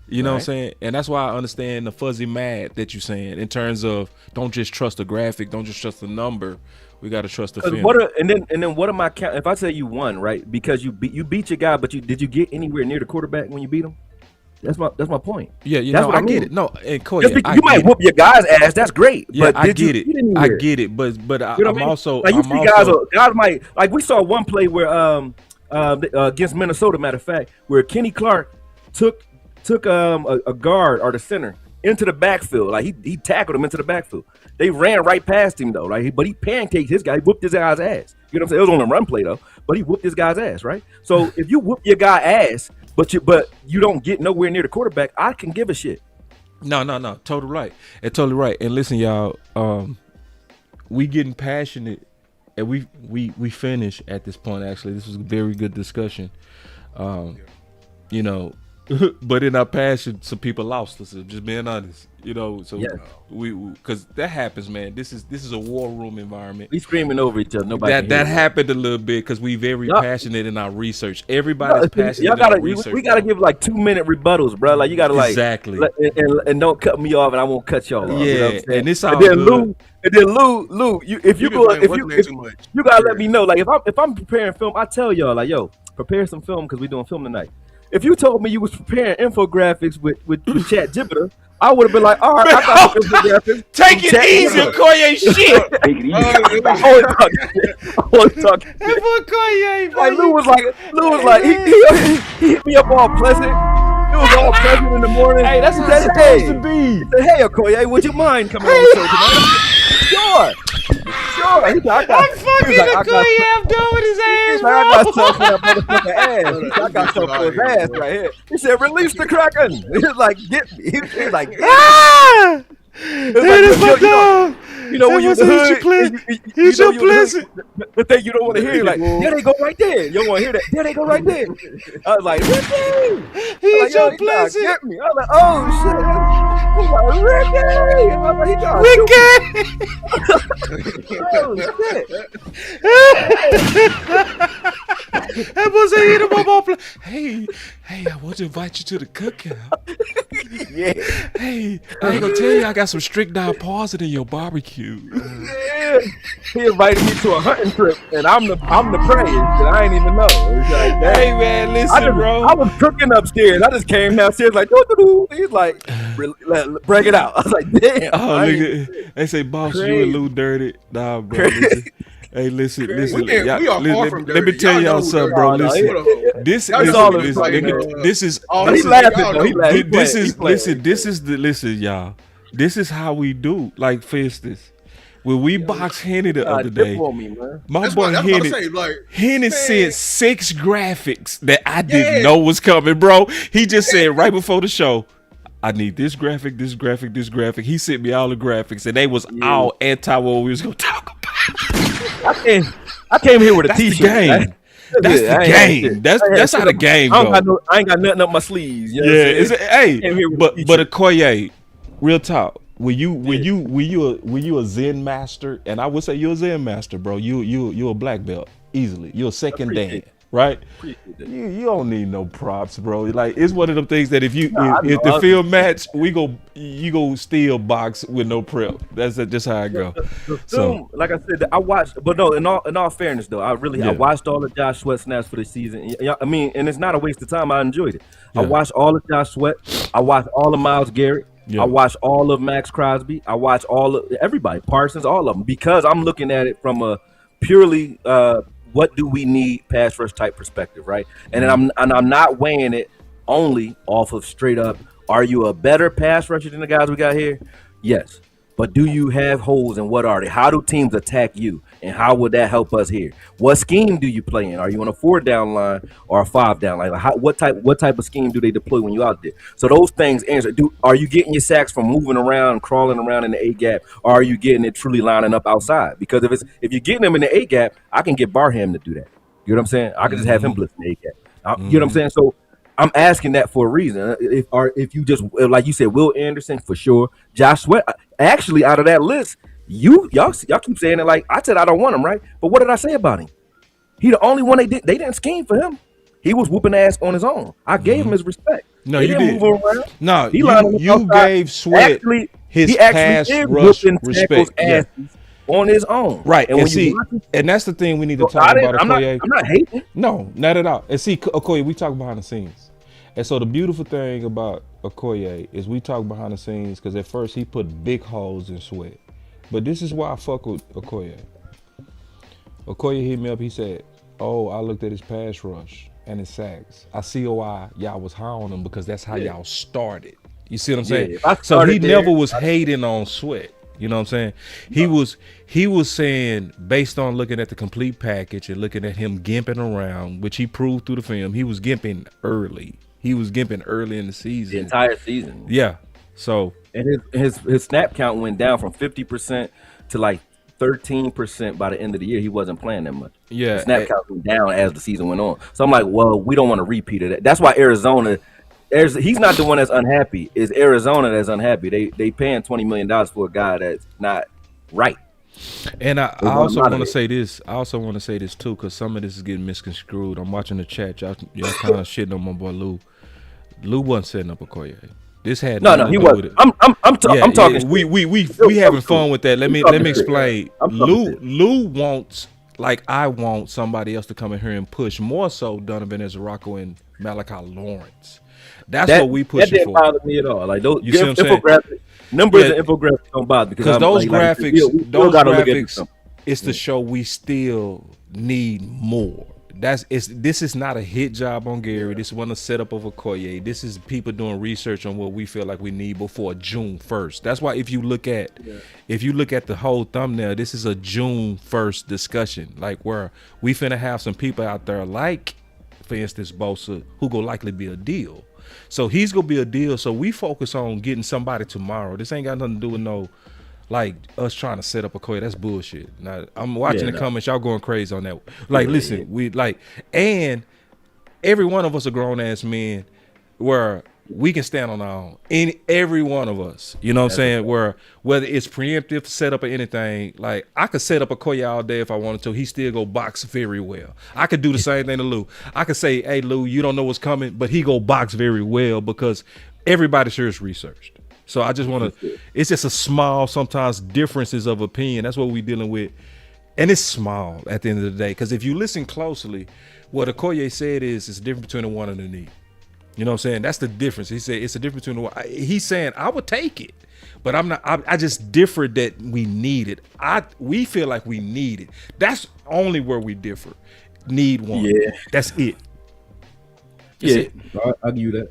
You know what I'm saying? And that's why I understand the fuzzy mad that you're saying in terms of don't just trust the graphic, don't just trust the number. We got to trust the film. And then what am I count? If I say you won, right? Because you beat your guy, but did you get anywhere near the quarterback when you beat him? That's my point. Yeah, you That's know, what I I mean. get it. No, and Koye, Just because I you get might it. whoop your guy's ass, that's great. Yeah, but I did get you it. get I anywhere? get it. But You know what I'm I mean? also like you see guys might like we saw one play where against Minnesota, matter of fact, where Kenny Clark took a guard or the center into the backfield. Like he tackled him into the backfield. They ran right past him though, right? But he pancaked his guy. He whooped his guy's ass. You know what I'm saying? It was on a run play though, but he whooped his guy's ass, right? So if you whoop your guy ass, but you don't get nowhere near the quarterback, I can give a shit. No, totally right. And totally right. And listen, y'all, we getting passionate, and we finish at this point. Actually, this was a very good discussion. You know, but in our passion, some people lost us. Just being honest, So Yes. we because that happens, man. This is a war room environment. We screaming over each other. Nobody. That happened a little bit because we very passionate in our research. Everybody's passionate. Y'all in our research. we gotta give like 2-minute rebuttals, bro. Like you gotta like exactly and don't cut me off, and I won't cut y'all off. Yeah, you know what I'm saying? and it's all and then good. Lou, if you gotta let me know. Like if I'm preparing film, I tell y'all like, yo, prepare some film because we doing film tonight. If you told me you was preparing infographics with Chat Jupiter, I would have been like, all right, I got some infographics. Take it easy, Akoye. Shit. Take it easy. I always talking. Akoye, Like Lou was like, he hit me up all pleasant. It was all pleasant in the morning. Hey, that's what it's supposed to be. He said, hey, Akoye, would you mind coming on the show tonight? Sure. He said, I'm fucking Akoye. I'm done with his ass, bro. I got something for that motherfucking ass. He said, I got something for his ass right here. He said, release the Kraken. He was like, get me. He was like, ah! That is my dog. You know when you the he's so pleasant. The thing you don't want to hear, like, there they go right there. You don't want to hear that. There they go right there. I was like, Ricky. He's so pleasant. Get me. I was like, oh shit. He's like, Ricky. I was like, he got oh shit. That boy said, hit him up on Hey, I want to invite you to the cookout. Yeah. Hey, I ain't gonna tell you, I got some strychnine poison in your barbecue. Yeah. He invited me to a hunting trip, and I'm the praise, and I ain't even know. It's like, hey man, listen, bro. I was cooking upstairs. I just came downstairs like, doo-doo-doo. He's like, break it out. I was like, damn. Oh, nigga. They say, boss, crazy. you and Lou dirty. Nah, bro. Listen. Hey, listen. Let me tell y'all something, bro. Listen, this is y'all. This is how we do. Like, for instance, when we box Henny the other day, my boy Henny sent 6 graphics that I didn't know was coming, bro. He just said right before the show, I need this graphic, this graphic, this graphic. He sent me all the graphics, and they was all anti what we was gonna talk about. I came here with a t-shirt. That's the game. That's how the game goes. I ain't got nothing up my sleeves. You know hey, but Akoye, real talk. When you a Zen master, and I would say you're a Zen master, bro. You a black belt easily. You're a second dan, right? You don't need no props, bro. Like, it's one of them things that if the field match, you go steal box with no prep. That's just how I go. So, like I said, I watched, but no, in all fairness though, I watched all of Josh Sweat snaps for the season. I mean, and it's not a waste of time. I enjoyed it. Yeah. I watched all of Josh Sweat. I watched all of Myles Garrett. Yeah. I watched all of Max Crosby. I watched all of everybody, Parsons, all of them, because I'm looking at it from a purely what do we need pass rush type perspective, right? And I'm not weighing it only off of straight up, are you a better pass rusher than the guys we got here? Yes. But do you have holes, and what are they? How do teams attack you, and how would that help us here? What scheme do you play in? Are you on a 4-down line or a 5-down line? Like what type of scheme do they deploy when you out there? So those things answer. Are you getting your sacks from moving around, crawling around in the A gap, or are you getting it truly lining up outside? Because if you're getting them in the A gap, I can get Barham to do that. You know what I'm saying? I can just have him blitz in the A gap. You know what I'm saying? So I'm asking that for a reason. If you just, like you said, Will Anderson for sure, Josh Sweat. Actually, out of that list, y'all keep saying it like I said I don't want him, right? But what did I say about him? He the only one they didn't scheme for him. He was whooping ass on his own. I gave him his respect. No, they you didn't did. move him around. No, he you gave Sweat his pass rush respect. Yeah. On his own, right? And see, and that's the thing we need to talk about. Akoye. I'm not hating. No, not at all. And see, Akoye, we talk behind the scenes. And so the beautiful thing about Akoye is we talk behind the scenes because at first he put big holes in Sweat. But this is why I fuck with Akoye. Akoye hit me up, he said, oh, I looked at his pass rush and his sacks. I see why y'all was high on him because that's how y'all started. You see what I'm saying? So he never was hating on Sweat. You know what I'm saying? He was saying, based on looking at the complete package and looking at him gimping around, which he proved through the film, he was gimping early. He was gimping early in the season. The entire season. Yeah. So and his snap count went down from 50% to like 13% by the end of the year. He wasn't playing that much. Yeah. His snap count went down as the season went on. So I'm like, well, we don't want to repeat it. That's why Arizona he's not the one that's unhappy. It's Arizona that's unhappy. They paying $20 million for a guy that's not right. And I also want to say this. I also want to say this too, because some of this is getting misconstrued. I'm watching the chat. Y'all kind of shitting on my boy Lou. Lou wasn't setting up Okoye. This had no, he wasn't. I'm talking. We having fun with that. Let me explain. Lou wants, like I want, somebody else to come in here and push more so Donovan Ezerako and Malachi Lawrence. That's what we pushing for. That didn't bother me at all. Like those you see what I'm infographics, numbers and infographics don't bother because those graphics, it's to show we still need more. This is not a hit job on Gary. This wasn't a setup of Akoye. This is people doing research on what we feel like we need before June 1st. That's why if you look at the whole thumbnail, this is a June 1st discussion, like where we finna have some people out there, like for instance Bosa, who gonna likely be a deal. So he's gonna be a deal. So we focus on getting somebody tomorrow. This ain't got nothing to do with no like us trying to set up Akoye. That's bullshit. Now I'm watching the comments, y'all going crazy on that. Like, listen, we like, and every one of us are grown ass men where we can stand on our own. Every one of us, you know what I'm saying? Where whether it's preemptive setup or anything, like I could set up Akoye all day if I wanted to. He still go box very well. I could do the same thing to Lou. I could say, hey Lou, you don't know what's coming, but he go box very well because everybody sure is researched. So I just want to, it's just a small, sometimes differences of opinion. That's what we're dealing with. And it's small at the end of the day. Because if you listen closely, what Akoye said is the difference between the want and the need. You know what I'm saying? That's the difference. He said it's the difference between the one. He's saying I would take it, but I'm not. I just differ that we need it. We feel like we need it. That's only where we differ. Need one. Yeah. That's it. That's it. I'll give you that.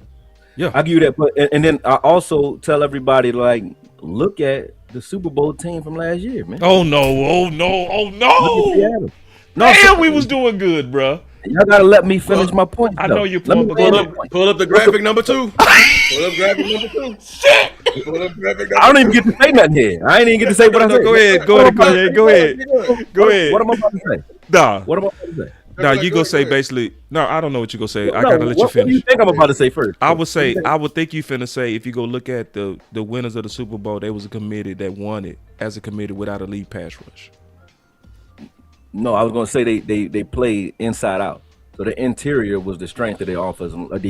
Yeah, I'll give you that. But and then I also tell everybody, like, look at the Super Bowl team from last year, man. Oh no! No! Damn, we was doing good, bro. Y'all gotta let me finish my point. I know you're pull up the graphic number 2. Pull up graphic number 2. Shit. Pull up graphic number 2. I don't even get to say nothing here. I ain't even get to say what I said. Go ahead. What am I about to say? Nah. What am I about to say? No, you go say basically. No, I don't know what you gonna say. I gotta let you finish. What do you think I'm about to say first? I would think you finna say if you go look at the winners of the Super Bowl, they was a committee that won it as a committee without a lead pass rush. No, I was gonna say they played inside out. So the interior was the strength of their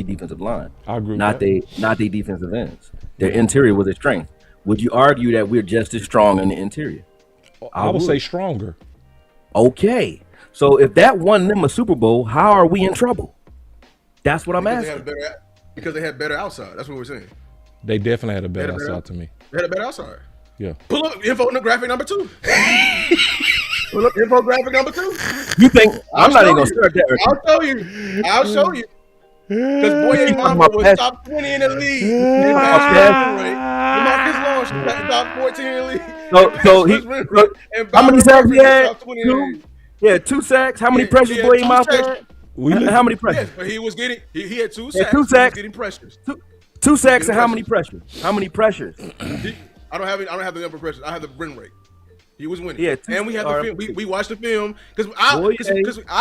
defensive line. I agree. Not their defensive ends. Their interior was their strength. Would you argue that we're just as strong in the interior? I would say stronger. Okay. So if that won them a Super Bowl, how are we in trouble? That's what I'm asking. Because they had better outside. That's what we're saying. They definitely had a better outside to me. They had a better outside. Yeah. Pull up info on the graphic number 2. Pull up infographic number 2. You think I'm not even gonna start that? I'll show you. Because Boye Mamba was top 20 in the league. Marcus Lawrence top 14 in the league. So how many sacks he had? 2? Yeah, 2 sacks. How many pressures Boye Mamba had? How many pressures? Yes, but he was getting. He had 2 sacks. 2 sacks. Getting pressures. 2 sacks and how many pressures? How many pressures? I don't have the number of pressures. I have the win rate. He was winning. Yeah, and we had the film. We watched the film because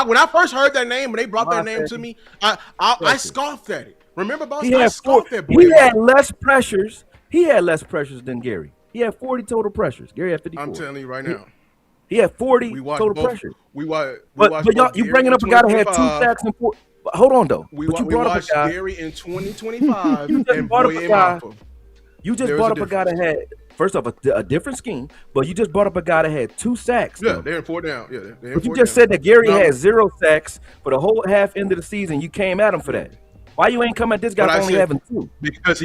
when I first heard that name, when they brought that name to me, I scoffed at it. Remember, boss? I scoffed at Boye. He had less pressures. He had less pressures than Gary. He had 40 total pressures. Gary had 54. I'm telling you right now. He had 40 total pressures. But y'all, you bringing up a guy that had 2 sacks and 4. Hold on though. We watched Gary in 2025 and Boye Mamba. You just brought up a guy that had, first off, a different scheme, but you just brought up a guy that had 2 sacks. Yeah, they're in 4 down. Yeah, but you just said that Gary had 0 sacks for the whole half end of the season. You came at him for that. Why you ain't come at this guy for only having 2? Because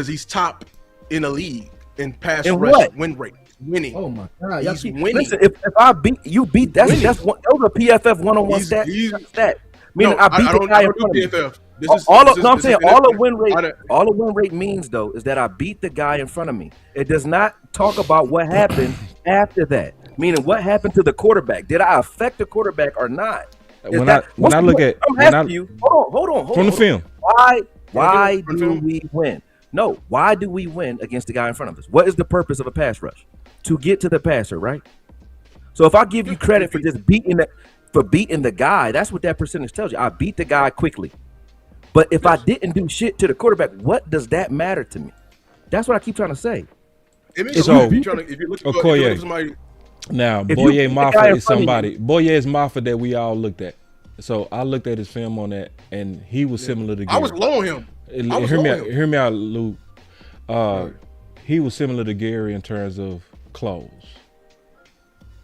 he's top in the league in pass rush win rate. Winning. Oh my God! He's winning. Listen, if I beat you, that's one. That was a PFF one-on-one stat. Meaning I beat the guy in front of me. PFF. All a win rate means though is that I beat the guy in front of me. It does not talk about what happened after that. Meaning what happened to the quarterback. Did I affect the quarterback or not? When I look at, I'm asking you. Hold on. From the film. Why do we win? No. Why do we win against the guy in front of us? What is the purpose of a pass rush? To get to the passer, right? So if I give you credit for just beating the guy, that's what that percentage tells you. I beat the guy quickly. But if I didn't do shit to the quarterback, what does that matter to me? That's what I keep trying to say. It means So, if you're looking Okoye. for somebody, Now, If you Boye put the guy Maffa in is front of somebody. Boye is Maffa that we all looked at. So I looked at his film on that, and he was similar to Gary. I was low on him. Hear me out, Lou. He was similar to Gary in terms of clothes.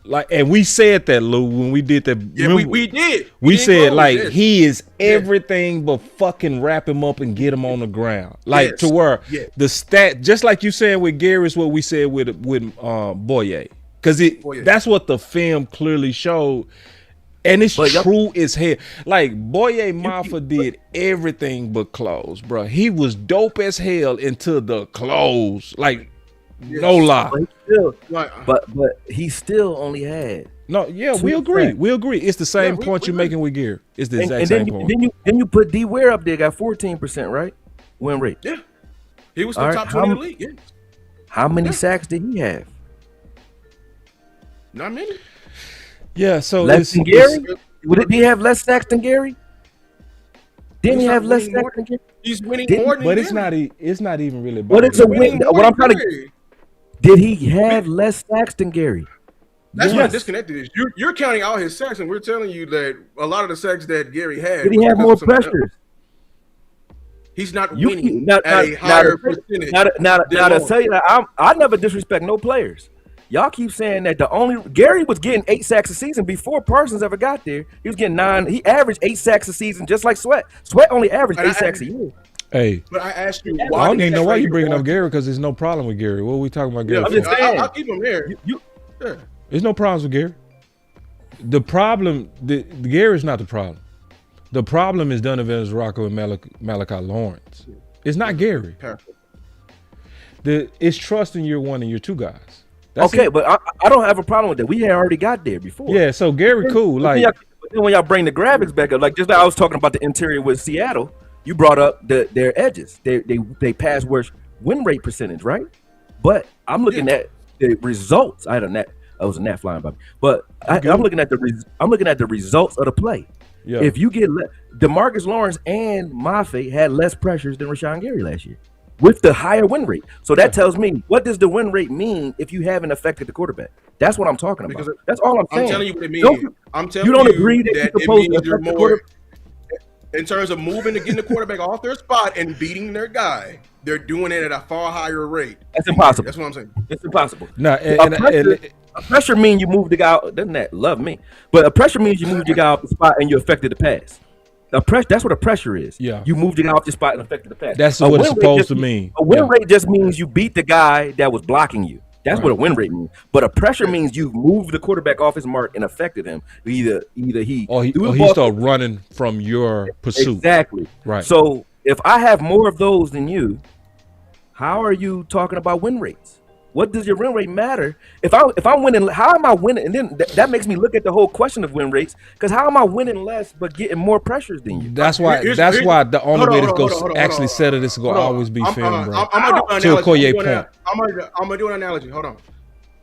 Like, and we said that, Lou, when we did that. Yeah, we did. We said, close, like, yes. he is everything but fucking wrap him up and get him on the ground. Like, Yes. to where Yes. the stat, just like you said with Gary, is what we said with Boye. Because that's what the film clearly showed. And it's true as hell. Like, Boye Maffa did everything but clothes, bro. He was dope as hell into the clothes. Like, no lie. But he still only had. No, yeah, we agree. We agree. It's the same point you're making with Gear. It's the exact same point. Then you put D Ware up there, got 14%, right? Win rate. Yeah. He was the top 20 in the league. Yeah. How many sacks did he have? Not many. Yeah, so less than Gary? Did he have less sacks than Gary? Didn't he have less sacks than Gary? He's winning more than But Gary. it's not even really about What is a win? What I'm trying to Gary. did he have less sacks than Gary? That's why disconnected is. You're counting out his sacks, and we're telling you that a lot of the sacks that Gary had. Did he have more pressures? He's not winning at a higher percentage. Now to tell you that I never disrespect no players. Y'all keep saying that Gary was getting 8 sacks a season before Parsons ever got there. He was getting 9. He averaged 8 sacks a season, just like Sweat. Sweat only averaged 8 sacks a year. Hey, but I asked you, I don't even know why you bringing up Gary, because there's no problem with Gary. What are we talking about Gary? Yeah, I'm just saying. I'll keep him there. There's no problems with Gary. The problem, Gary is not the problem. The problem is Donovan Rocco and Malachi Lawrence. It's not Gary. It's trust in year 1 and year 2 guys. That's okay, it. but I don't have a problem with that. We had already got there before. Yeah, so Gary cool. Like, then when y'all bring the graphics back up, like just like I was talking about the interior with Seattle, you brought up their edges. They pass worse win rate percentage, right? But I'm looking at the results. I was a gnat flying by me, but I'm looking at the results of the play. Yeah. If you get DeMarcus Lawrence and Mafe had less pressures than Rashawn Gary last year, with the higher win rate. So that tells me, what does the win rate mean if you haven't affected the quarterback? That's what I'm talking about. Because that's all I'm saying. I'm telling you what it means. You don't agree that it means you're more in terms of moving to getting the quarterback off their spot and beating their guy. They're doing it at a far higher rate. That's impossible. That's what I'm saying. It's impossible. No, a pressure means you move the guy. Doesn't that love me? But a pressure means you move the guy off the spot and you affected the pass. That's what a pressure is. Yeah. You moved the guy off the spot and affected the pass. That's what it's supposed to mean. A win rate just means you beat the guy that was blocking you. That's what a win rate means. But a pressure means you moved the quarterback off his mark and affected him. Either he started running from your pursuit. Exactly. Right. So if I have more of those than you, how are you talking about win rates? What does your win rate matter? If I'm winning, how am I winning? And then that makes me look at the whole question of win rates, because how am I winning less but getting more pressures than you? That's why the only way to actually settle this is going to always be film, bro. I'm going to do an analogy. I'm going to do an analogy. Hold on.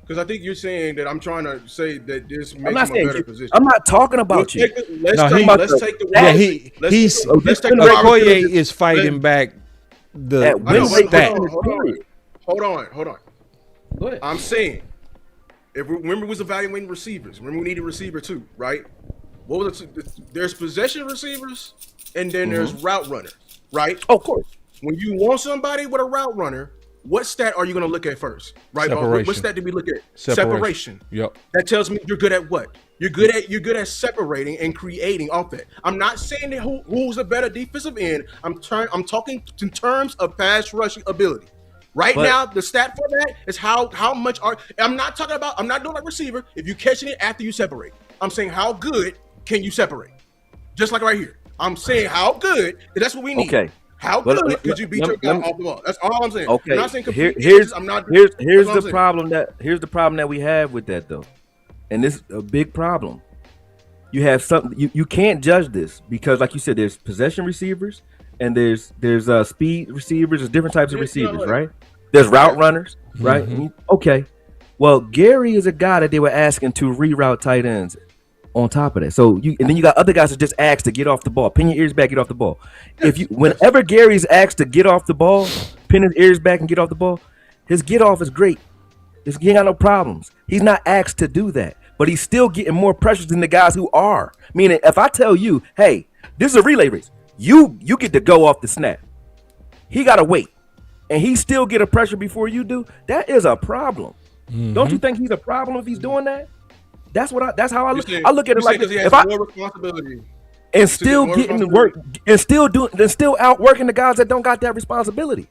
Because I think you're saying that I'm trying to say that this makes him a better position. I'm not talking about you. Let's take the Akoye is fighting back the stat. Hold on. I'm saying, remember we was evaluating receivers. Remember we needed a receiver too, right? What was it? There's possession receivers, and then there's route runners, right? Oh, of course. When you want somebody with a route runner, what stat are you going to look at first, right? Separation. What stat did we look at? Separation. Yep. That tells me you're good at what? You're good at separating and creating off that. I'm not saying that who's a better defensive end. I'm talking in terms of pass rushing ability. Now, the stat for that is how much I'm not doing like receiver. If you're catching it after you separate, I'm saying how good can you separate? Just like right here. I'm saying how good, that's what we need. Okay. How good could you beat your guy off the ball? That's all I'm saying. Okay. I'm not saying here's the problem that we have with that though. And this is a big problem. You have something you can't judge this because, like you said, there's possession receivers and there's speed receivers, there's different types of receivers, right? There's route runners, right? Mm-hmm. Okay. Well, Gary is a guy that they were asking to reroute tight ends on top of that. So and then you got other guys that just asked to get off the ball, pin your ears back, get off the ball. Whenever Gary's asked to get off the ball, pin his ears back and get off the ball, his get off is great. He ain't got no problems. He's not asked to do that, but he's still getting more pressure than the guys who are. Meaning, if I tell you, hey, this is a relay race, you get to go off the snap. He gotta wait, and he still get a pressure before you do. That is a problem. Don't you think he's a problem if he's doing that? That's how I look. I look at it like if I more responsibility and still getting to work and still outworking the guys that don't got that responsibility.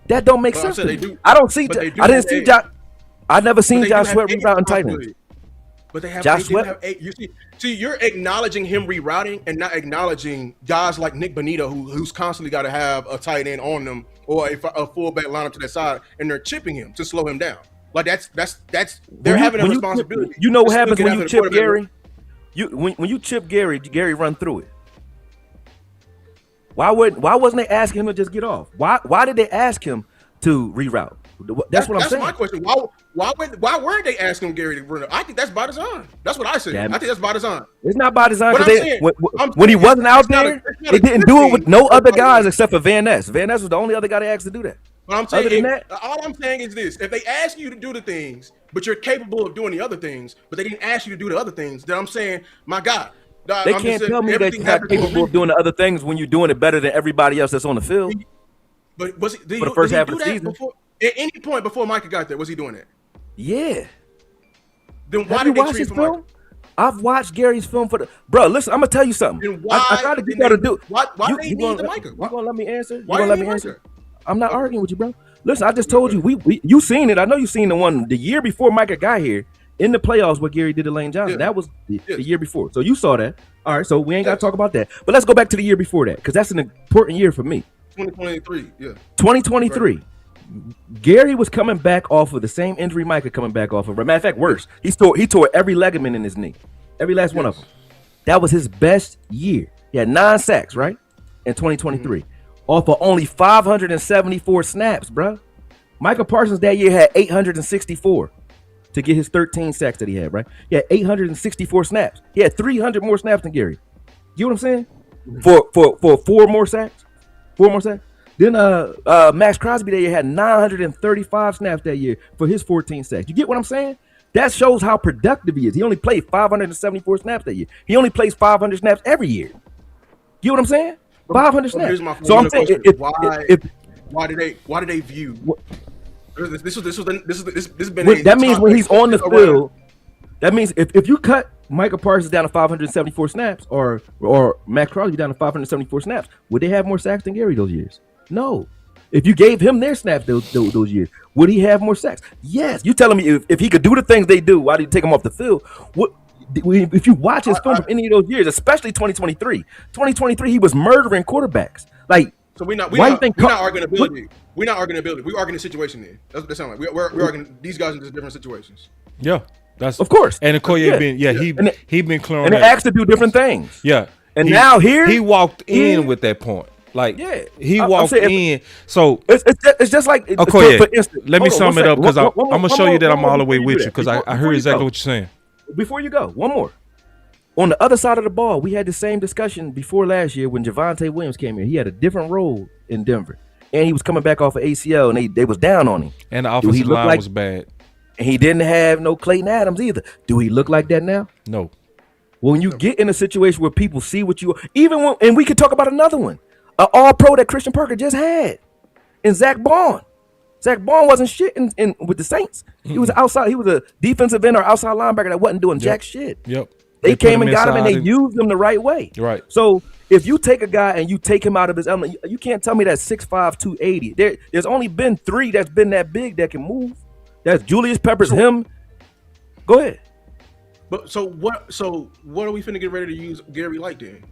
That don't make sense. I don't see. I didn't see Josh. I never seen Josh Sweat rerouting tight ends. But they have Josh Sweat. Have eight. See, you're acknowledging him rerouting and not acknowledging guys like Nick Bonita, who's constantly got to have a tight end on them or a fullback lineup to that side, and they're chipping him to slow him down. Like that's they're having a responsibility. You know what happens when you chip Gary? When you chip Gary run through it. Why wasn't they asking him to just get off? Why did they ask him to reroute? That's what I'm saying. That's my question. Why weren't they asking Gary to run? I think that's by design. That's what I said. I think that's by design. It's not by design because when he wasn't out there, they didn't do it with no other guys except for Van Ness. Van Ness was the only other guy they asked to do that. But I'm saying, all I'm saying is this: if they ask you to do the things, but you're capable of doing the other things, but they didn't ask you to do the other things, then I'm saying, my God, they can't tell me that you're not capable of doing the other things when you're doing it better than everybody else that's on the field. But was it for the first half of the season? At any point before Micah got there, was he doing that? Yeah. Then why did they treat him like? I've watched Gary's film bro. Listen, I'm gonna tell you something. I try to get y'all to do. Why they need the Micah? You gonna let me answer? I'm not arguing with you, bro. Listen, I just told you you seen it. I know you seen the year before Micah got here in the playoffs. What Gary did to Lane Johnson. That was the year before. So you saw that. All right. So we ain't got to talk about that. But let's go back to the year before that because that's an important year for me. 2023. Yeah. 2023. Right. Gary was coming back off of the same injury Micah coming back off of. Matter of fact, worse. He tore every ligament in his knee. Every last one of them. That was his best year. He had 9 sacks, right? In 2023. Off of only 574 snaps, bro. Micah Parsons that year had 864 to get his 13 sacks that he had, right? He had 864 snaps. He had 300 more snaps than Gary. You know what I'm saying? For 4 more sacks? 4 more sacks? Then Max Crosby that year had 935 snaps that year for his 14 sacks. You get what I'm saying? That shows how productive he is. He only played 574 snaps that year. He only plays 500 snaps every year. You get what I'm saying? 500 snaps. So I'm saying, why did they view this has been that means when he's on the field. That means if you cut Micah Parsons down to 574 snaps or Max Crosby down to 574 snaps, would they have more sacks than Gary those years? No. If you gave him their snaps those years, would he have more sacks? Yes. You telling me if he could do the things they do, why did he take him off the field? If you watch his film from any of those years, especially 2023, he was murdering quarterbacks. Like, so we're not arguing ability. We're not arguing ability. We're arguing the situation there. That's what they sound like. We're arguing these guys in just different situations. Yeah, that's of course. And Akoye he been clear on that. And they asked to do different things. Yeah, and now he walked in with that point. Like he walked in. So it's just like Akoye. Let me sum it up because I'm gonna show you that I'm all the way with you because I heard exactly what you're saying. Before you go, one more. On the other side of the ball, we had the same discussion before last year when Javonte Williams came here. He had a different role in Denver, and he was coming back off of ACL, and they was down on him. And the offensive line was bad. And he didn't have no Clayton Adams either. Do he look like that now? No. When you get in a situation where people see what you are, and we could talk about another one, an All-Pro that Christian Parker just had, and Zach Bond. Zach Bond wasn't shit in with the Saints. He was outside. He was a defensive end or outside linebacker that wasn't doing jack shit. Yep. They came and got him, and they used him the right way. Right. So if you take a guy and you take him out of his element, you can't tell me that 6'5", 280. There's only been 3 that's been that big that can move. That's Julius Peppers, him. Go ahead. But so what are we finna get ready to use Gary like then?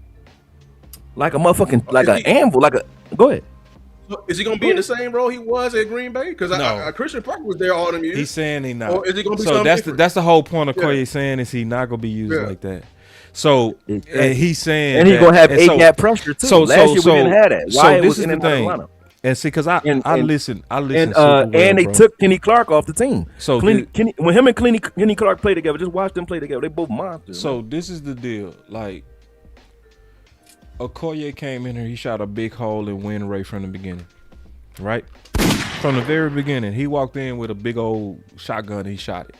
Like a motherfucking an anvil, go ahead. Is he gonna be in the same role he was at Green Bay? Because Christian Parker was there all them years. He's saying he not. Or is he gonna be that's the whole point of Akoye saying is he not gonna be used like that. So and he's saying and he's gonna have A-gap pressure too. Last year we didn't have that. Why this is the thing. And see, because I listen and super well, and they bro. took Kenny Clark off the team. So when him and Kenny Clark play together, just watch them play together. They both monsters. So man. this is the deal. Like, Akoye came in here, he shot a big hole in win rate from the beginning, right? From the very beginning, he walked in with a big old shotgun and he shot it.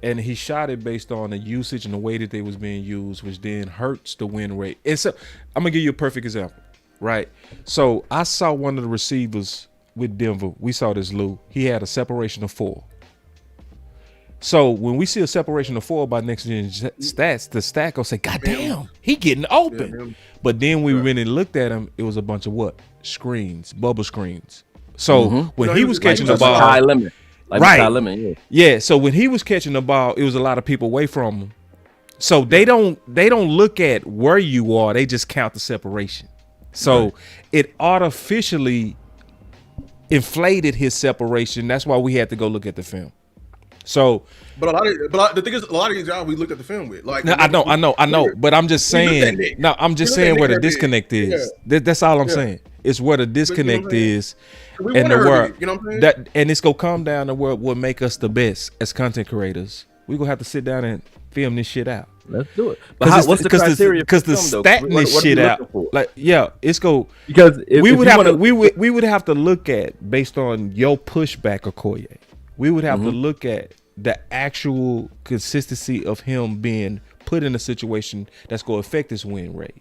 And he shot it based on the usage and the way that they was being used, which then hurts the win rate. And so I'm gonna give you a perfect example, right? So I saw one of the receivers with Denver. We saw this Lou. He had a separation of 4. So when we see a separation of 4 by next gen stats, the stat will say, God damn, he getting open. But then we really looked at him, it was a bunch of what? Screens, bubble screens. So when he was catching the ball, high limit. Like right? High limit, yeah. So when he was catching the ball, it was a lot of people away from him. So they don't look at where you are. They just count the separation. So it artificially inflated his separation. That's why we had to go look at the film. So, but the thing is, a lot of these guys we looked at the film with. Like, no, I know. But I'm just saying. No, I'm just saying where the disconnect is. That's all I'm saying. It's where the disconnect is, and the word. You know what I'm saying? That, and it's gonna come down to what will make us the best as content creators. We gonna have to sit down and film this shit out. Let's do it. But what's the criteria? Because the statting this shit out, like it's go because we would have to look at based on your pushback, Akoye. We would have to look at the actual consistency of him being put in a situation that's going to affect his win rate.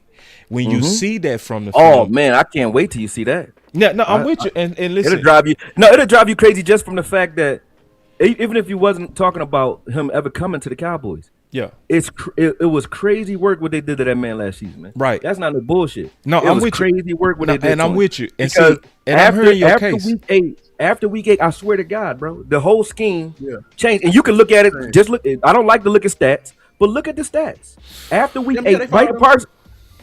When you see that from the film, oh man, I can't wait till you see that. No, I'm with you. And listen, it'll drive you crazy just from the fact that even if you wasn't talking about him ever coming to the Cowboys, it was crazy work what they did to that man last season, man. Right, that's not no bullshit. No, I'm with crazy you. Work what they did, and I'm with you. And because I'm hearing your case. After week 8, I swear to God, bro, the whole scheme changed. And you can look at it. Just look. I don't like to look at stats, but look at the stats. After week 8, Micah Parsons.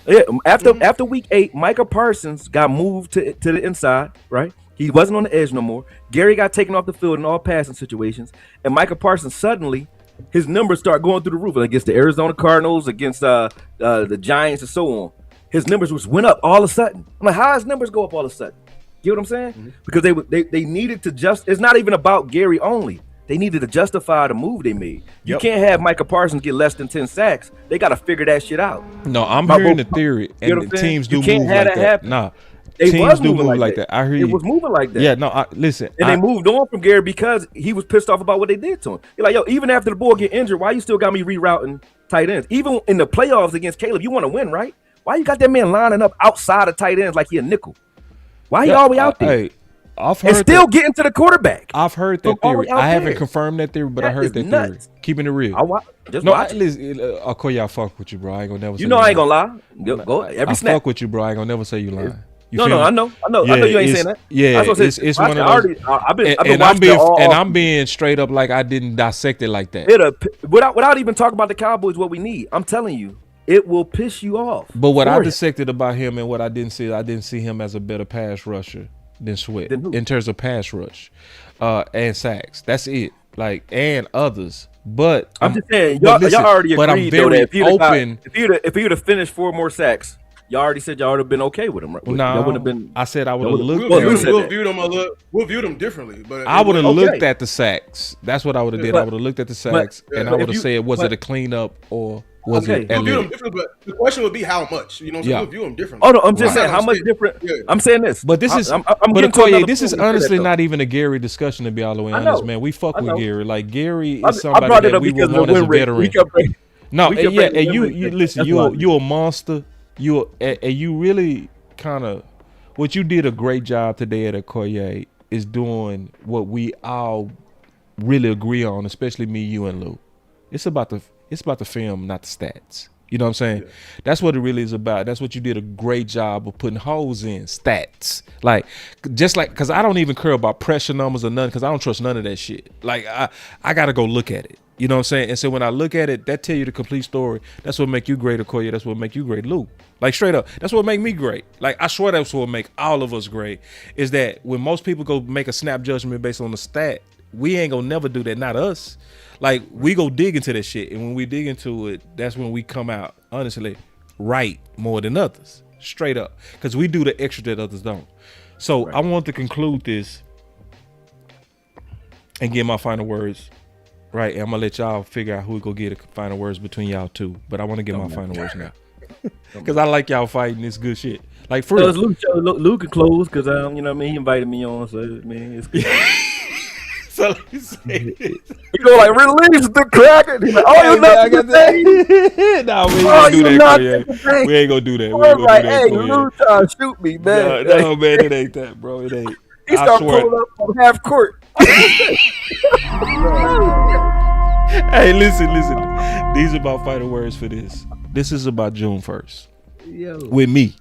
Yeah, after week 8, Micah Parsons got moved to the inside. Right, he wasn't on the edge no more. Gary got taken off the field in all passing situations, and Micah Parsons suddenly his numbers start going through the roof against the Arizona Cardinals, against the Giants, and so on. His numbers just went up all of a sudden. I'm like, how his numbers go up all of a sudden? You know what I'm saying? Because they needed to just. It's not even about Gary only. They needed to justify the move they made. You can't have Micah Parsons get less than 10 sacks. They got to figure that shit out. No, I'm hearing the theory, and the teams do move like that. Nah, teams do move like that. I hear you. It was moving like that. Yeah, no, listen. And they moved on from Gary because he was pissed off about what they did to him. You're like, yo, even after the boy get injured, why you still got me rerouting tight ends? Even in the playoffs against Caleb, you want to win, right? Why you got that man lining up outside of tight ends like he a nickel? Why he always out there? Hey, I've heard and still getting to the quarterback. I've heard that theory. I haven't confirmed that theory, but I heard that theory. Keeping it real. Akoye, I fuck with you, bro. I ain't gonna never say I ain't gonna lie. Go every snap. I fuck with you, bro. I ain't gonna never say you lying. No, I know. Yeah, I know you ain't saying that. Yeah, it's one of those. I'm being straight up like I didn't dissect it like that. Without even talking about the Cowboys, what we need. I'm telling you, it will piss you off. But what I dissected about him and what I didn't see him as a better pass rusher than Sweat in terms of pass rush and sacks. That's it. Like, and others. But I'm just saying, y'all already agreed. But I'm very open. If he would have finished 4 more sacks, y'all already said y'all would have been okay with him. Right? No, y'all wouldn't have been. I said I would have looked. We'll view them differently. But I would have looked at the sacks. That's what I would have did. I would have looked at the sacks, and I would have said, was it a cleanup or was it? We'll view them differently, but the question would be how much. You know, so we'll view them differently. Oh no, I'm just saying how much different. Yeah. I'm saying this, but this is. But Akoye, this is honestly not even a Gary discussion, to be all the way honest, man. We fuck with Gary. Like Gary is somebody that we would want as a veteran. No, yeah, and you listen. You a monster. You really kind of what you did a great job today at Akoye is doing what we all really agree on, especially me, you, and Lou. It's about the film, not the stats. You know what I'm saying? Yeah. That's what it really is about. That's what you did a great job of putting holes in stats. Like, just like, because I don't even care about pressure numbers or nothing, because I don't trust none of that shit. Like, I got to go look at it. You know what I'm saying? And so when I look at it, that tell you the complete story. That's what make you great, Akoye. That's what make you great, Lou. Like, straight up. That's what make me great. Like, I swear that's what make all of us great, is that when most people go make a snap judgment based on the stat, we ain't gonna never do that. Not us. Like, we go dig into that shit. And when we dig into it, that's when we come out, honestly, right more than others. Straight up. Because we do the extra that others don't. So I want to conclude this and get my final words. Right, and I'm gonna let y'all figure out who we go get the final words between y'all two. But I want to get my final words now, because I like y'all fighting this good shit. Like for real. Luke can close because you know what I mean. He invited me on, so man, it's good. So let me say this. You go like release the Kraken. He's like, oh, you I not got that. No, we ain't gonna do that, Koye. We ain't gonna do that. We ain't gonna do that, hey, Koye. Luke trying to shoot me, man. No, man, it ain't that, bro. It ain't. He started pulling up on half court. Hey, listen. These are my final words for this. This is about June 1st. With me.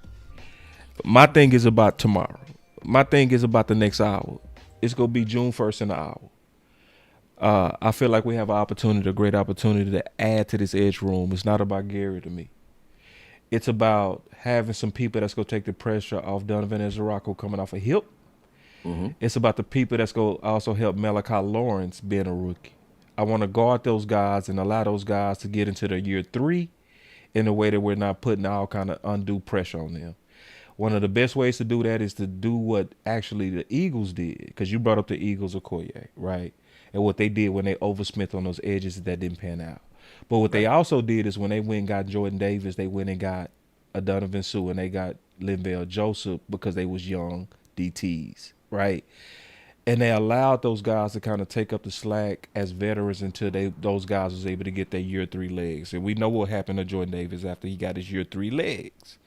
My thing is about tomorrow. My thing is about the next hour. It's going to be June 1st in an hour. I feel like we have a great opportunity to add to this edge room. It's not about Gary to me. It's about having some people that's going to take the pressure off Donovan Ezerako coming off a hip. Mm-hmm. It's about the people that's going to also help Malachi Lawrence being a rookie. I want to guard those guys and allow those guys to get into their year 3 in a way that we're not putting all kind of undue pressure on them. One of the best ways to do that is to do what actually the Eagles did, because you brought up the Eagles, Akoye, right? And what they did when they oversmith on those edges that didn't pan out. But what they also did is when they went and got Jordan Davis, they went and got a Donovan Sue and they got Linval Joseph because they was young DTs, right? And they allowed those guys to kind of take up the slack as veterans until those guys was able to get their year 3 legs. And we know what happened to Jordan Davis after he got his year 3 legs.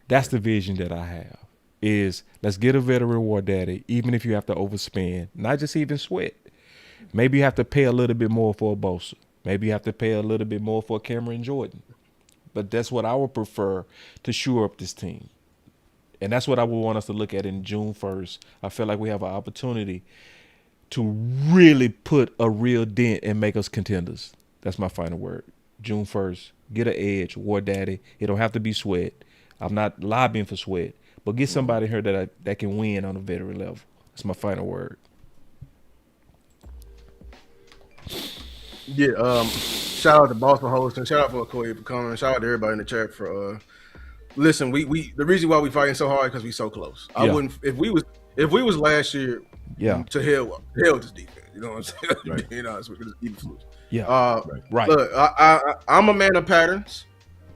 That's the vision that I have, is let's get a veteran war daddy, even if you have to overspend, not just even Sweat. Maybe you have to pay a little bit more for a Bosa. Maybe you have to pay a little bit more for Cameron Jordan. But that's what I would prefer to shore up this team. And that's what I would want us to look at in June 1st. I feel like we have an opportunity to really put a real dent and make us contenders. That's my final word. June 1st, get an edge, war daddy. It don't have to be Sweat. I'm not lobbying for Sweat, but get somebody here that can win on a veteran level. That's my final word. Yeah, shout out to Boston hosting. Shout out for Akoye for coming. Shout out to everybody in the chat for listen. We the reason why we fighting so hard because we so close. I wouldn't if we was last year. Yeah, to hell this defense. You know what I'm saying? Right. You know, it's even yeah, right. Look, I'm a man of patterns.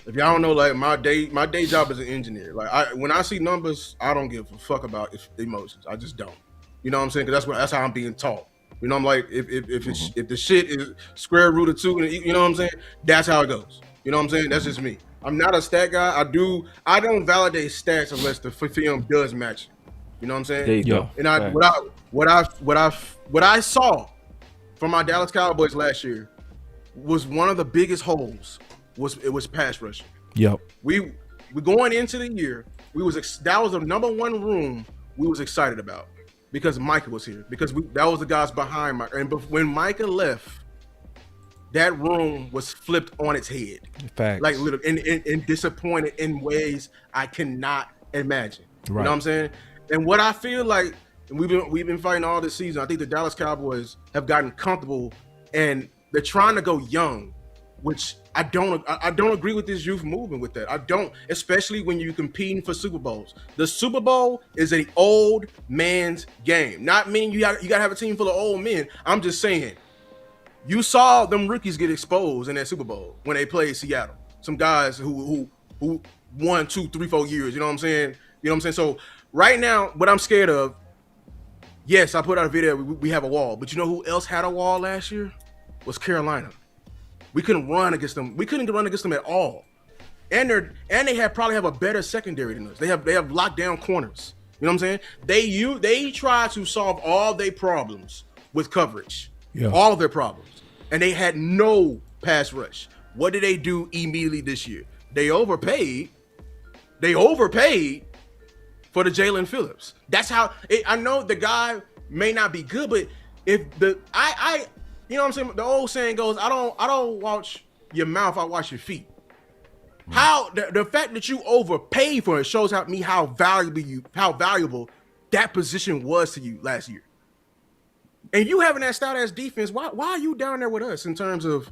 If y'all don't know, like my day job as an engineer. Like when I see numbers, I don't give a fuck about emotions. I just don't. You know what I'm saying? Because that's how I'm being taught. You know, I'm like if the shit is square root of 2, you know what I'm saying? That's how it goes. You know what I'm saying? That's just me. I'm not a stat guy. I don't validate stats unless the film does match it. You know what I'm saying? There you go. And what I saw from my Dallas Cowboys last year was one of the biggest holes. It was pass rushing. Yep. We going into the year, that was the number 1 room we was excited about because Micah was here, because that was the guys behind Micah. And when Micah left, that room was flipped on its head. Facts. Like literally, and disappointed in ways I cannot imagine. Right. You know what I'm saying? And what I feel like, and we've been fighting all this season, I think the Dallas Cowboys have gotten comfortable and they're trying to go young, which I don't agree with this youth movement with that. I don't, especially when you're competing for Super Bowls. The Super Bowl is an old man's game. Not meaning you got to have a team full of old men. I'm just saying, you saw them rookies get exposed in that Super Bowl when they played Seattle. Some guys who won 2, 3, 4 years. You know what I'm saying? You know what I'm saying? So right now, what I'm scared of, yes, I put out a video. We have a wall, but you know who else had a wall last year? Was Carolina. We couldn't run against them. We couldn't run against them at all. And they probably have a better secondary than us. They have locked down corners. You know what I'm saying? They try to solve all their problems with coverage. Yeah. All of their problems. And they had no pass rush. What did they do immediately this year? They overpaid. For the Jalen Phillips. That's how I know the guy may not be good, but if you know what I'm saying? The old saying goes, I don't watch your mouth, I watch your feet. How the fact that you overpaid for it shows how valuable that position was to you last year. And you having that stout ass defense, why are you down there with us in terms of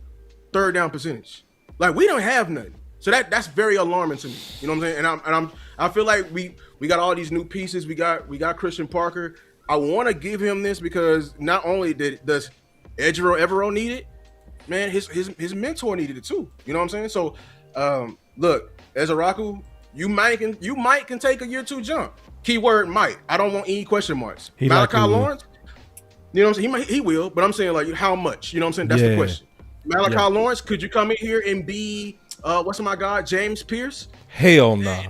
third down percentage? Like we don't have nothing. So that's very alarming to me. You know what I'm saying? And I feel like we got all these new pieces. We got Christian Parker. I want to give him this because not only does Evero need it, man, his mentor needed it too. You know what I'm saying? So look, as Araku, you might can take a year 2 jump. Keyword might. I don't want any question marks. Malachi Lawrence, you know what I'm saying? He will, but I'm saying like how much? You know what I'm saying? That's the question. Malachi Lawrence, could you come in here and be what's my God, James Pierce? Hell no.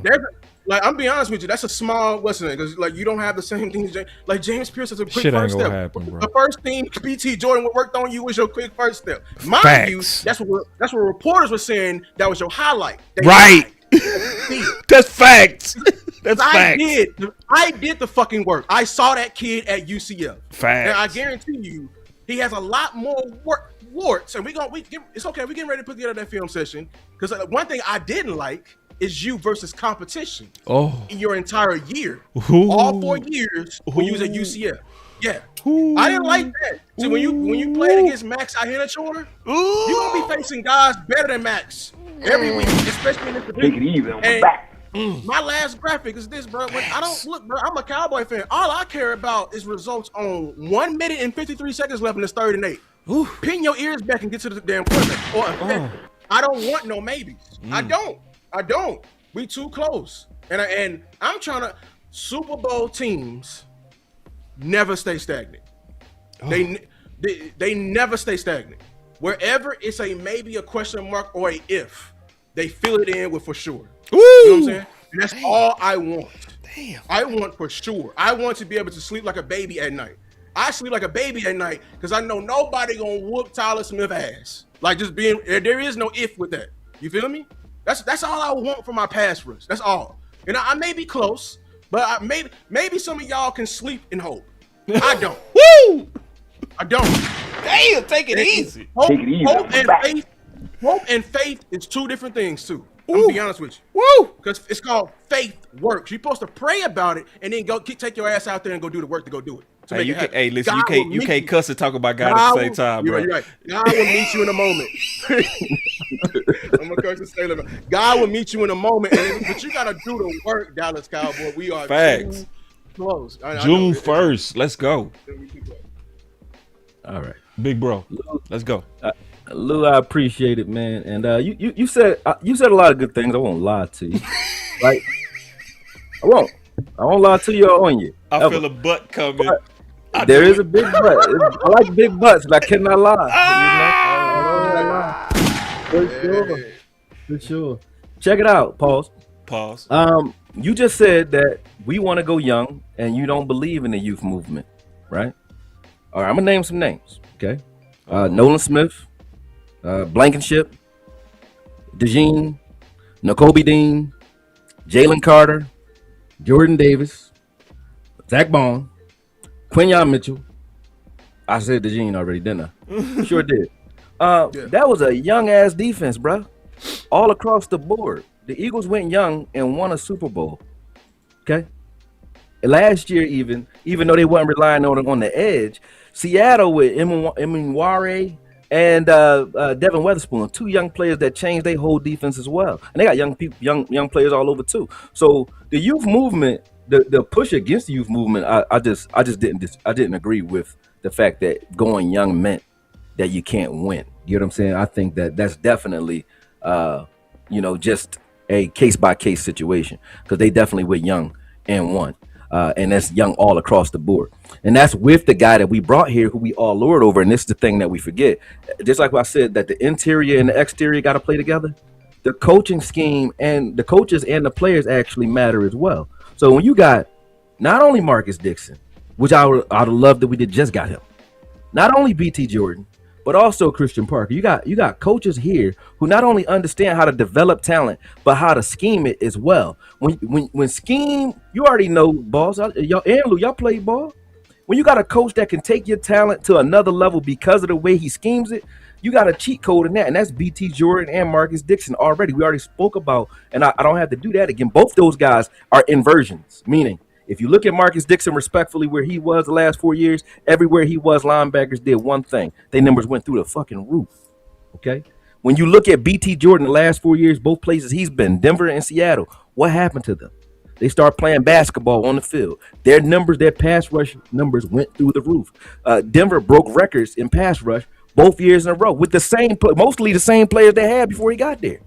Like I'm being honest with you, that's a small because like you don't have the same thing as James Pierce is a quick Shit first ain't step. gonna happen, bro. The first thing BT Jordan worked on you was your quick first step. Mind Facts. you, that's what reporters were saying. That was your highlight. Right. That's facts. That's facts. I did the fucking work. I saw that kid at UCF. Facts. And I guarantee you, he has a lot more warts. And it's okay. We're getting ready to put together that film session because one thing I didn't like is you versus competition. In your entire year, all 4 years when you was at UCF. Yeah, I didn't like that. So when you played against Max Ahenachor, you gonna be facing guys better than Max every week, especially in this division. Take it easy on my back. My last graphic is this, bro. When I don't look, bro. I'm a Cowboy fan. All I care about is results on 1 minute and 53 seconds left in this 3rd and 8. Pin your ears back and get to the damn quarterback. I don't want no maybes. I don't. We too close. And I'm trying to. Super Bowl teams never stay stagnant. They never stay stagnant. Wherever it's a maybe, a question mark, or a if, they fill it in with for sure. You know what I'm saying? And that's all I want. Damn. I want for sure. I want to be able to sleep like a baby at night. I sleep like a baby at night because I know nobody gonna whoop Tyler Smith ass. Like just being there is no if with that. You feel me? That's all I want for my pass rush. That's all. And I may be close, but maybe some of y'all can sleep and hope. I don't. Woo! I don't. Damn, take it easy. Hope and faith is 2 different things too. I'm gonna be honest with you. Woo! Because it's called faith works. You're supposed to pray about it and then take your ass out there and go do the work to go do it. Hey, listen, you can't cuss and talk about God at the same time, bro. You're right. God will meet you in a moment. I'm gonna curse and say that. God will meet you in a moment, but you gotta do the work, Dallas Cowboy. We are facts. Close. June 1st. Let's go. All right, big bro. Let's go. Lou, I appreciate it, man. And you said a lot of good things. I won't lie to you. Like I won't lie to you or on you. I feel a butt coming. There is a big butt. I like big butts, but I cannot lie. For sure. Check it out. Pause. You just said that we want to go young, and you don't believe in the youth movement, right? All right, I'm gonna name some names. Okay, Nolan Smith, Blankenship, DeJean, Nakobe Dean, Jalen Carter, Jordan Davis, Zach Bond, Quinyon Mitchell. I said DeJean already, didn't I? Sure did. That was a young ass defense, bro. All across the board. The Eagles went young and won a Super Bowl. Okay. Last year, even though they weren't relying on the edge, Seattle with Eminware and Devin Weatherspoon, 2 young players that changed their whole defense as well. And they got young players all over too. So the youth movement, the push against the youth movement, I didn't agree with the fact that going young meant that you can't win. You know what I'm saying? I think that's definitely just a case by case situation because they definitely went young and won. And that's young all across the board. And that's with the guy that we brought here who we all lord over. And this is the thing that we forget. Just like I said, that the interior and the exterior got to play together. The coaching scheme and the coaches and the players actually matter as well. So when you got not only Marcus Dixon, which I would love that we just got him, not only BT Jordan, but also Christian Parker. You got coaches here who not only understand how to develop talent, but how to scheme it as well. When scheme, you already know, boss. Y'all and Lou, y'all play ball. When you got a coach that can take your talent to another level because of the way he schemes it, you got a cheat code in that, and that's BT Jordan and Marcus Dixon already. We already spoke about, and I don't have to do that again. Both those guys are inversions, meaning if you look at Marcus Dixon respectfully where he was the last 4 years, everywhere he was, linebackers did one thing. Their numbers went through the fucking roof, okay? When you look at BT Jordan the last 4 years, both places he's been, Denver and Seattle, what happened to them? They start playing basketball on the field. Their numbers, their pass rush numbers went through the roof. Denver broke records in pass rush both years in a row with mostly the same players they had before he got there.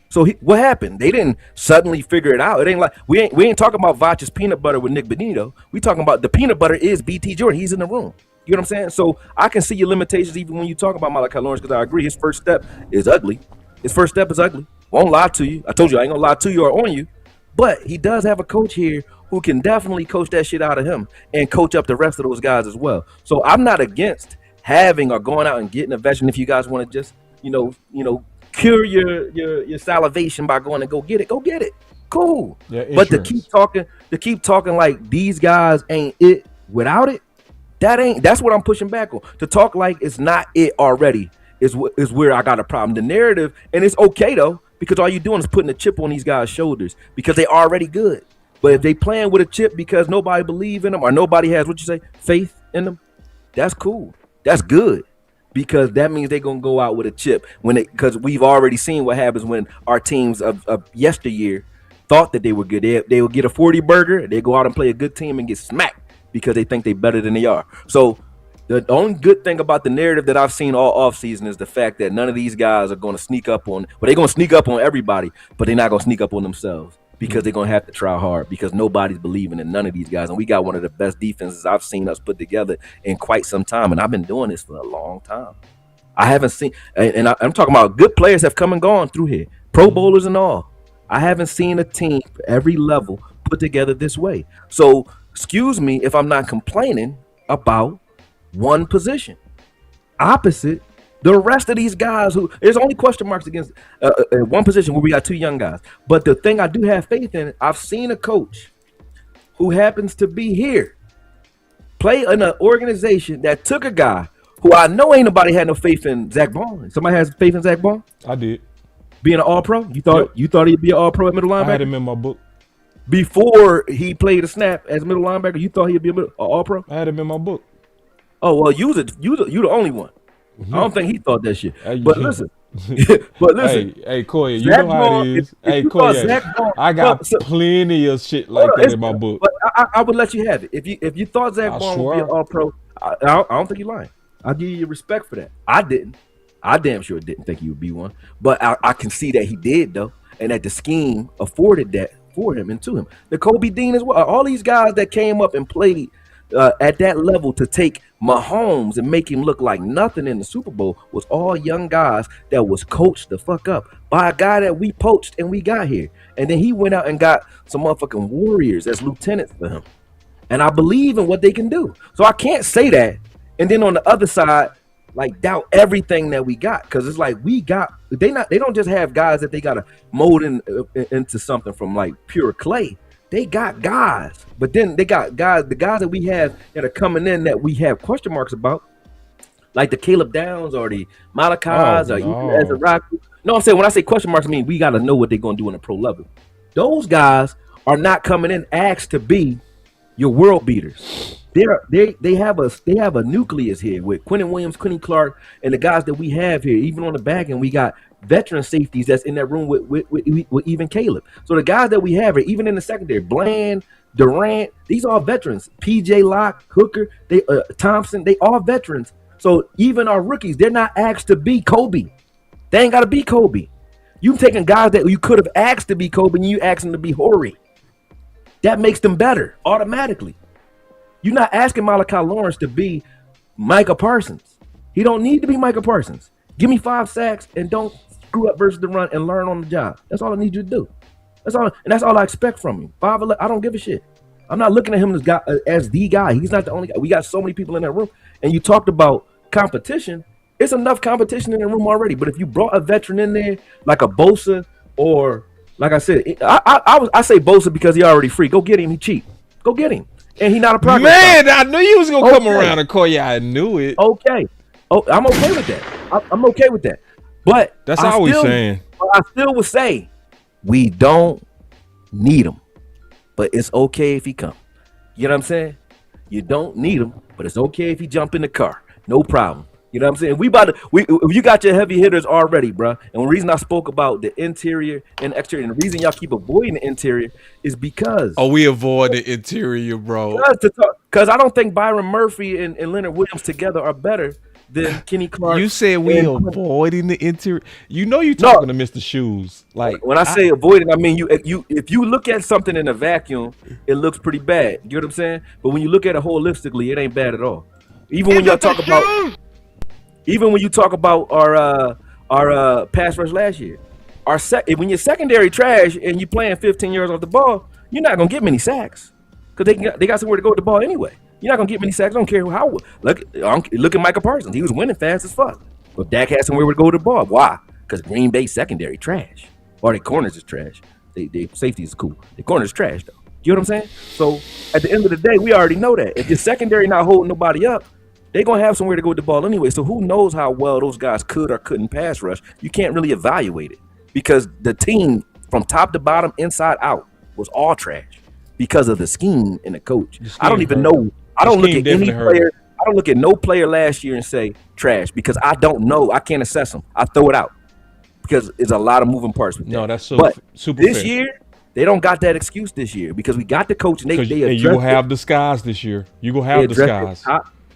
So what happened? They didn't suddenly figure it out. It ain't like we ain't talking about Vach's peanut butter with Nick Benito. We talking about the peanut butter is BT Jordan. He's in the room. You know what I'm saying? So I can see your limitations even when you talk about Malachi Lawrence, because I agree his first step is ugly. His first step is ugly. Won't lie to you. I told you I ain't gonna lie to you or on you. But he does have a coach here who can definitely coach that shit out of him and coach up the rest of those guys as well. So I'm not against having or going out and getting a veteran if you guys want to just, cure your salivation by going and go get it. Cool. Yeah, but to keep talking like these guys ain't it without it, that's what I'm pushing back on. To talk like it's not it already is where I got a problem. The narrative, and it's okay though, because all you're doing is putting a chip on these guys' shoulders because they already good. But if they playing with a chip because nobody believe in them or nobody has faith in them, that's cool. That's good. Because that means they're gonna go out with a chip because we've already seen what happens when our teams of yesteryear thought that they were good. They would get a 40 burger, they go out and play a good team and get smacked because they think they're better than they are. So the only good thing about the narrative that I've seen all offseason is the fact that none of these guys are going to sneak up on, they're going to sneak up on everybody, but they're not going to sneak up on themselves because they're going to have to try hard because nobody's believing in none of these guys. And we got one of the best defenses I've seen us put together in quite some time. And I've been doing this for a long time. I haven't seen, and I'm talking about good players have come and gone through here, Pro Bowlers and all. I haven't seen a team for every level put together this way. So excuse me if I'm not complaining about one position. Opposite the rest of these guys who there's only question marks against one position where we got two young guys. But the thing I do have faith in, I've seen a coach who happens to be here play in an organization that took a guy who I know ain't nobody had no faith in, Zach Bond. Somebody has faith in Zach Bond? I did. Being an all-pro? You thought he'd be an all-pro at middle linebacker? I had him in my book. Before he played a snap as middle linebacker, you thought he'd be an all-pro? I had him in my book. Oh, well, you the only one. I don't think he thought that shit. But listen. But listen. Hey, Koye, you know how it is. Hey, Koye, I got plenty of shit like that in my book. But I would let you have it. If you thought Zach Bond would be an all-pro, I don't think you're lying. I'll give you respect for that. I didn't. I damn sure didn't think he would be one. But I can see that he did, though, and that the scheme afforded that for him and to him. The Kobe Dean as well. All these guys that came up and played at that level to take Mahomes and make him look like nothing in the Super Bowl was all young guys that was coached the fuck up by a guy that we poached and we got here. And then he went out and got some motherfucking warriors as lieutenants for him. And I believe in what they can do. So I can't say that. And then on the other side, like doubt everything that we got, because it's like they don't just have guys that they gotta mold into something from like pure clay. They got guys, but then they got the guys that we have that are coming in that we have question marks about, like the Caleb Downs or the Malachi's or even as a Rocky. No, I'm saying when I say question marks, I mean we gotta know what they're gonna do on the pro level. Those guys are not coming in asked to be your world beaters. They have a nucleus here with Quentin Williams, Quentin Clark, and the guys that we have here. Even on the back end, we got veteran safeties that's in that room with even Caleb. So the guys that we have here, even in the secondary, Bland, Durant, these are veterans. PJ Locke, Hooker, Thompson, they all veterans. So even our rookies, they're not asked to be Kobe. They ain't got to be Kobe. You taking guys that you could have asked to be Kobe and you asked them to be Horry. That makes them better automatically. You're not asking Malachi Lawrence to be Micah Parsons. He don't need to be Micah Parsons. Give me 5 sacks and don't screw up versus the run and learn on the job. That's all I need you to do. That's all I expect from him. 5'11", I don't give a shit. I'm not looking at him as the guy. He's not the only guy. We got so many people in that room. And you talked about competition. It's enough competition in the room already. But if you brought a veteran in there like a Bosa or like I said, I say Bosa because he already free. Go get him. He cheap. Go get him. And he not a progress. Man, I knew you was gonna come around and call you. I knew it. Okay. Oh, I'm okay with that. I'm okay with that. But that's all we saying. I still would say we don't need him, but it's okay if he come. You know what I'm saying? You don't need him, but it's okay if he jump in the car. No problem. You know what I'm saying? You got your heavy hitters already, bro. And the reason I spoke about the interior and exterior, and the reason y'all keep avoiding the interior is because we avoid the interior, bro. Because I don't think Byron Murphy and Leonard Williams together are better than Kenny Clark. You said we avoiding the interior. You know you talking to Mr. Shoes. Like when I say avoiding, I mean you. If you look at something in a vacuum, it looks pretty bad. You know what I'm saying? But when you look at it holistically, it ain't bad at all. Even when you talk about our pass rush last year, when you're secondary trash and you playing 15 yards off the ball, you're not gonna get many sacks because they got somewhere to go with the ball anyway. You're not gonna get many sacks. I don't care how. Look at Micah Parsons. He was winning fast as fuck, but Dak had somewhere to go with the ball. Why? Because Green Bay secondary trash, or their corners is trash. Their safety is cool. The corners trash though. You know what I'm saying? So at the end of the day, we already know that if your secondary not holding nobody up, they're going to have somewhere to go with the ball anyway. So who knows how well those guys could or couldn't pass rush? You can't really evaluate it because the team from top to bottom, inside out, was all trash because of the scheme and the coach. I don't even know. I don't look at any player. I don't look at no player last year and say trash because I don't know. I can't assess them. I throw it out because there's a lot of moving parts with that. No, that's super this fair. year, they don't got that excuse this year because we got the coach and you gonna have the skies this year. You gonna have the skies.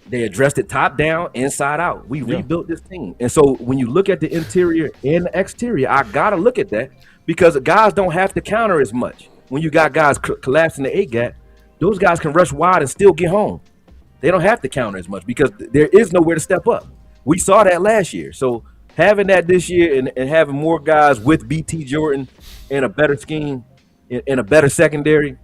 They addressed it top down, inside out. We rebuilt this team. And so when you look at the interior and the exterior, I got to look at that because guys don't have to counter as much. When you got guys collapsing the 8 gap, those guys can rush wide and still get home. They don't have to counter as much because there is nowhere to step up. We saw that last year. So having that this year and having more guys with BT Jordan and a better scheme and a better secondary,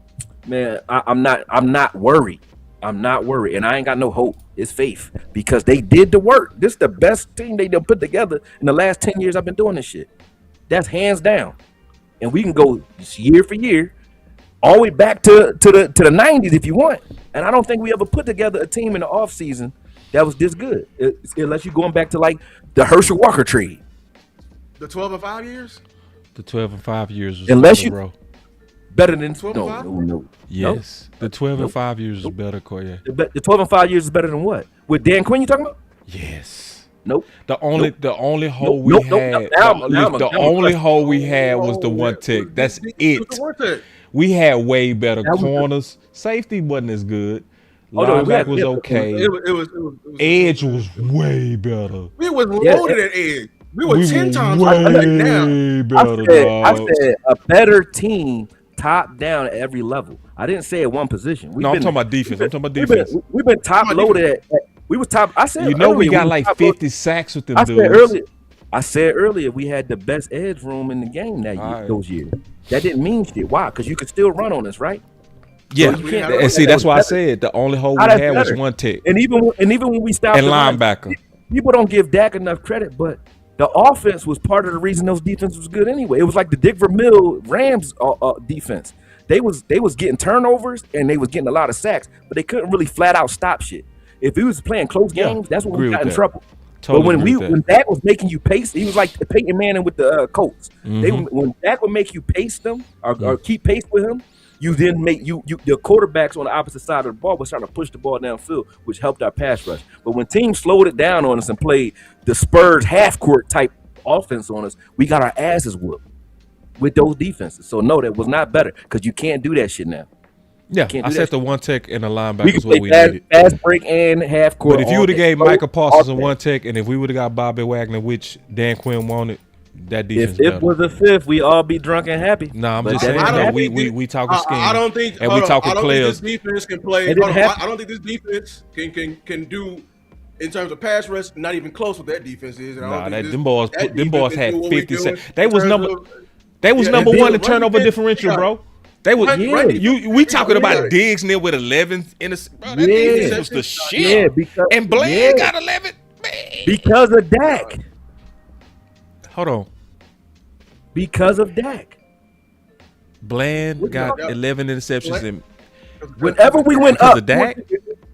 man, I'm not worried. I'm not worried, and I ain't got no hope. It's faith because they did the work. This is the best team they done put together in the last 10 years I've been doing this shit. That's hands down. And we can go year for year, all the way back to the 90s if you want. And I don't think we ever put together a team in the offseason that was this good, unless you're going back to like the Herschel Walker trade. The 12 and 5 years? The 12 and 5 years was unless better, you bro. Better than 12 no. Yes. The 12 and 5 years is better, Akoye. The 12 and 5 years is better than what? With Dan Quinn you talking about? Yes. Nope. The only hole we had was the one tick. That's it. We had way better corners. Safety wasn't as good. Linebacker was okay. Edge was way better. We was loaded at edge. We were 10 times way better. I said a better team top down at every level. I didn't say at one position. I'm talking about defense. We've been top loaded we was top. I said we got like 50 sacks with them I said earlier we had the best edge room in the game those years. That didn't mean shit. Why? Because you could still run on us, right? Yeah, so and see that's why I said the only hole we had was one tick. And even when we stopped and linebacker, people don't give Dak enough credit, but the offense was part of the reason those defenses was good anyway. It was like the Dick Vermeil Rams defense. They was getting turnovers and they was getting a lot of sacks, but they couldn't really flat out stop shit. If he was playing close games, that's when we got in trouble. But when Dak was making you pace, he was like Peyton Manning with the Colts. When Dak would make you pace them or keep pace with him, you then make the quarterbacks on the opposite side of the ball was trying to push the ball downfield, which helped our pass rush. But when teams slowed it down on us and played the Spurs half court type offense on us, we got our asses whooped with those defenses. So no, that was not better because you can't do that shit now. Yeah, I said the one tech and the linebacker is what we needed. Fast break and half court. But if you would have gave Micah Parsons a one tech, and if we would have got Bobby Wagner, which Dan Quinn wanted, that defense. If it was a fifth, we all be drunk and happy. I'm just saying. We talking scheme. I don't think. And we talking players. This defense can play. I don't think this defense can do. In terms of pass rush, not even close what that defense is. Them boys had 50 sacks. They was number one in turnover differential, bro. They was we talking about Diggs near with 11 in the that defense was the shit. And Bland got 11 because of Dak. Hold on. Because of Dak. Bland got 11 interceptions and whenever we went up,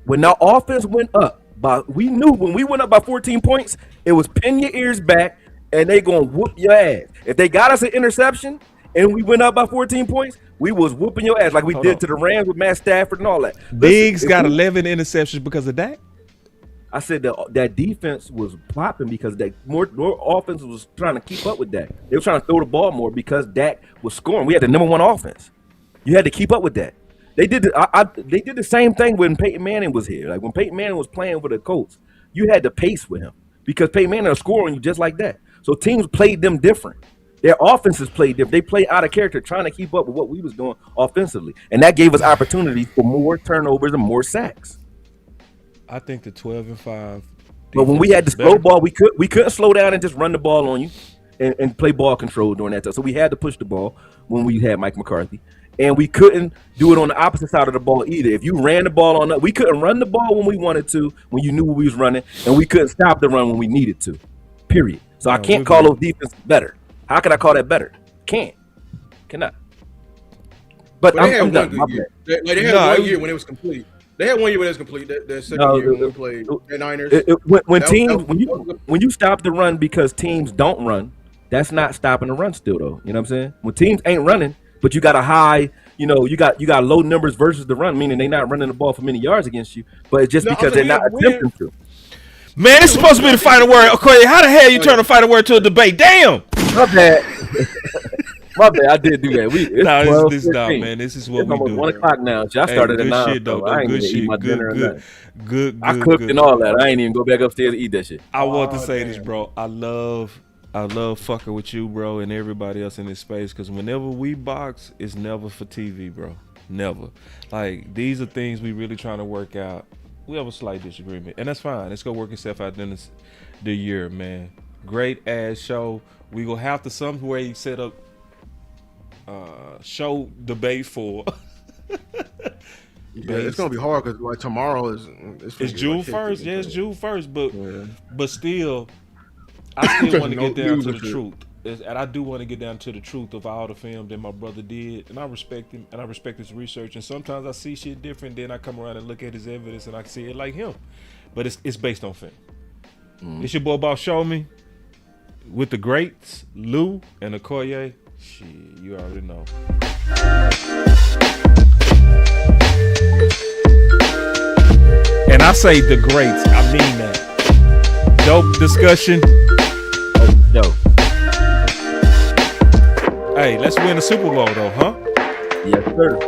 when our offense went up, we knew when we went up by 14 points, it was pin your ears back and they gonna whoop your ass. If they got us an interception and we went up by 14 points, we was whooping your ass like we did to the Rams with Matt Stafford and all that. Diggs got 11 interceptions because of Dak? I said that defense was popping because that more offense was trying to keep up with Dak. They were trying to throw the ball more because Dak was scoring. We had the number one offense. You had to keep up with that. They did they did the same thing when Peyton Manning was here. Like when Peyton Manning was playing for the Colts, you had to pace with him because Peyton Manning was scoring you just like that. So teams played them different. Their offenses played different. They played out of character, trying to keep up with what we was doing offensively, and that gave us opportunities for more turnovers and more sacks. I think the 12-5. But when we had the slow ball, we couldn't slow down and just run the ball on you and play ball control during that time. So we had to push the ball when we had Mike McCarthy. And we couldn't do it on the opposite side of the ball either. If you ran the ball on us, we couldn't run the ball when we wanted to, when you knew we was running, and we couldn't stop the run when we needed to. Period. So I can't call those defenses better. How can I call that better? Cannot. But I'm done. They had 1 year when it was complete. They had 1 year when it was complete. That second year when we played the Niners. When you stop the run because teams don't run, that's not stopping the run still though. You know what I'm saying? When teams ain't running, but you got a high, you got low numbers versus the run, meaning they're not running the ball for many yards against you, but it's just because they're not attempting to. Man, it's supposed to be the final word. Akoye, how the hell you turn the final word to a debate? Damn. My bad. My bad. I did do that. This man. This is what we do. 1 o'clock now. So I started at 9. Shit, though. I ain't Good even eat my shit. dinner or nothing. Good. I cooked and all that. I ain't even go back upstairs to eat that shit. I want to say this, bro. I love fucking with you, bro, and everybody else in this space, because whenever we box, it's never for TV, bro. Never. Like, these are things we really trying to work out. We have a slight disagreement, and that's fine. Let's go work itself out in the year, man. Great ass show. We gonna have to somewhere you set up show debate for. Yeah, it's gonna be hard because like tomorrow is it's June 1st. Yeah, it's June 1st, but still, I still want to get down to the truth. And I do want to get down to the truth of all the film that my brother did, and I respect him, and I respect his research. And sometimes I see shit different, then I come around and look at his evidence, and I see it like him. But it's based on film. It's your boy Boss Show Me with the greats, Lou and Akoye. Shit, you already know. And I say the greats, I mean that. Dope discussion. Dope. Hey, let's win the Super Bowl though, huh? Yes, sir.